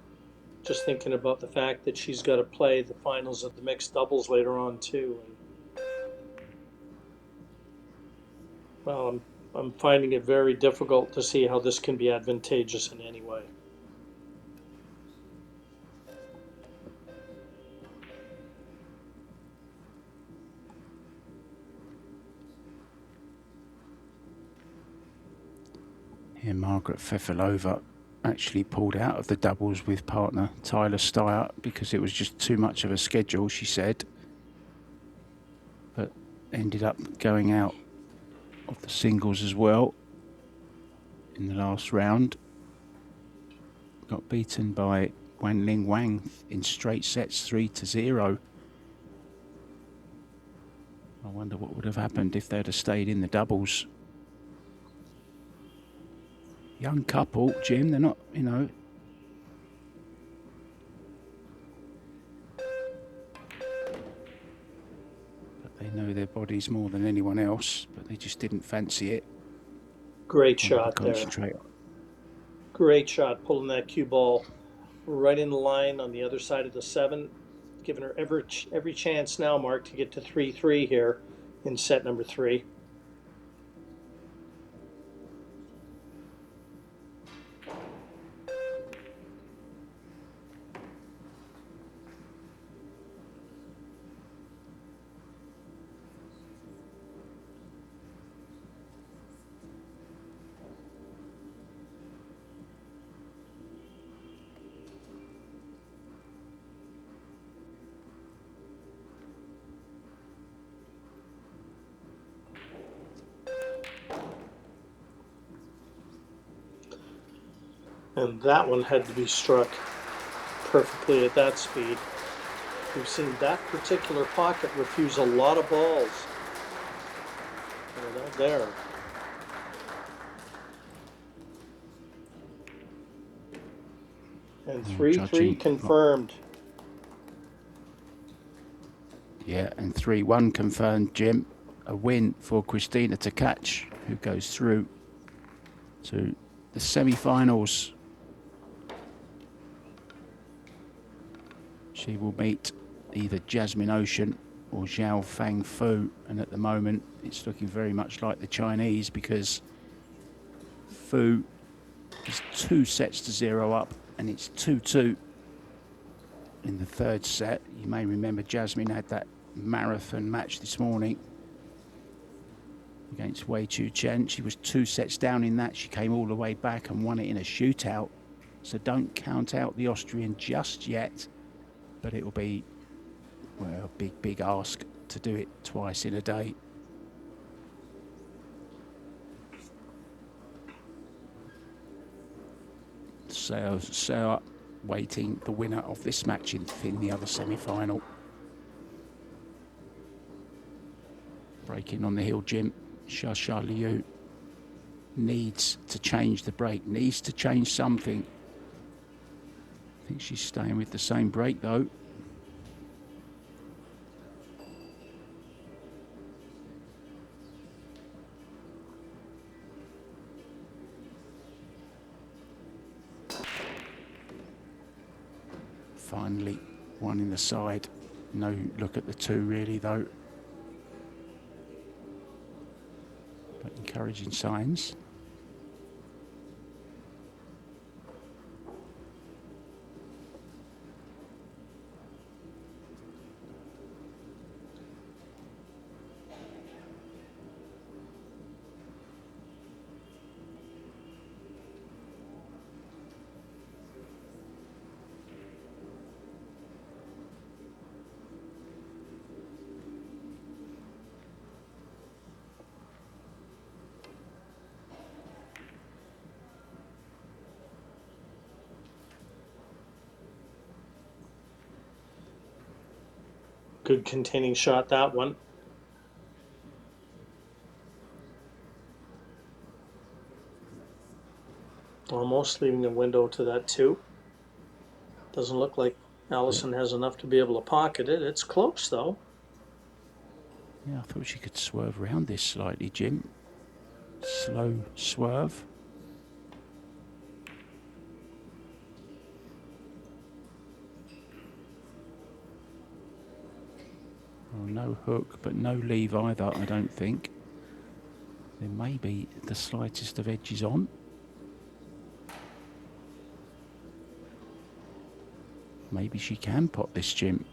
Speaker 2: just thinking about the fact that she's got to play the finals of the mixed doubles later on too. And, well, I'm finding it very difficult to see how this can be advantageous in any way.
Speaker 1: Here, Margaret Fefilova actually pulled out of the doubles with partner Tyler Steyer because it was just too much of a schedule, she said. But ended up going out of the singles as well in the last round. Got beaten by Wanling Wang in straight sets, 3-0. I wonder what would have happened if they'd have stayed in the doubles. Young couple, Jim, they're not, you know. But they know their bodies more than anyone else, but they just didn't fancy it.
Speaker 2: Great shot there. Great shot, pulling that cue ball right in the line on the other side of the 7, giving her every chance now, Mark, to get to 3-3 here in set number 3. And that one had to be struck perfectly at that speed. We've seen that particular pocket refuse a lot of balls. They're not there. And 3-3 confirmed.
Speaker 1: Yeah, and 3-1 confirmed, Jim. A win for Christina to catch, who goes through to the semi-finals. She will meet either Jasmine Ocean or Zhao Fang Fu, and at the moment it's looking very much like the Chinese, because Fu is 2-0 up and it's 2-2 in the third set. You may remember Jasmine had that marathon match this morning against Wei Chu Chen. She was 2 sets down in that. She came all the way back and won it in a shootout. So don't count out the Austrian just yet, but it will be, well, a big ask to do it twice in a day. So waiting the winner of this match in the other semi-final. Breaking on the hill, Jim. LIU needs to change the break, needs to change something. I think she's staying with the same break though. Finally, one in the side. No look at the two really though. But encouraging signs.
Speaker 2: Good containing shot, that one. Almost leaving the window to that 2. Doesn't look like Allison has enough to be able to pocket it. It's close though.
Speaker 1: Yeah, I thought she could swerve around this slightly, Jim. Slow swerve. Well, no hook, but no leave either, I don't think. There may be the slightest of edges on. Maybe she can pot this, Jim.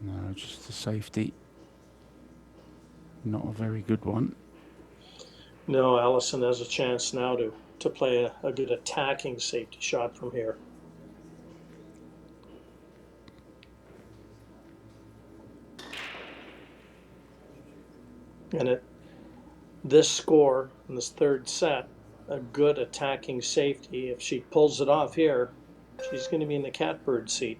Speaker 1: No, just the safety. Not a very good one.
Speaker 2: No, Allison has a chance now to play a good attacking safety shot from here. And at this score in this third set, a good attacking safety, if she pulls it off here, she's going to be in the catbird seat.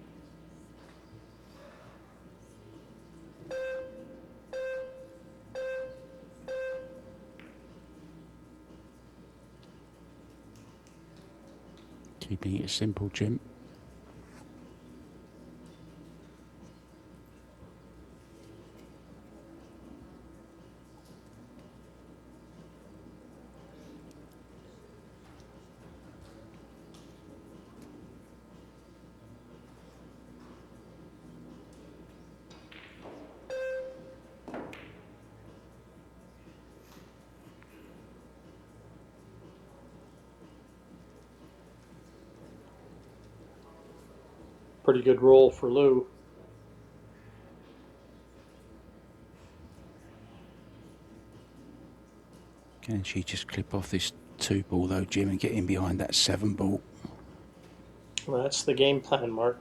Speaker 1: Keeping it simple, Jim.
Speaker 2: Pretty good roll for Lou.
Speaker 1: Can she just clip off this 2 ball though, Jim, and get in behind that 7 ball?
Speaker 2: Well, that's the game plan, Mark.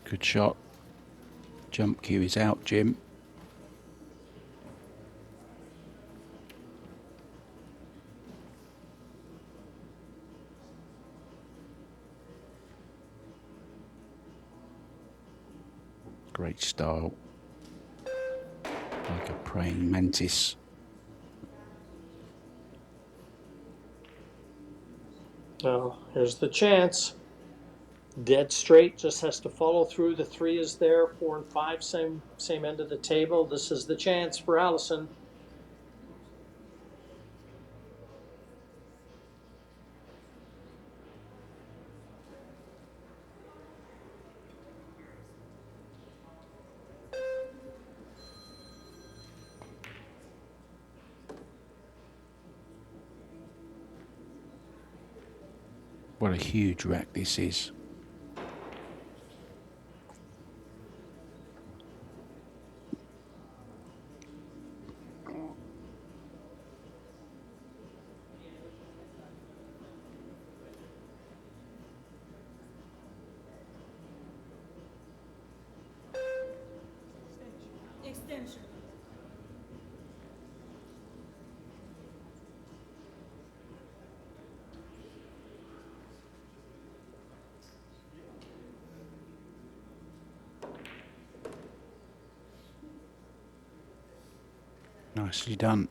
Speaker 1: Good shot. Jump cue is out, Jim. Great style. Like a praying mantis.
Speaker 2: Well, here's the chance. Dead straight, just has to follow through. The 3 is there, 4 and 5, same end of the table. This is the chance for Allison.
Speaker 1: What a huge rack this is.
Speaker 3: Extension.
Speaker 1: Nicely done.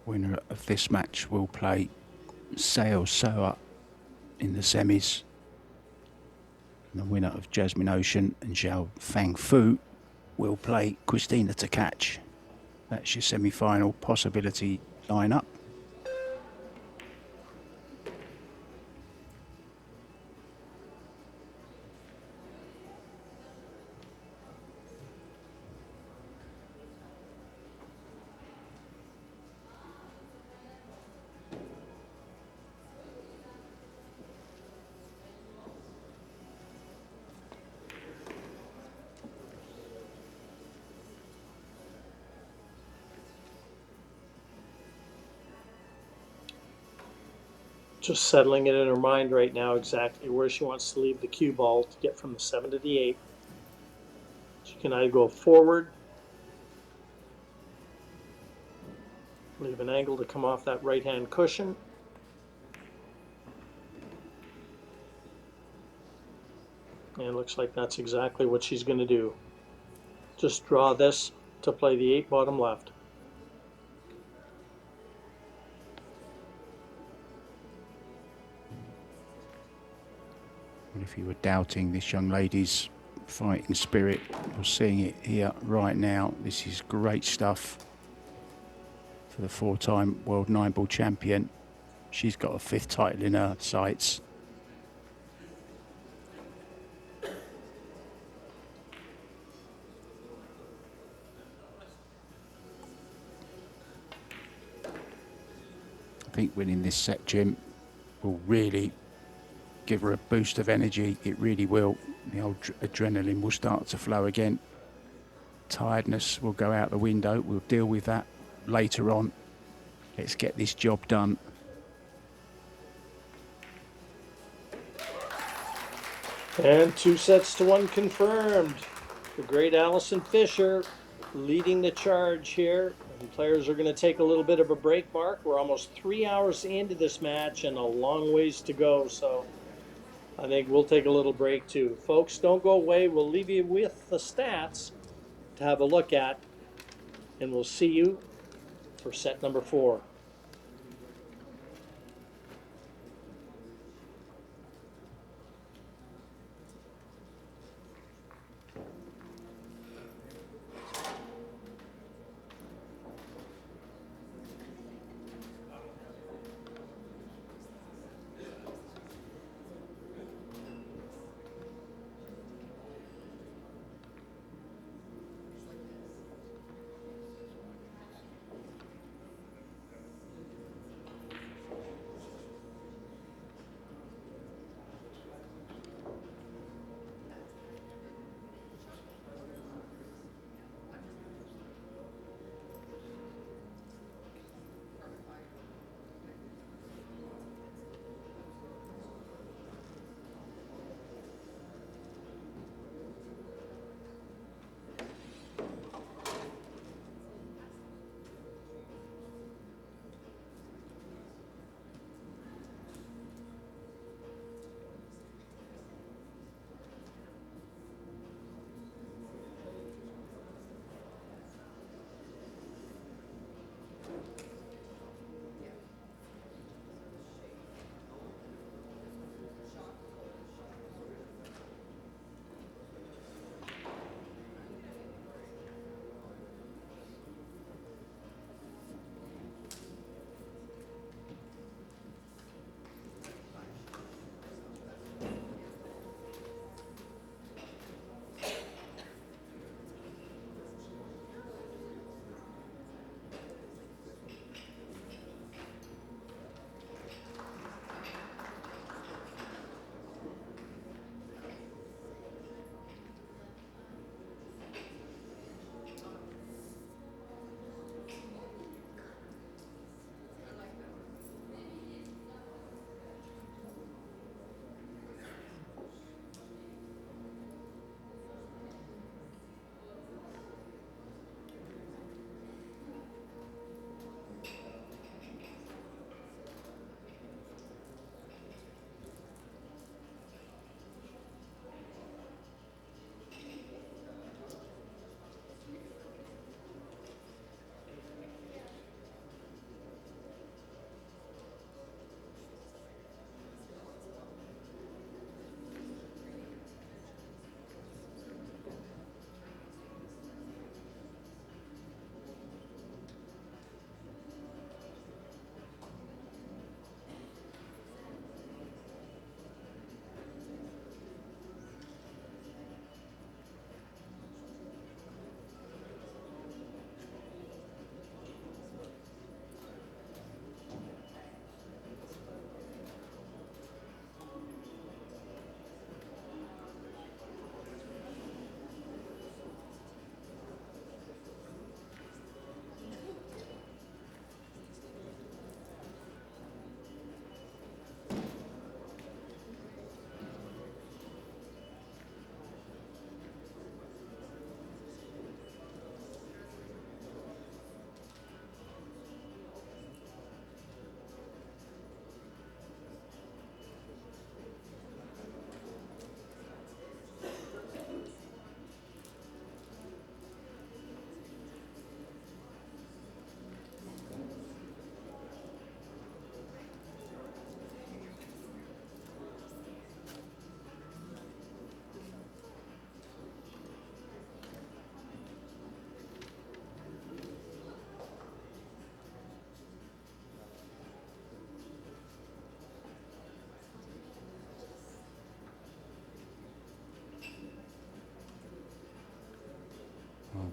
Speaker 1: Winner of this match will play Seo Soa in the semis. And the winner of Jasmine Ocean and Zhao Fang Fu will play Christina to catch. That's your semi-final possibility lineup.
Speaker 2: Just settling it in her mind right now exactly where she wants to leave the cue ball to get from the 7 to the 8. She can either go forward, leave an angle to come off that right-hand cushion, and it looks like that's exactly what she's going to do. Just draw this to play the 8 bottom left.
Speaker 1: And if you were doubting this young lady's fighting spirit, you're seeing it here right now. This is great stuff for the 4-time world 9-ball champion. She's got a 5th title in her sights. I think winning this set, Jim, will really give her a boost of energy. It really will. The old adrenaline will start to flow again. Tiredness will go out the window. We'll deal with that later on. Let's get this job done.
Speaker 2: And 2-1 confirmed. The great Allison Fisher leading the charge here. And players are going to take a little bit of a break, Mark. We're almost 3 hours into this match and a long ways to go. So I think we'll take a little break too. Folks, don't go away. We'll leave you with the stats to have a look at. And we'll see you for set number 4.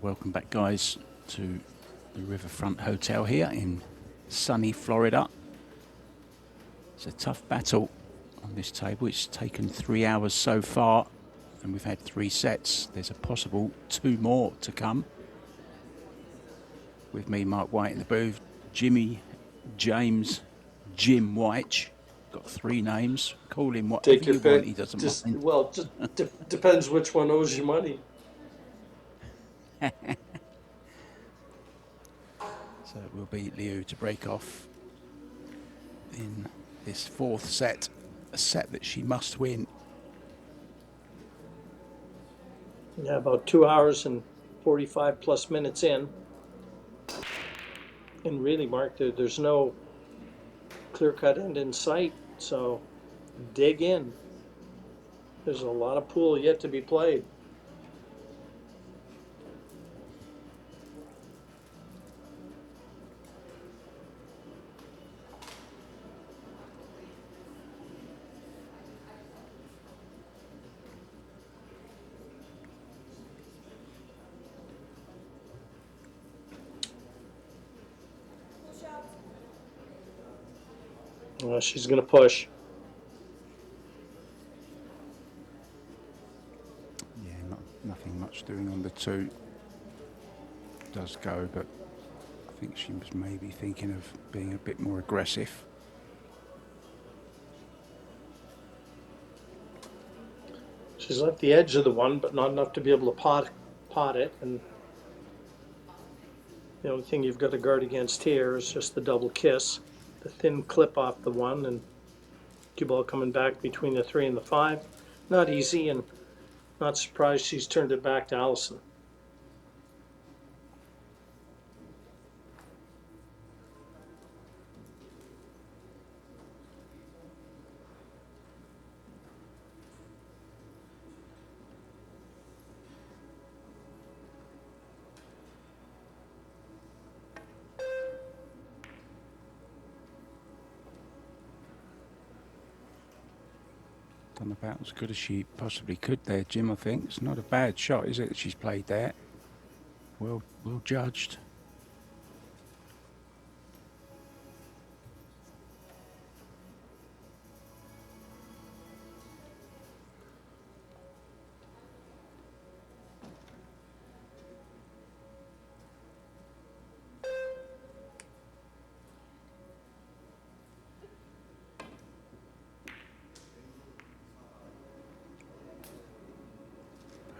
Speaker 1: Welcome back, guys, to the Riverfront Hotel here in sunny Florida. It's a tough battle on this table. It's taken 3 hours so far, and we've had 3 sets. There's a possible 2 more to come. With me, Mark White in the booth, Jimmy, James, Jim White. Got 3 names. Call him whatever
Speaker 2: Take your
Speaker 1: you want.
Speaker 2: pick.
Speaker 1: He doesn't
Speaker 2: Just
Speaker 1: mind.
Speaker 2: well, just depends which one owes you money.
Speaker 1: So it will be LIU to break off in this 4th set, a set that she must win.
Speaker 2: Yeah, about 2 hours and 45 plus minutes in. And really, Mark, there's no clear-cut end in sight, so dig in. There's a lot of pool yet to be played.
Speaker 3: Push out.
Speaker 2: She's going to push.
Speaker 1: Yeah, nothing much doing on the 2. Does go, but I think she was maybe thinking of being a bit more aggressive.
Speaker 2: She's at the edge of the 1, but not enough to be able to pot it. And the only thing you've got to guard against here is just the double kiss, the thin clip off the 1, and cue ball coming back between the 3 and the 5. Not easy, and not surprised she's turned it back to Allison.
Speaker 1: Done about as good as she possibly could there, Jim, I think. It's not a bad shot, is it, that she's played there? Well judged.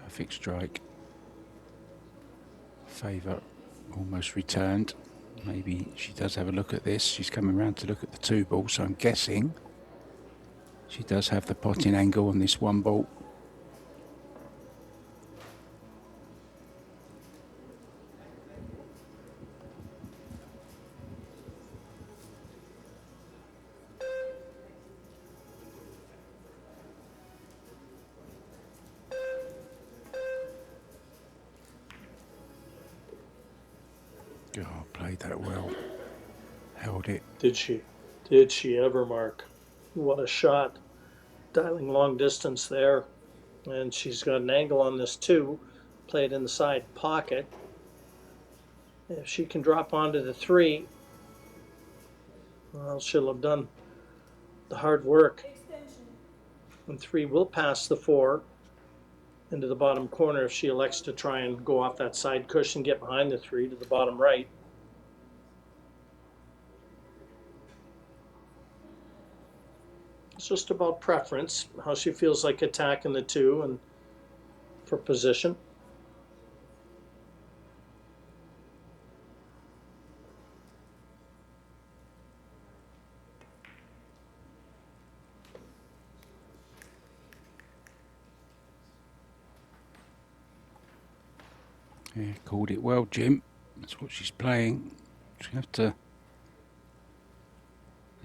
Speaker 1: Perfect strike. Favour almost returned. Maybe she does have a look at this. She's coming round to look at the 2 ball, so I'm guessing she does have the potting angle on this 1 ball. Oh, played that well. Held it.
Speaker 2: Did she ever, Mark? What a shot. Dialing long distance there. And she's got an angle on this 2. Play it in the side pocket. If she can drop onto the 3, well, she'll have done the hard work.
Speaker 3: Extension.
Speaker 2: And 3 will pass the 4 into the bottom corner if she elects to try and go off that side cushion, get behind the 3 to the bottom right. It's just about preference, how she feels like attacking the 2 and for position.
Speaker 1: Yeah, called it well, Jim. That's what she's playing. She have to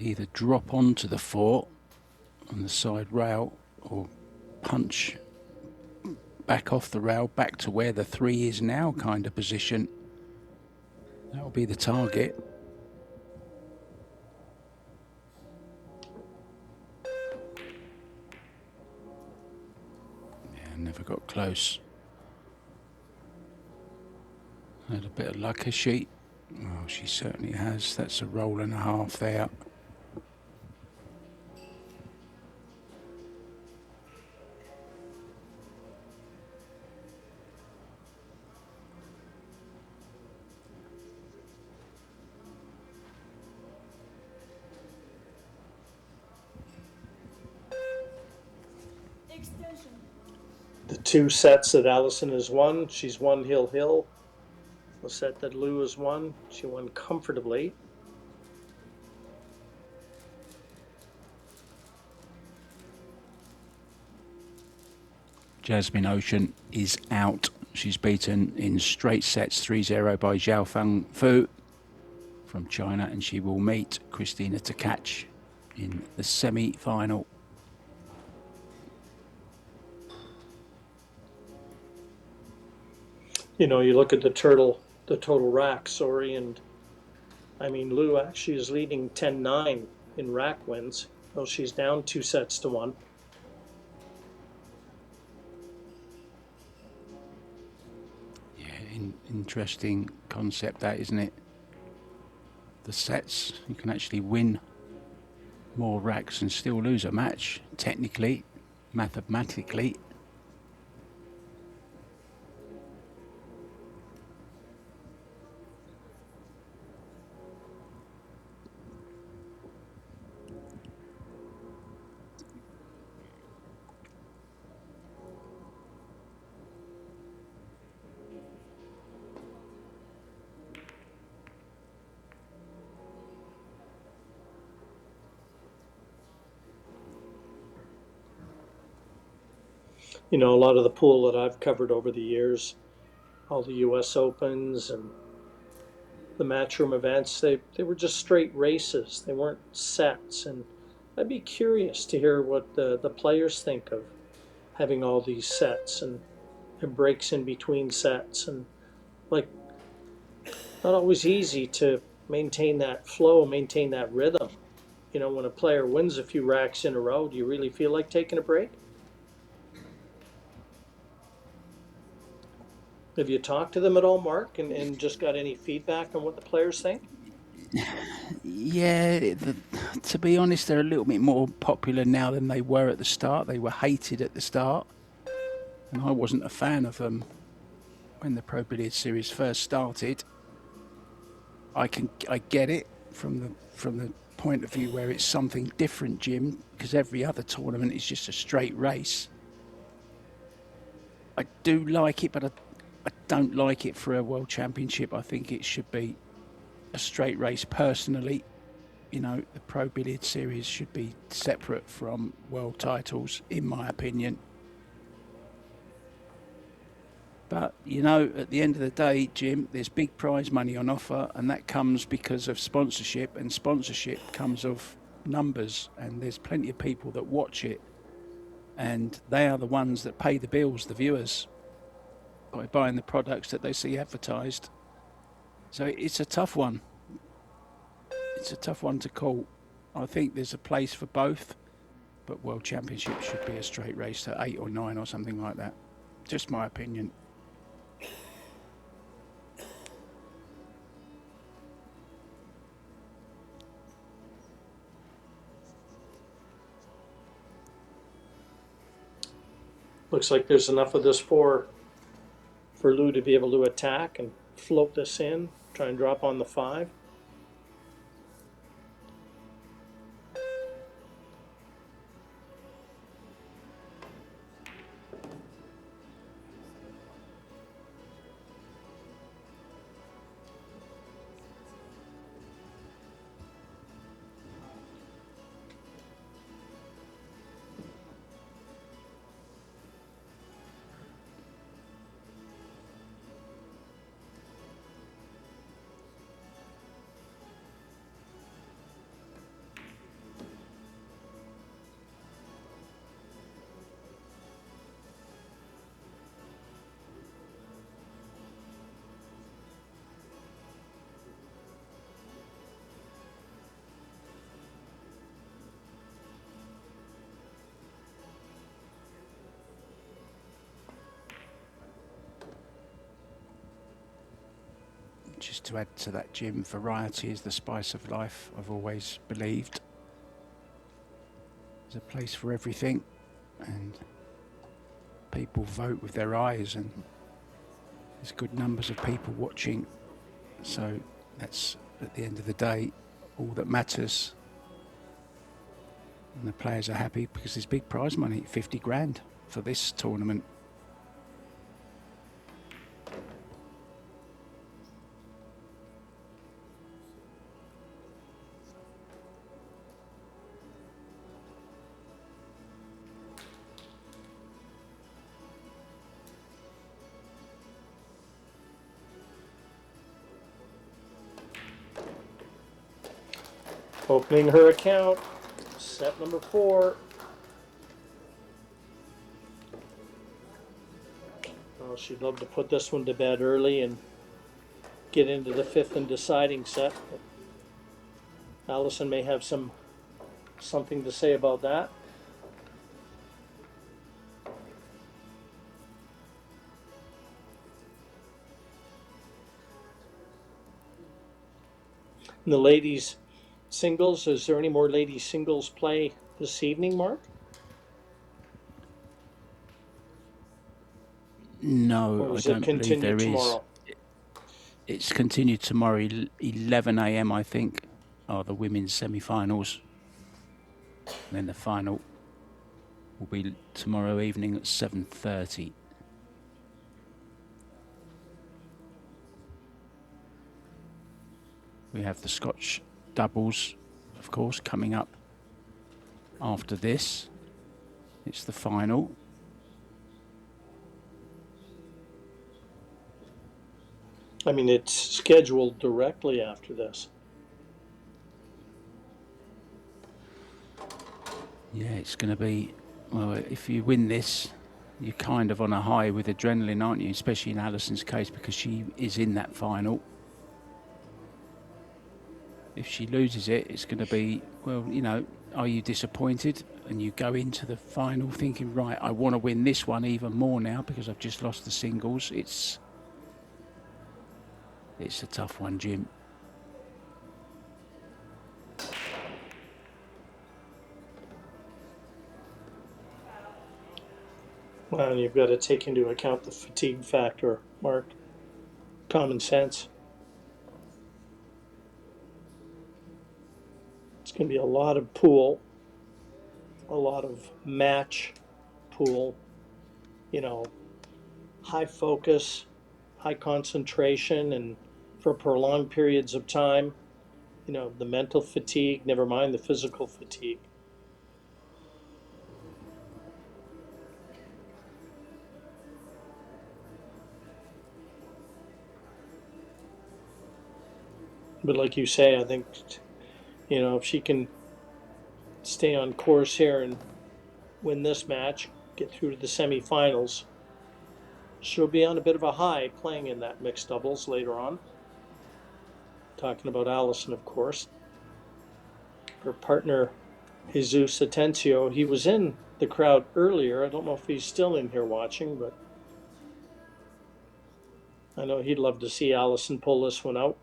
Speaker 1: either drop onto the 4 on the side rail or punch back off the rail, back to where the 3 is now kind of position. That'll be the target. Yeah, never got close. Had a bit of luck, has she? Oh, she certainly has. That's a roll and a half there.
Speaker 3: Extension.
Speaker 2: The 2 sets that Allison has won, she's won Hill. The set that Lou has won, she won comfortably.
Speaker 1: Jasmine Ocean is out. She's beaten in straight sets 3-0 by Zhao Feng Fu from China, and she will meet Christina Tkach in the semi-final.
Speaker 2: You know, you look at the total rack, and I mean, Lou actually is leading 10-9 in rack wins, though she's down 2 sets to 1.
Speaker 1: Yeah, interesting concept that, isn't it? The sets, you can actually win more racks and still lose a match, technically, mathematically.
Speaker 2: You know, a lot of the pool that I've covered over the years, all the US Opens and the matchroom events, they were just straight races. They weren't sets. And I'd be curious to hear what the players think of having all these sets and breaks in between sets. And like, not always easy to maintain that flow, maintain that rhythm. You know, when a player wins a few racks in a row, do you really feel like taking a break? Have you talked to them at all, Mark, and just got any feedback on what the players think?
Speaker 1: Yeah, to be honest, they're a little bit more popular now than they were at the start. They were hated at the start, and I wasn't a fan of them when the Pro Billiards series first started. I get it from the point of view where it's something different, Jim, because every other tournament is just a straight race. I do like it, but I don't like it for a World Championship. I think it should be a straight race personally. You know, the Pro Billiards series should be separate from world titles, in my opinion. But, you know, at the end of the day, Jim, there's big prize money on offer, and that comes because of sponsorship, and sponsorship comes of numbers, and there's plenty of people that watch it, and they are the ones that pay the bills, the viewers, by buying the products that they see advertised. So it's a tough one. It's a tough one to call. I think there's a place for both, but World Championship should be a straight race to 8 or 9 or something like that. Just my opinion.
Speaker 2: Looks like there's enough of this for Lou to be able to attack and float this in, try and drop on the 5.
Speaker 1: just to add to that, Jim, variety is the spice of life. I've always believed there's a place for everything, and people vote with their eyes, and there's good numbers of people watching. So that's, at the end of the day, all that matters. And the players are happy because there's big prize money, 50 grand for this tournament.
Speaker 2: Opening her account, set number 4. Oh, she'd love to put this one to bed early and get into the 5th and deciding set. Allison may have something to say about that. And the ladies singles, is there any more ladies singles play this evening, Mark?
Speaker 1: No, I don't believe there is. It's continued tomorrow, 11 a.m. I think, are the women's semi-finals. And then the final will be tomorrow evening at 7:30. We have the Scotch doubles, of course, coming up after this. It's the final.
Speaker 2: I mean, it's scheduled directly after this.
Speaker 1: Yeah, it's going to be, well, if you win this, you're kind of on a high with adrenaline, aren't you? Especially in Alison's case, because she is in that final. If she loses it, it's going to be, well, you know, are you disappointed? And you go into the final thinking, right, I want to win this one even more now because I've just lost the singles. It's a tough one, Jim.
Speaker 2: Well, and you've got to take into account the fatigue factor, Mark. Common sense. It's going to be a lot of pool, a lot of match pool, you know, high focus, high concentration, and for prolonged periods of time, you know, the mental fatigue, never mind the physical fatigue. But like you say, I think, you know, if she can stay on course here and win this match, get through to the semifinals, she'll be on a bit of a high playing in that mixed doubles later on. Talking about Allison, of course. Her partner, Jesus Atencio, he was in the crowd earlier. I don't know if he's still in here watching, but I know he'd love to see Allison pull this one out.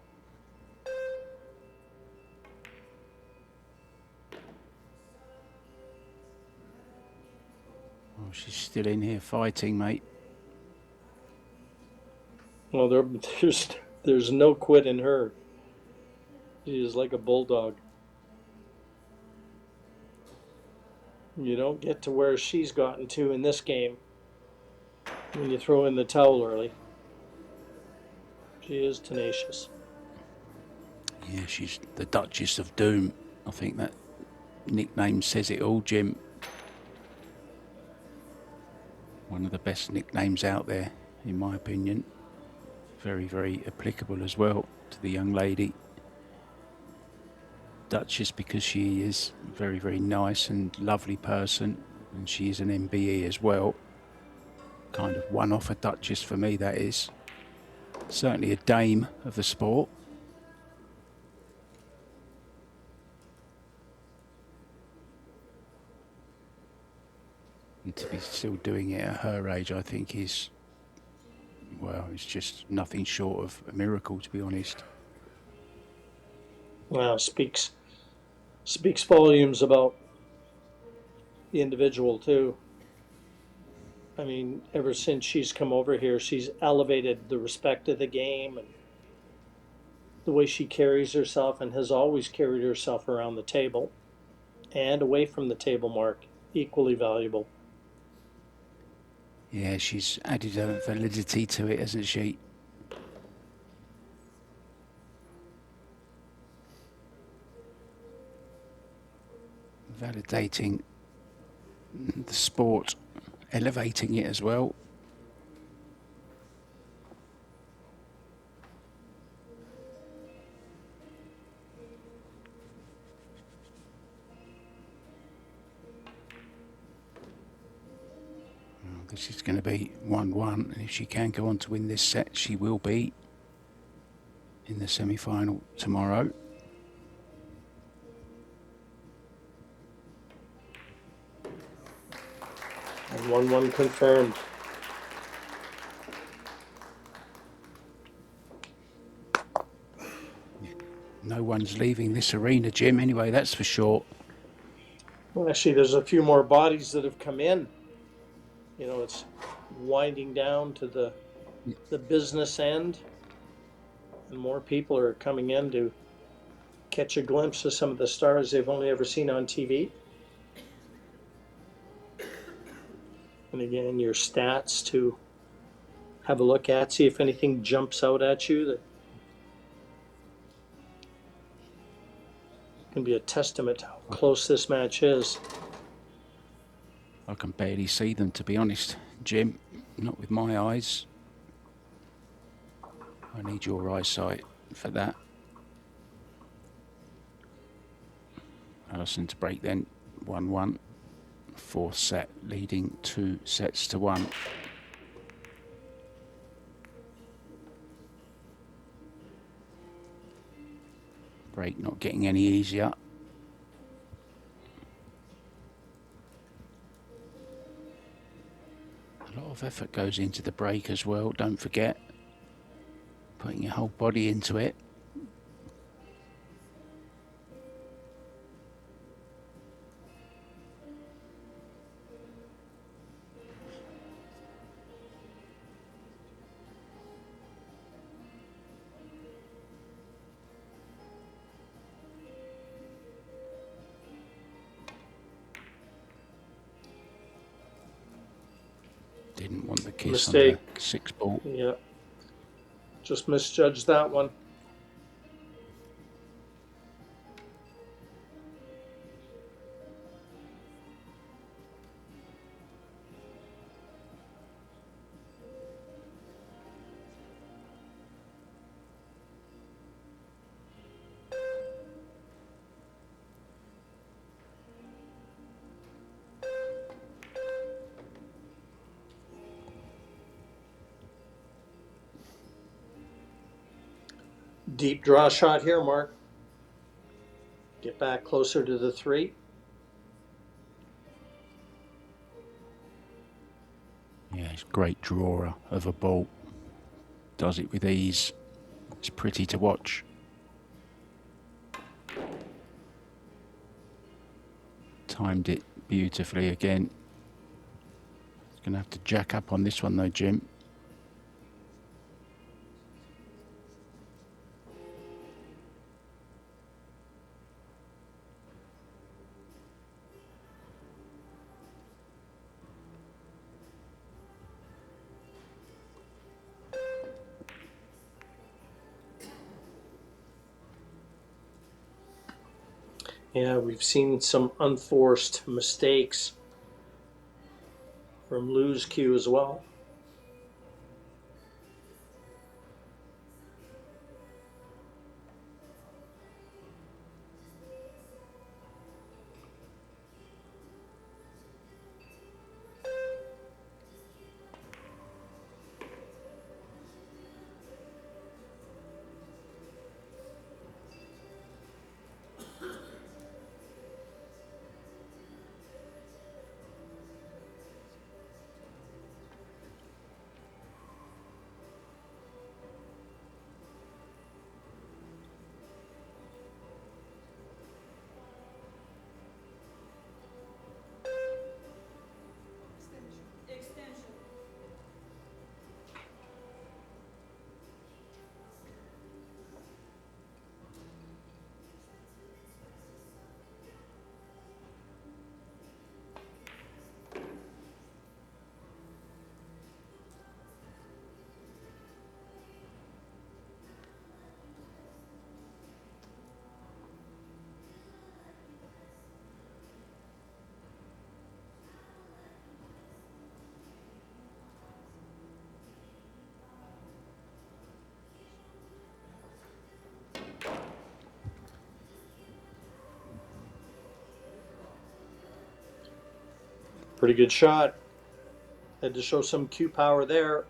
Speaker 1: Oh, she's still in here fighting, mate.
Speaker 2: Well, there's no quit in her. She is like a bulldog. You don't get to where she's gotten to in this game when you throw in the towel early. She is tenacious.
Speaker 1: Yeah, she's the Duchess of Doom. I think that nickname says it all, Jim. One of the best nicknames out there, in my opinion. Very, very applicable as well to the young lady. Duchess because she is a very, very nice and lovely person, and she is an MBE as well. Kind of one off a Duchess for me, that is. Certainly a dame of the sport. And to be still doing it at her age, I think is, Well, it's just nothing short of a miracle, to be honest.
Speaker 2: Well, speaks volumes about the individual too. I mean, ever since she's come over here, she's elevated the respect of the game and the way she carries herself, and has always carried herself around the table and away from the table, Mark. Equally valuable.
Speaker 1: Yeah, she's added a validity to it, hasn't she? Validating the sport, elevating it as well. This is going to be 1-1, and if she can go on to win this set, she will be in the semi-final tomorrow.
Speaker 2: And 1-1 confirmed.
Speaker 1: No one's leaving this arena, Jim, anyway, that's for sure.
Speaker 2: Well, actually, there's a few more bodies that have come in. You know, it's winding down to the business end, and more people are coming in to catch a glimpse of some of the stars they've only ever seen on TV. And again, your stats to have a look at, see if anything jumps out at you that can be a testament to how close this match is.
Speaker 1: I can barely see them, to be honest, Jim. Not with my eyes. I need your eyesight for that. Allison to break then, 1-1. Fourth set, leading 2-1. Break not getting any easier. A lot of effort goes into the break as well, don't forget. Putting your whole body into it. Didn't want the kiss
Speaker 2: Mistake.
Speaker 1: on the 6 ball.
Speaker 2: Yeah. Just misjudged that one. Deep draw shot here, Mark. Get back closer to the 3.
Speaker 1: Yeah, he's a great drawer of a ball. Does it with ease. It's pretty to watch. Timed it beautifully again. He's going to have to jack up on this one though, Jim.
Speaker 2: Yeah, we've seen some unforced mistakes from Lou's cue as well. Pretty good shot. Had to show some cue power there.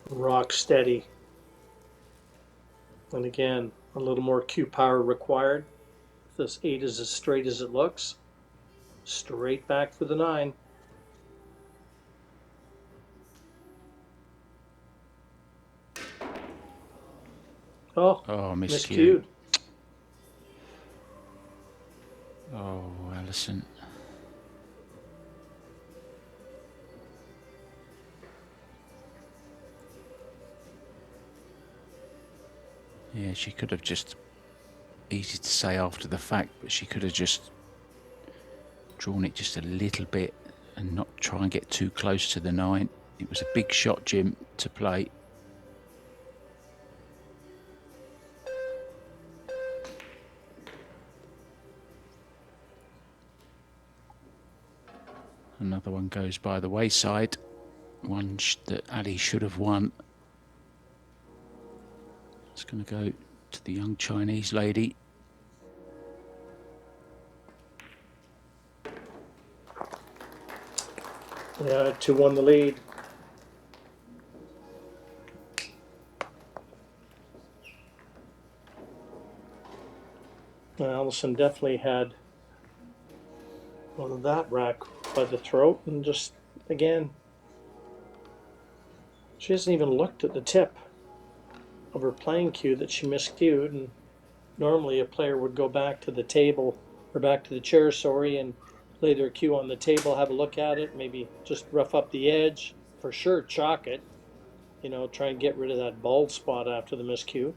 Speaker 2: Rock steady. And again, a little more cue power required. If this 8 is as straight as it looks, straight back for the 9. Oh, miscued.
Speaker 1: Oh, Alison. Yeah, she could have just, easy to say after the fact, but she could have just drawn it just a little bit and not try and get too close to the 9. It was a big shot, Jim, to play. Another one goes by the wayside. One that Ali should have won. It's going to go to the young Chinese lady.
Speaker 2: Yeah, 2-1 the lead. Alison definitely had one of that rack by the throat, and just, again, she hasn't even looked at the tip of her playing cue that she miscued, and normally a player would go back to the table, or back to the chair, sorry, and lay their cue on the table, have a look at it, maybe just rough up the edge, for sure chalk it, you know, try and get rid of that bald spot after the miscue.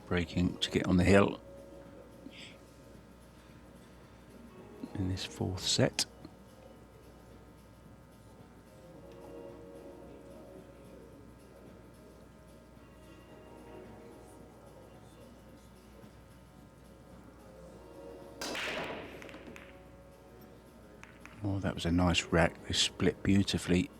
Speaker 1: Breaking to get on the hill in this 4th set. Oh, that was a nice rack. They split beautifully.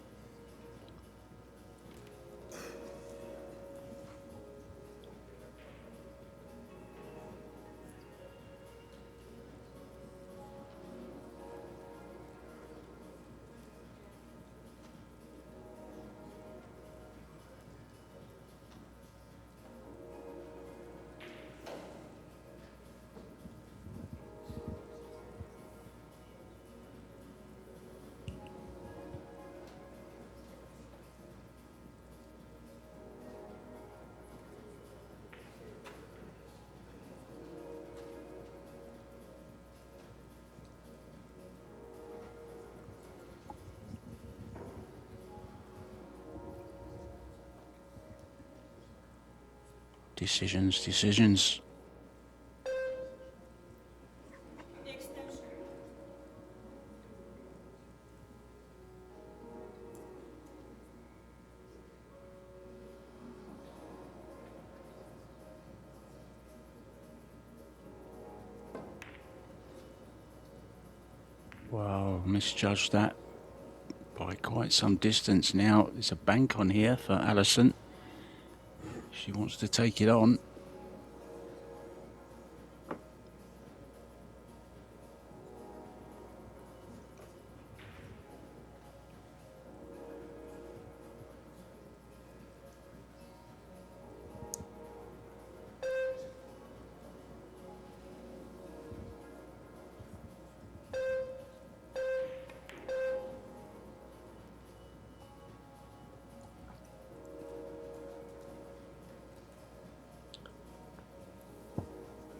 Speaker 1: Decisions. Wow, misjudged that by quite some distance now. There's a bank on here for Alison. She wants to take it on.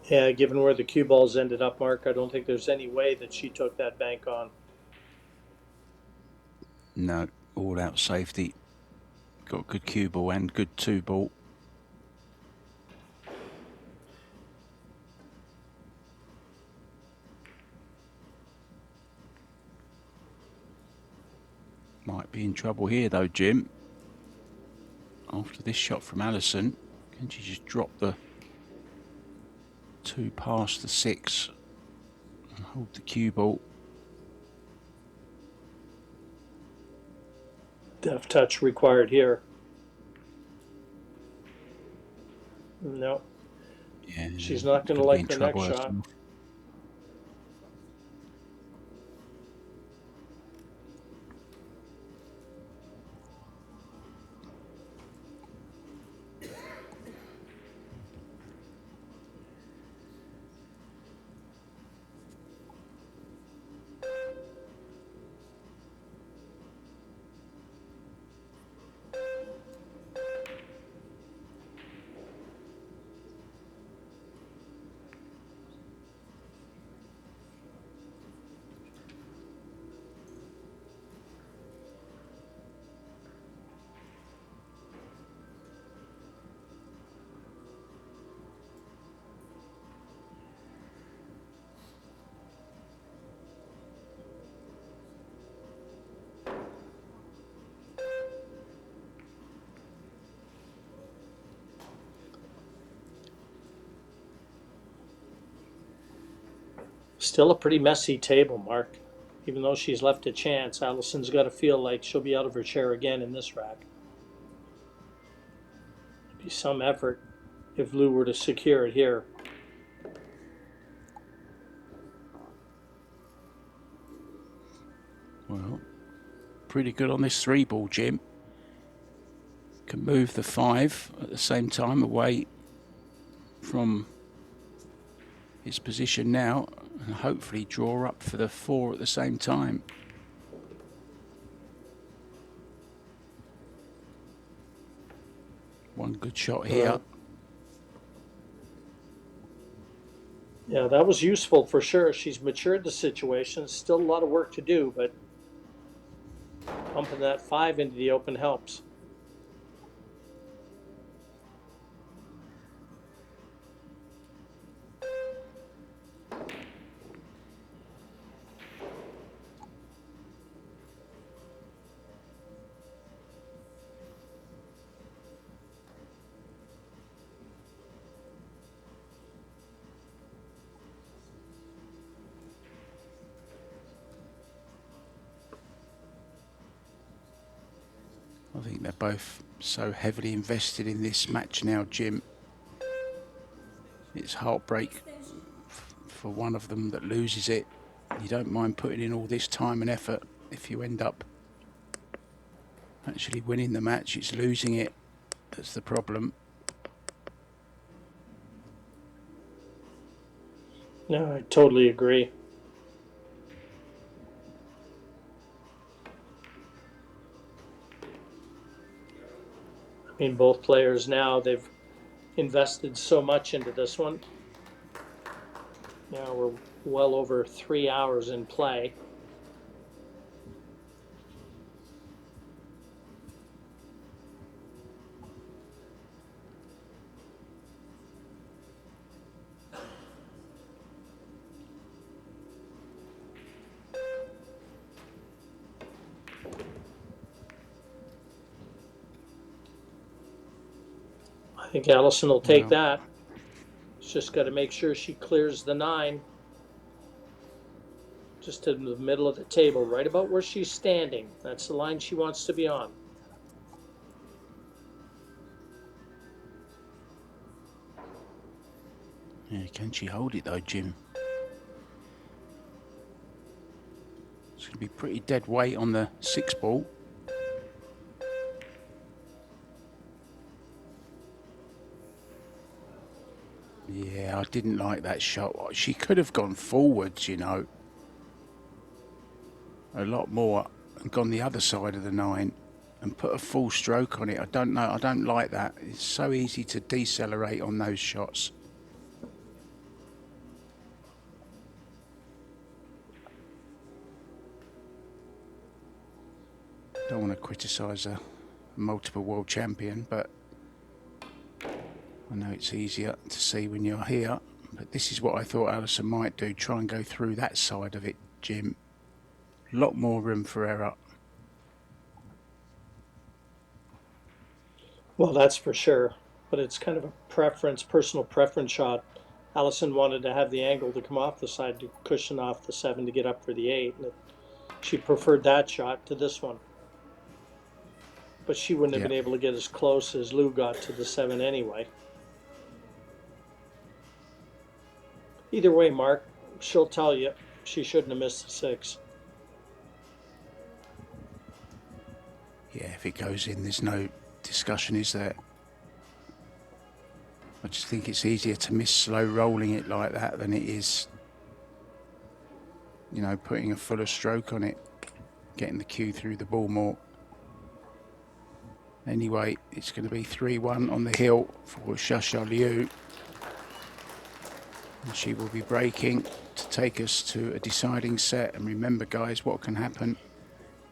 Speaker 2: Yeah, given where the cue balls ended up, Mark, I don't think there's any way that she took that bank on.
Speaker 1: No, all out safety. Got good cue ball and good two ball. Might be in trouble here though, Jim. After this shot from Alison, can she just drop the two past the six and hold the cue ball?
Speaker 2: Deft touch required here. No,
Speaker 1: Yeah,
Speaker 2: she's not going to
Speaker 1: gonna be
Speaker 2: like
Speaker 1: in
Speaker 2: her
Speaker 1: trouble
Speaker 2: next shot.
Speaker 1: herself.
Speaker 2: Still a pretty messy table, Mark. Even though she's left a chance, Alison's got to feel like she'll be out of her chair again in this rack. It'd be some effort if Lou were to secure it here.
Speaker 1: Well, pretty good on this three ball, Jim. Can move the five at the same time away from his position now and hopefully draw up for the four at the same time. One good shot here.
Speaker 2: Yeah, that was useful for sure. She's matured the situation. Still a lot of work to do, but pumping that five into the open helps.
Speaker 1: I think they're both so heavily invested in this match now, Jim. It's heartbreak for one of them that loses it. You don't mind putting in all this time and effort if you end up actually winning the match. It's losing it that's the problem.
Speaker 2: No, I totally agree. I mean, both players now, they've invested so much into this one. Now we're well over 3 hours in play. I think Allison will take that. She's just got to make sure she clears the nine. Just in the middle of the table, right about where she's standing. That's the line she wants to be on.
Speaker 1: Yeah, can she hold it though, Jim? It's going to be pretty dead weight on the six ball. Yeah, I didn't like that shot. She could have gone forwards, you know, a lot more and gone the other side of the nine and put a full stroke on it. I don't know. I don't like that. It's so easy to decelerate on those shots. Don't want to criticise her multiple world champion, but I know it's easier to see when you're here. But this is what I thought Alison might do, try and go through that side of it, Jim. A lot more room for error.
Speaker 2: Well, that's for sure. But it's kind of a preference, personal preference shot. Allison wanted to have the angle to come off the side to cushion off the 7 to get up for the 8. And she preferred that shot to this one. But she wouldn't have
Speaker 1: Yeah.
Speaker 2: been able to get as close as Lou got to the 7 anyway. Either way, Mark, she'll tell you she shouldn't have missed the 6.
Speaker 1: Yeah, if it goes in, there's no discussion, is there? I just think it's easier to miss slow rolling it like that than it is, you know, putting a fuller stroke on it, getting the cue through the ball more. Anyway, it's going to be 3-1 on the hill for LIU. And she will be breaking to take us to a deciding set. And remember, guys, what can happen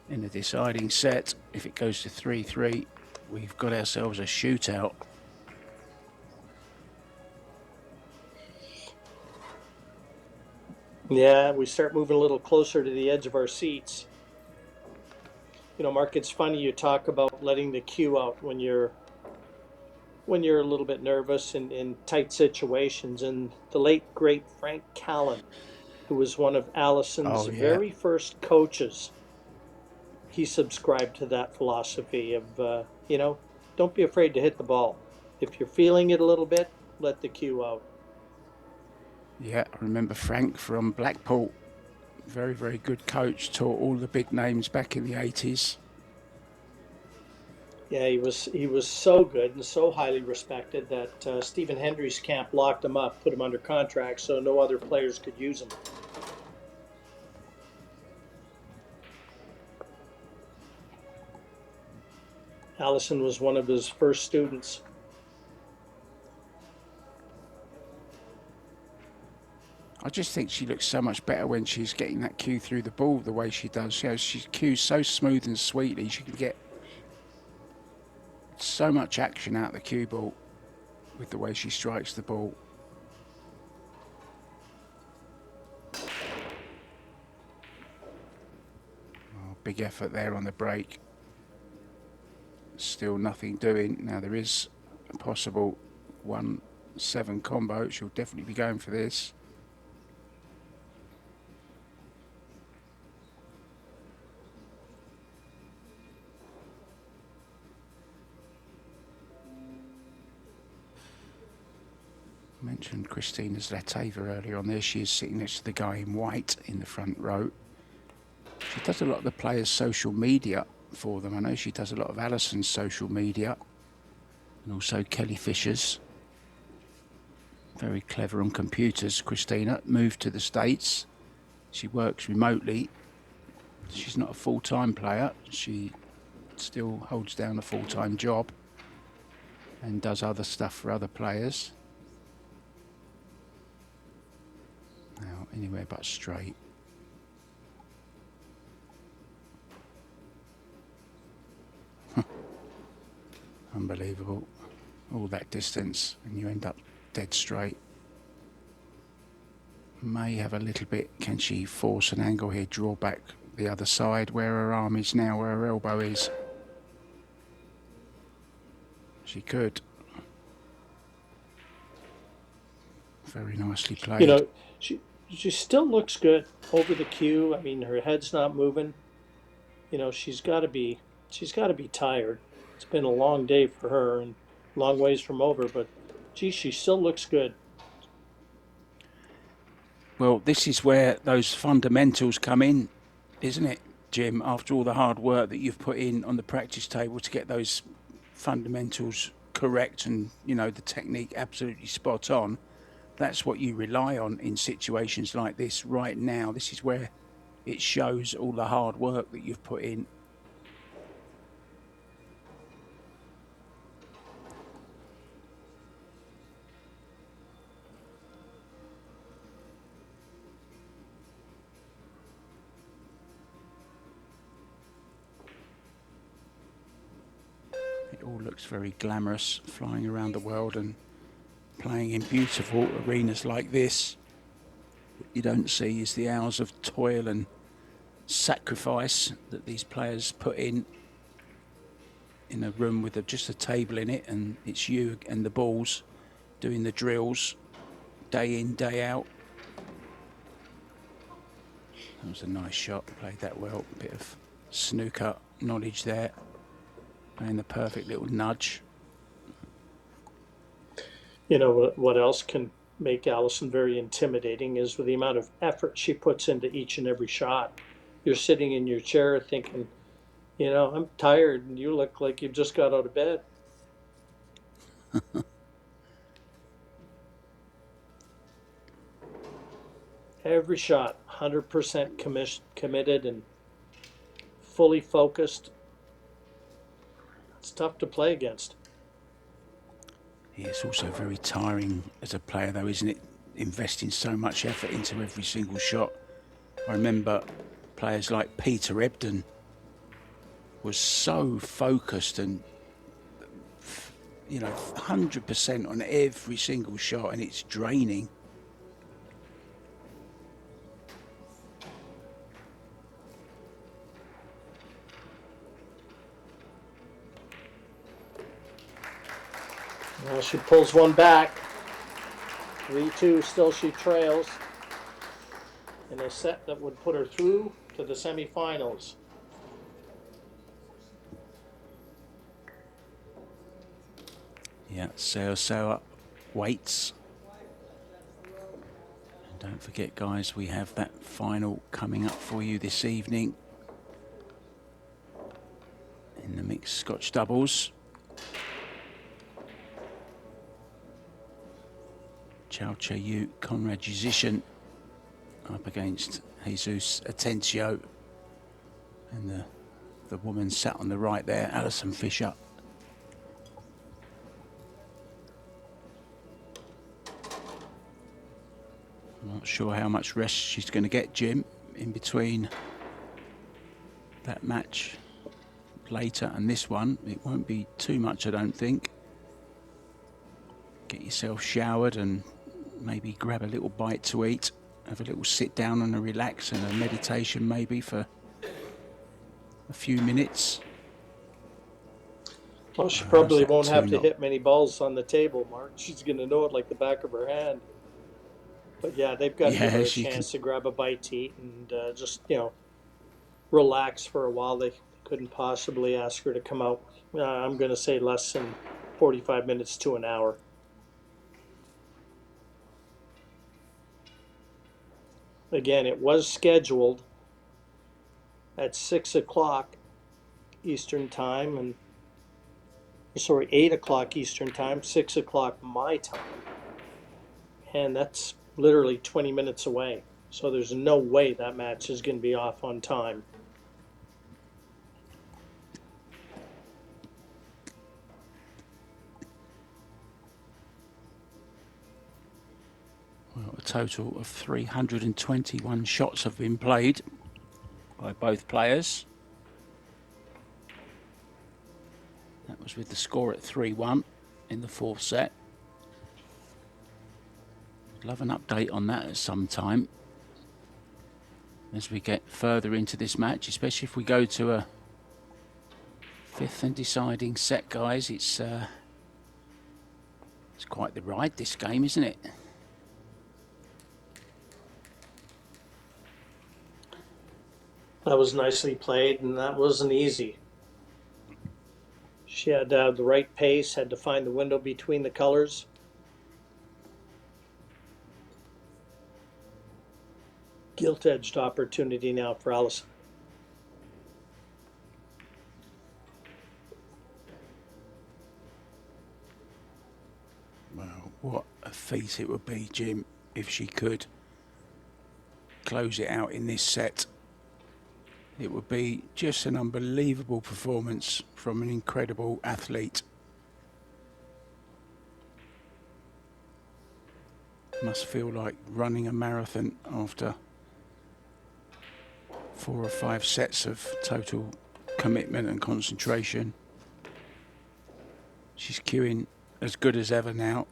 Speaker 1: in a deciding set if it goes to 3-3? We've got ourselves a shootout.
Speaker 2: Yeah, we start moving a little closer to the edge of our seats. You know, Mark, it's funny you talk about letting the cue out when you're a little bit nervous in tight situations. And the late, great Frank Callan, who was one of Allison's
Speaker 1: Oh, yeah.
Speaker 2: very first coaches, he subscribed to that philosophy of, don't be afraid to hit the ball. If you're feeling it a little bit, let the cue out.
Speaker 1: Yeah, I remember Frank from Blackpool. Very, very good coach. Taught all the big names back in the 80s.
Speaker 2: Yeah, he was so good and so highly respected that Stephen Hendry's camp locked him up, put him under contract so no other players could use him. Allison was one of his first students.
Speaker 1: I just think she looks so much better when she's getting that cue through the ball the way she does. You know, she cues so smooth and sweetly. She can get so much action out of the cue ball with the way she strikes the ball. Oh, big effort there on the break. Still nothing doing. Now there is a possible 1-7 combo. She'll definitely be going for this. I mentioned Christina Zlateva earlier on there. She is sitting next to the guy in white in the front row. She does a lot of the players' social media for them. I know she does a lot of Alison's social media and also Kelly Fisher's. Very clever on computers. Christina moved to the States. She works remotely. She's not a full-time player. She still holds down a full-time job and does other stuff for other players. Now, anywhere but straight. Unbelievable. All that distance and you end up dead straight. May have a little bit. Can she force an angle here? Draw back the other side where her arm is now, where her elbow is. She could. Very nicely played.
Speaker 2: You know, she still looks good over the cue. I mean, her head's not moving. You know, she's got to be tired. It's been a long day for her and long ways from over, but gee, she still looks good.
Speaker 1: Well, this is where those fundamentals come in, isn't it, Jim? After all the hard work that you've put in on the practice table to get those fundamentals correct and, you know, the technique absolutely spot on, that's what you rely on in situations like this right now. This is where it shows all the hard work that you've put in. all looks very glamorous, flying around the world and playing in beautiful arenas like this. What you don't see is the hours of toil and sacrifice that these players put in a room with just a table in it, and it's you and the balls doing the drills day in, day out. That was a nice shot, played that well. A bit of snooker knowledge there, playing the perfect little nudge.
Speaker 2: You know what else can make Allison very intimidating is with the amount of effort she puts into each and every shot. You're sitting in your chair thinking, you know, I'm tired, and you look like you just got out of bed. Every shot, 100% committed and fully focused. It's tough to play against.
Speaker 1: Yeah, it's also very tiring as a player, though, isn't it? Investing so much effort into every single shot. I remember players like Peter Ebdon was so focused and, you know, 100% on every single shot, and it's draining.
Speaker 2: Well, she pulls one back. 3-2, still she trails in a set that would put her through to the semifinals.
Speaker 1: Yeah, Sao waits. And don't forget, guys, we have that final coming up for you this evening in the mixed Scotch doubles. Chao Che-Yu, Conrad Musician up against Jesus Atencio, and the woman sat on the right there, Alison Fisher. I'm not sure how much rest she's going to get, Jim, in between that match later and this one. It won't be too much, I don't think. Get yourself showered and maybe grab a little bite to eat, have a little sit down and a relax and a meditation maybe for a few minutes.
Speaker 2: Well, she probably won't have to
Speaker 1: 2-0.
Speaker 2: hit many balls on the table, Mark. She's going to know it like the back of her hand. But yeah, they've got to give her a chance to grab a bite to eat and just, you know, relax for a while. They couldn't possibly ask her to come out, I'm going to say less than 45 minutes to an hour. Again, it was scheduled at 6 o'clock Eastern time, and 8 o'clock Eastern time, 6 o'clock my time. And that's literally 20 minutes away. So there's no way that match is going to be off on time.
Speaker 1: Well, a total of 321 shots have been played by both players. That was with the score at 3-1 in the fourth set. I'd love an update on that at some time as we get further into this match, especially if we go to a fifth and deciding set, guys. It's quite the ride, this game, isn't it?
Speaker 2: That was nicely played, and that wasn't easy. She had to have the right pace, had to find the window between the colors. Gilt-edged opportunity now for Allison.
Speaker 1: Well, what a feat it would be, Jim, if she could close it out in this set. It would be just an unbelievable performance from an incredible athlete. Must feel like running a marathon after 4 or 5 sets of total commitment and concentration. She's queuing as good as ever now.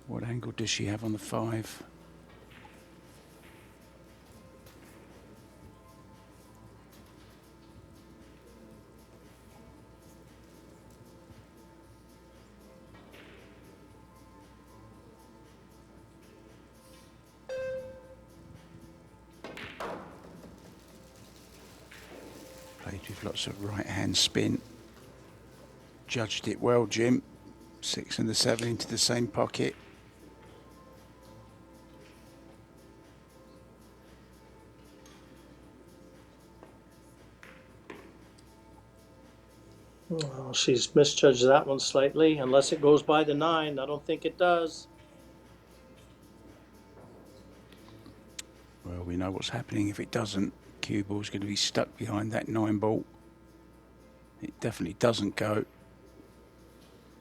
Speaker 1: What angle does she have on the 5? Played with lots of right-hand spin. Judged it well, Jim. 6 and the 7 into the same pocket.
Speaker 2: Well, she's misjudged that one slightly, unless it goes by the 9. I don't think it does.
Speaker 1: Well, we know what's happening if it doesn't. Cue ball's going to be stuck behind that 9 ball. It definitely doesn't go.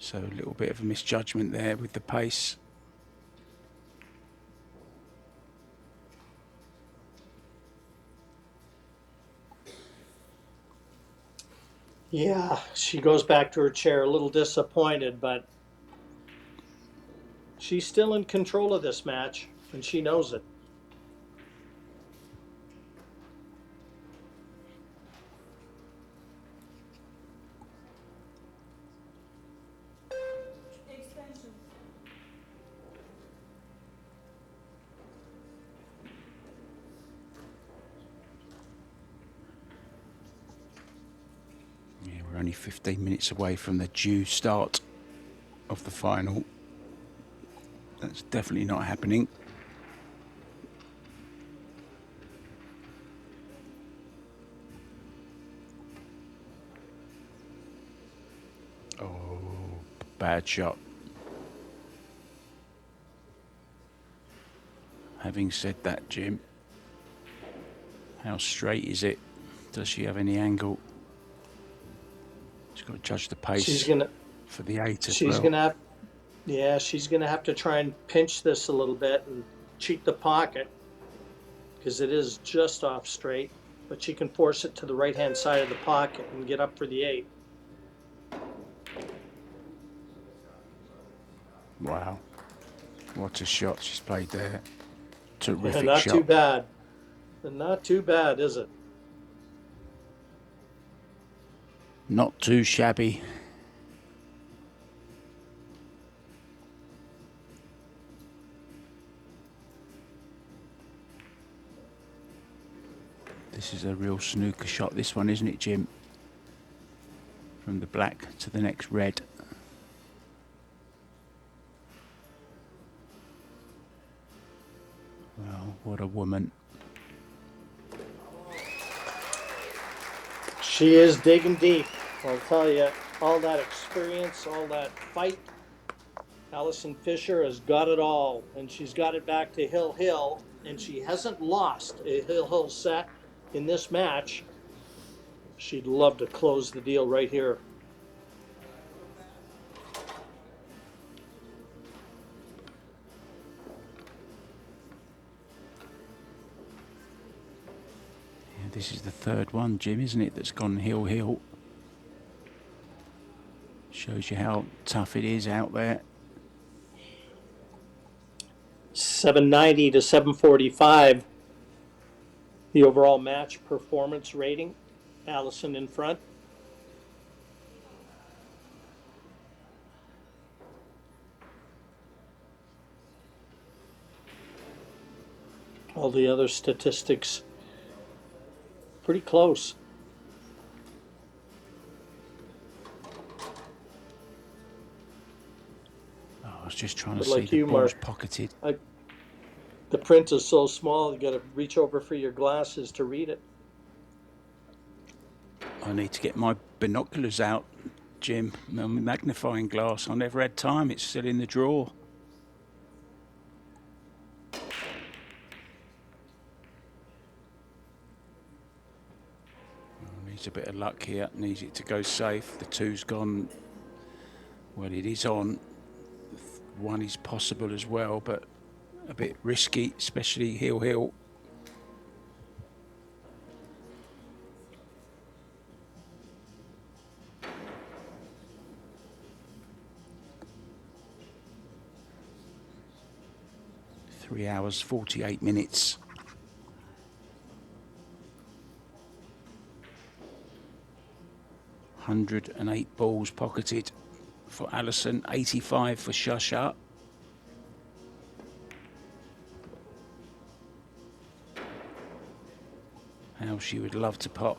Speaker 1: So a little bit of a misjudgment there with the pace.
Speaker 2: Yeah, she goes back to her chair a little disappointed, but she's still in control of this match, and she knows it.
Speaker 3: Extension.
Speaker 1: Yeah, we're only 15 minutes away from the due start of the final. That's definitely not happening. Oh, bad shot. Having said that, Jim, how straight is it? Does she have any angle? She's got to judge the pace for the 8 as well.
Speaker 2: She's gonna have to try and pinch this a little bit and cheat the pocket, because it is just off straight, but she can force it to the right-hand side of the pocket and get up for the 8.
Speaker 1: Wow, what a shot she's played there. Terrific
Speaker 2: Not
Speaker 1: shot.
Speaker 2: too bad. Not too bad, is it?
Speaker 1: Not too shabby. This is a real snooker shot, this one, isn't it, Jim? From the black to the next red. Well, what a woman.
Speaker 2: She is digging deep. I'll tell you, all that experience, all that fight. Alison Fisher has got it all, and she's got it back to Hill Hill, and she hasn't lost a Hill Hill set in this match. She'd love to close the deal right here.
Speaker 1: Yeah, this is the third one, Jim, isn't it, that's gone Hill Hill. Shows you how tough it is out there.
Speaker 2: 790 to 745. The overall match performance rating. Allison in front. All the other statistics pretty close.
Speaker 1: I was just trying to
Speaker 2: But
Speaker 1: see
Speaker 2: like
Speaker 1: the
Speaker 2: you,
Speaker 1: ball's
Speaker 2: Mark,
Speaker 1: pocketed.
Speaker 2: The print is so small, you got to reach over for your glasses to read it.
Speaker 1: I need to get my binoculars out, Jim. My magnifying glass. I never had time. It's still in the drawer. Needs a bit of luck here. Needs it to go safe. The 2's gone. Well, it is on. 1 is possible as well, but a bit risky, especially Hill Hill. 3 hours, 48 minutes. $108 balls pocketed for Alison, 85 for Shasha. How she would love to pot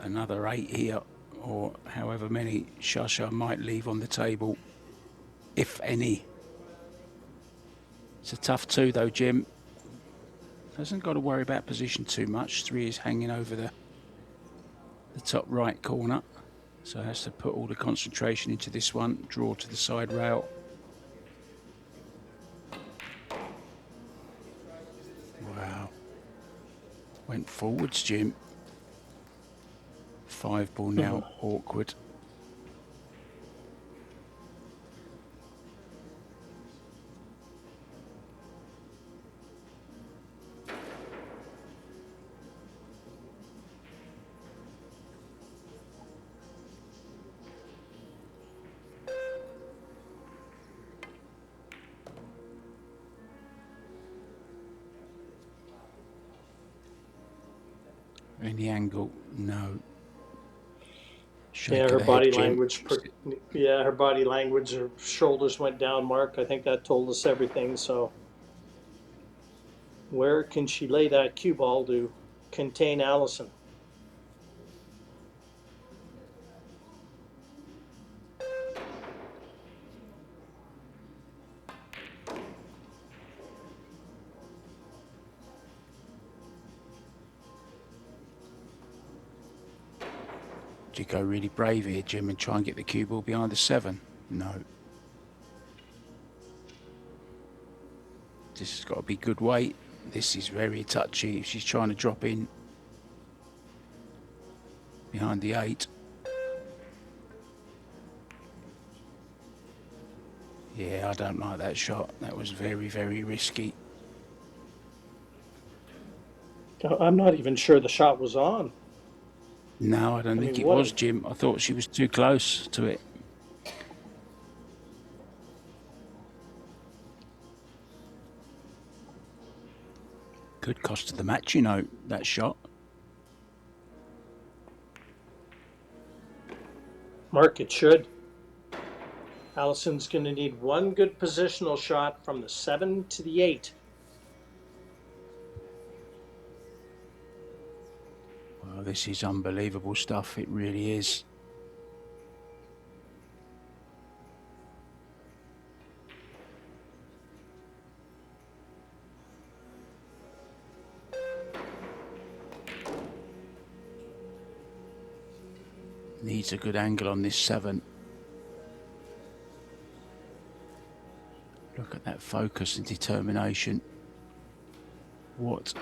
Speaker 1: another 8 here, or however many Shasha might leave on the table, if any. It's a tough 2 though, Jim. Hasn't got to worry about position too much. 3 is hanging over the top right corner, so has to put all the concentration into this one. Draw to the side rail. Wow. Went forwards, Jim. 5 ball now, awkward. Any angle? No. Shake
Speaker 2: Yeah,
Speaker 1: of
Speaker 2: her
Speaker 1: the
Speaker 2: body
Speaker 1: head, Jim.
Speaker 2: language. Yeah, her body language. Her shoulders went down, Mark. I think that told us everything. So, where can she lay that cue ball to contain Allison?
Speaker 1: Do you go really brave here, Jim, and try and get the cue ball behind the 7? No. This has got to be good weight. This is very touchy. If she's trying to drop in behind the 8. Yeah, I don't like that shot. That was very, very risky.
Speaker 2: I'm not even sure the shot was on.
Speaker 1: No, I don't think
Speaker 2: mean,
Speaker 1: it was, Jim. I thought she was too close to it. Could cost her the match, you know, that shot.
Speaker 2: Mark, it should. Allison's going to need one good positional shot from the 7 to the 8.
Speaker 1: Well, this is unbelievable stuff. It really is. Needs a good angle on this 7. Look at that focus and determination. What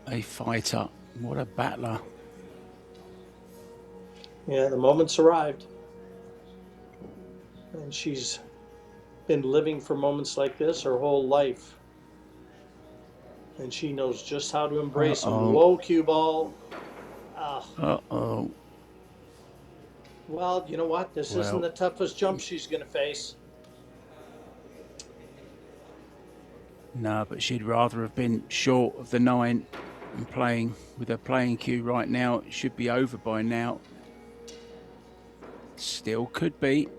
Speaker 1: a fighter. What a battler.
Speaker 2: Yeah, the moment's arrived. And she's been living for moments like this her whole life. And she knows just how to embrace them. Low cue ball.
Speaker 1: Uh-oh.
Speaker 2: Well, you know what? This isn't the toughest jump she's going to face.
Speaker 1: No, but she'd rather have been short of the 9 and playing with her playing cue right now. It should be over by now. Still could be.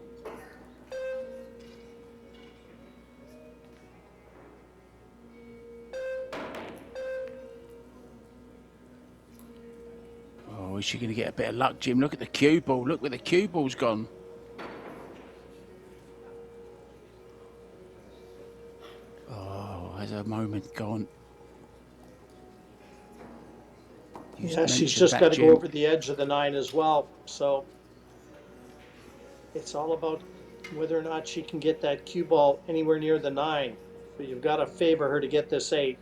Speaker 1: Oh, is she going to get a bit of luck, Jim? Look at the cue ball. Look where the cue ball's gone. Oh, has her moment gone?
Speaker 2: Yeah, she's just got to go over the edge of the 9 as well. So it's all about whether or not she can get that cue ball anywhere near the 9. But you've got to favor her to get this 8.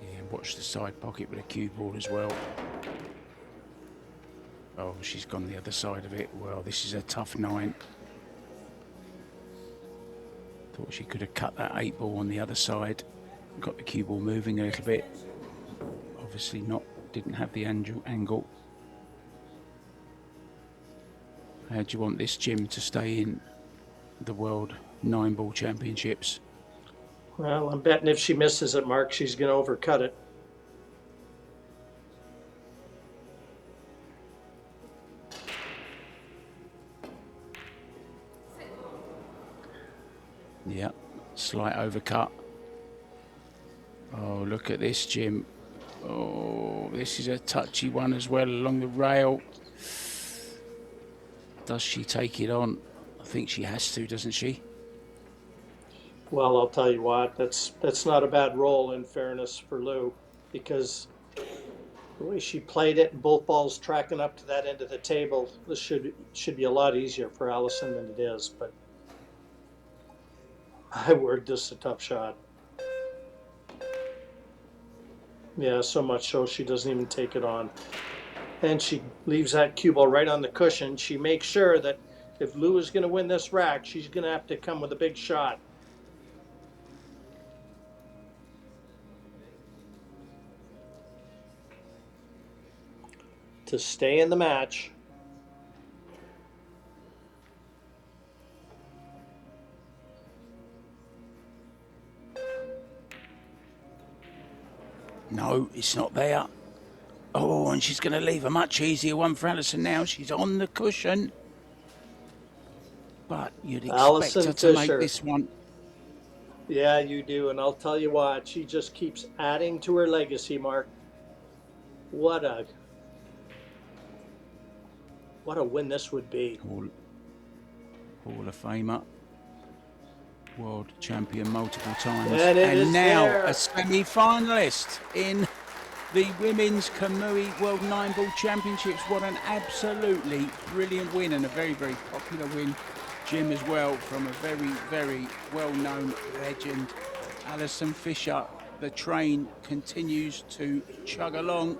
Speaker 1: Yeah, watch the side pocket with a cue ball as well. Oh, she's gone the other side of it. Well, this is a tough 9. Thought she could have cut that 8 ball on the other side. Got the cue ball moving a little bit. Obviously didn't have the angle. How do you want this, Jim, to stay in the World 9-Ball Championships?
Speaker 2: Well, I'm betting if she misses it, Mark, she's going to overcut it.
Speaker 1: Yeah, slight overcut. Oh, look at this, Jim. Oh, this is a touchy one as well along the rail. Does she take it on? I think she has to, doesn't she?
Speaker 2: Well, I'll tell you what, that's not a bad roll in fairness for Lou, because the way she played it and both balls tracking up to that end of the table, this should be a lot easier for Allison than it is. But my word, this is a tough shot. Yeah, so much so she doesn't even take it on. And she leaves that cue ball right on the cushion. She makes sure that if Lou is going to win this rack, she's going to have to come with a big shot. To stay in the match.
Speaker 1: No, it's not there. Oh, and she's going to leave a much easier one for Allison now. She's on the cushion. But you'd expect
Speaker 2: Allison
Speaker 1: her to
Speaker 2: Fisher.
Speaker 1: make this one.
Speaker 2: Yeah, you do. And I'll tell you what, she just keeps adding to her legacy, Mark. What a win this would be.
Speaker 1: Hall of Famer. World champion multiple times.
Speaker 2: And
Speaker 1: now
Speaker 2: there.
Speaker 1: a semi-finalist in the Women's Kamui World 9-Ball Championships. What an absolutely brilliant win, and a very, very popular win, Jim, as well, from a very, very well-known legend, Allison Fisher. The train continues to chug along.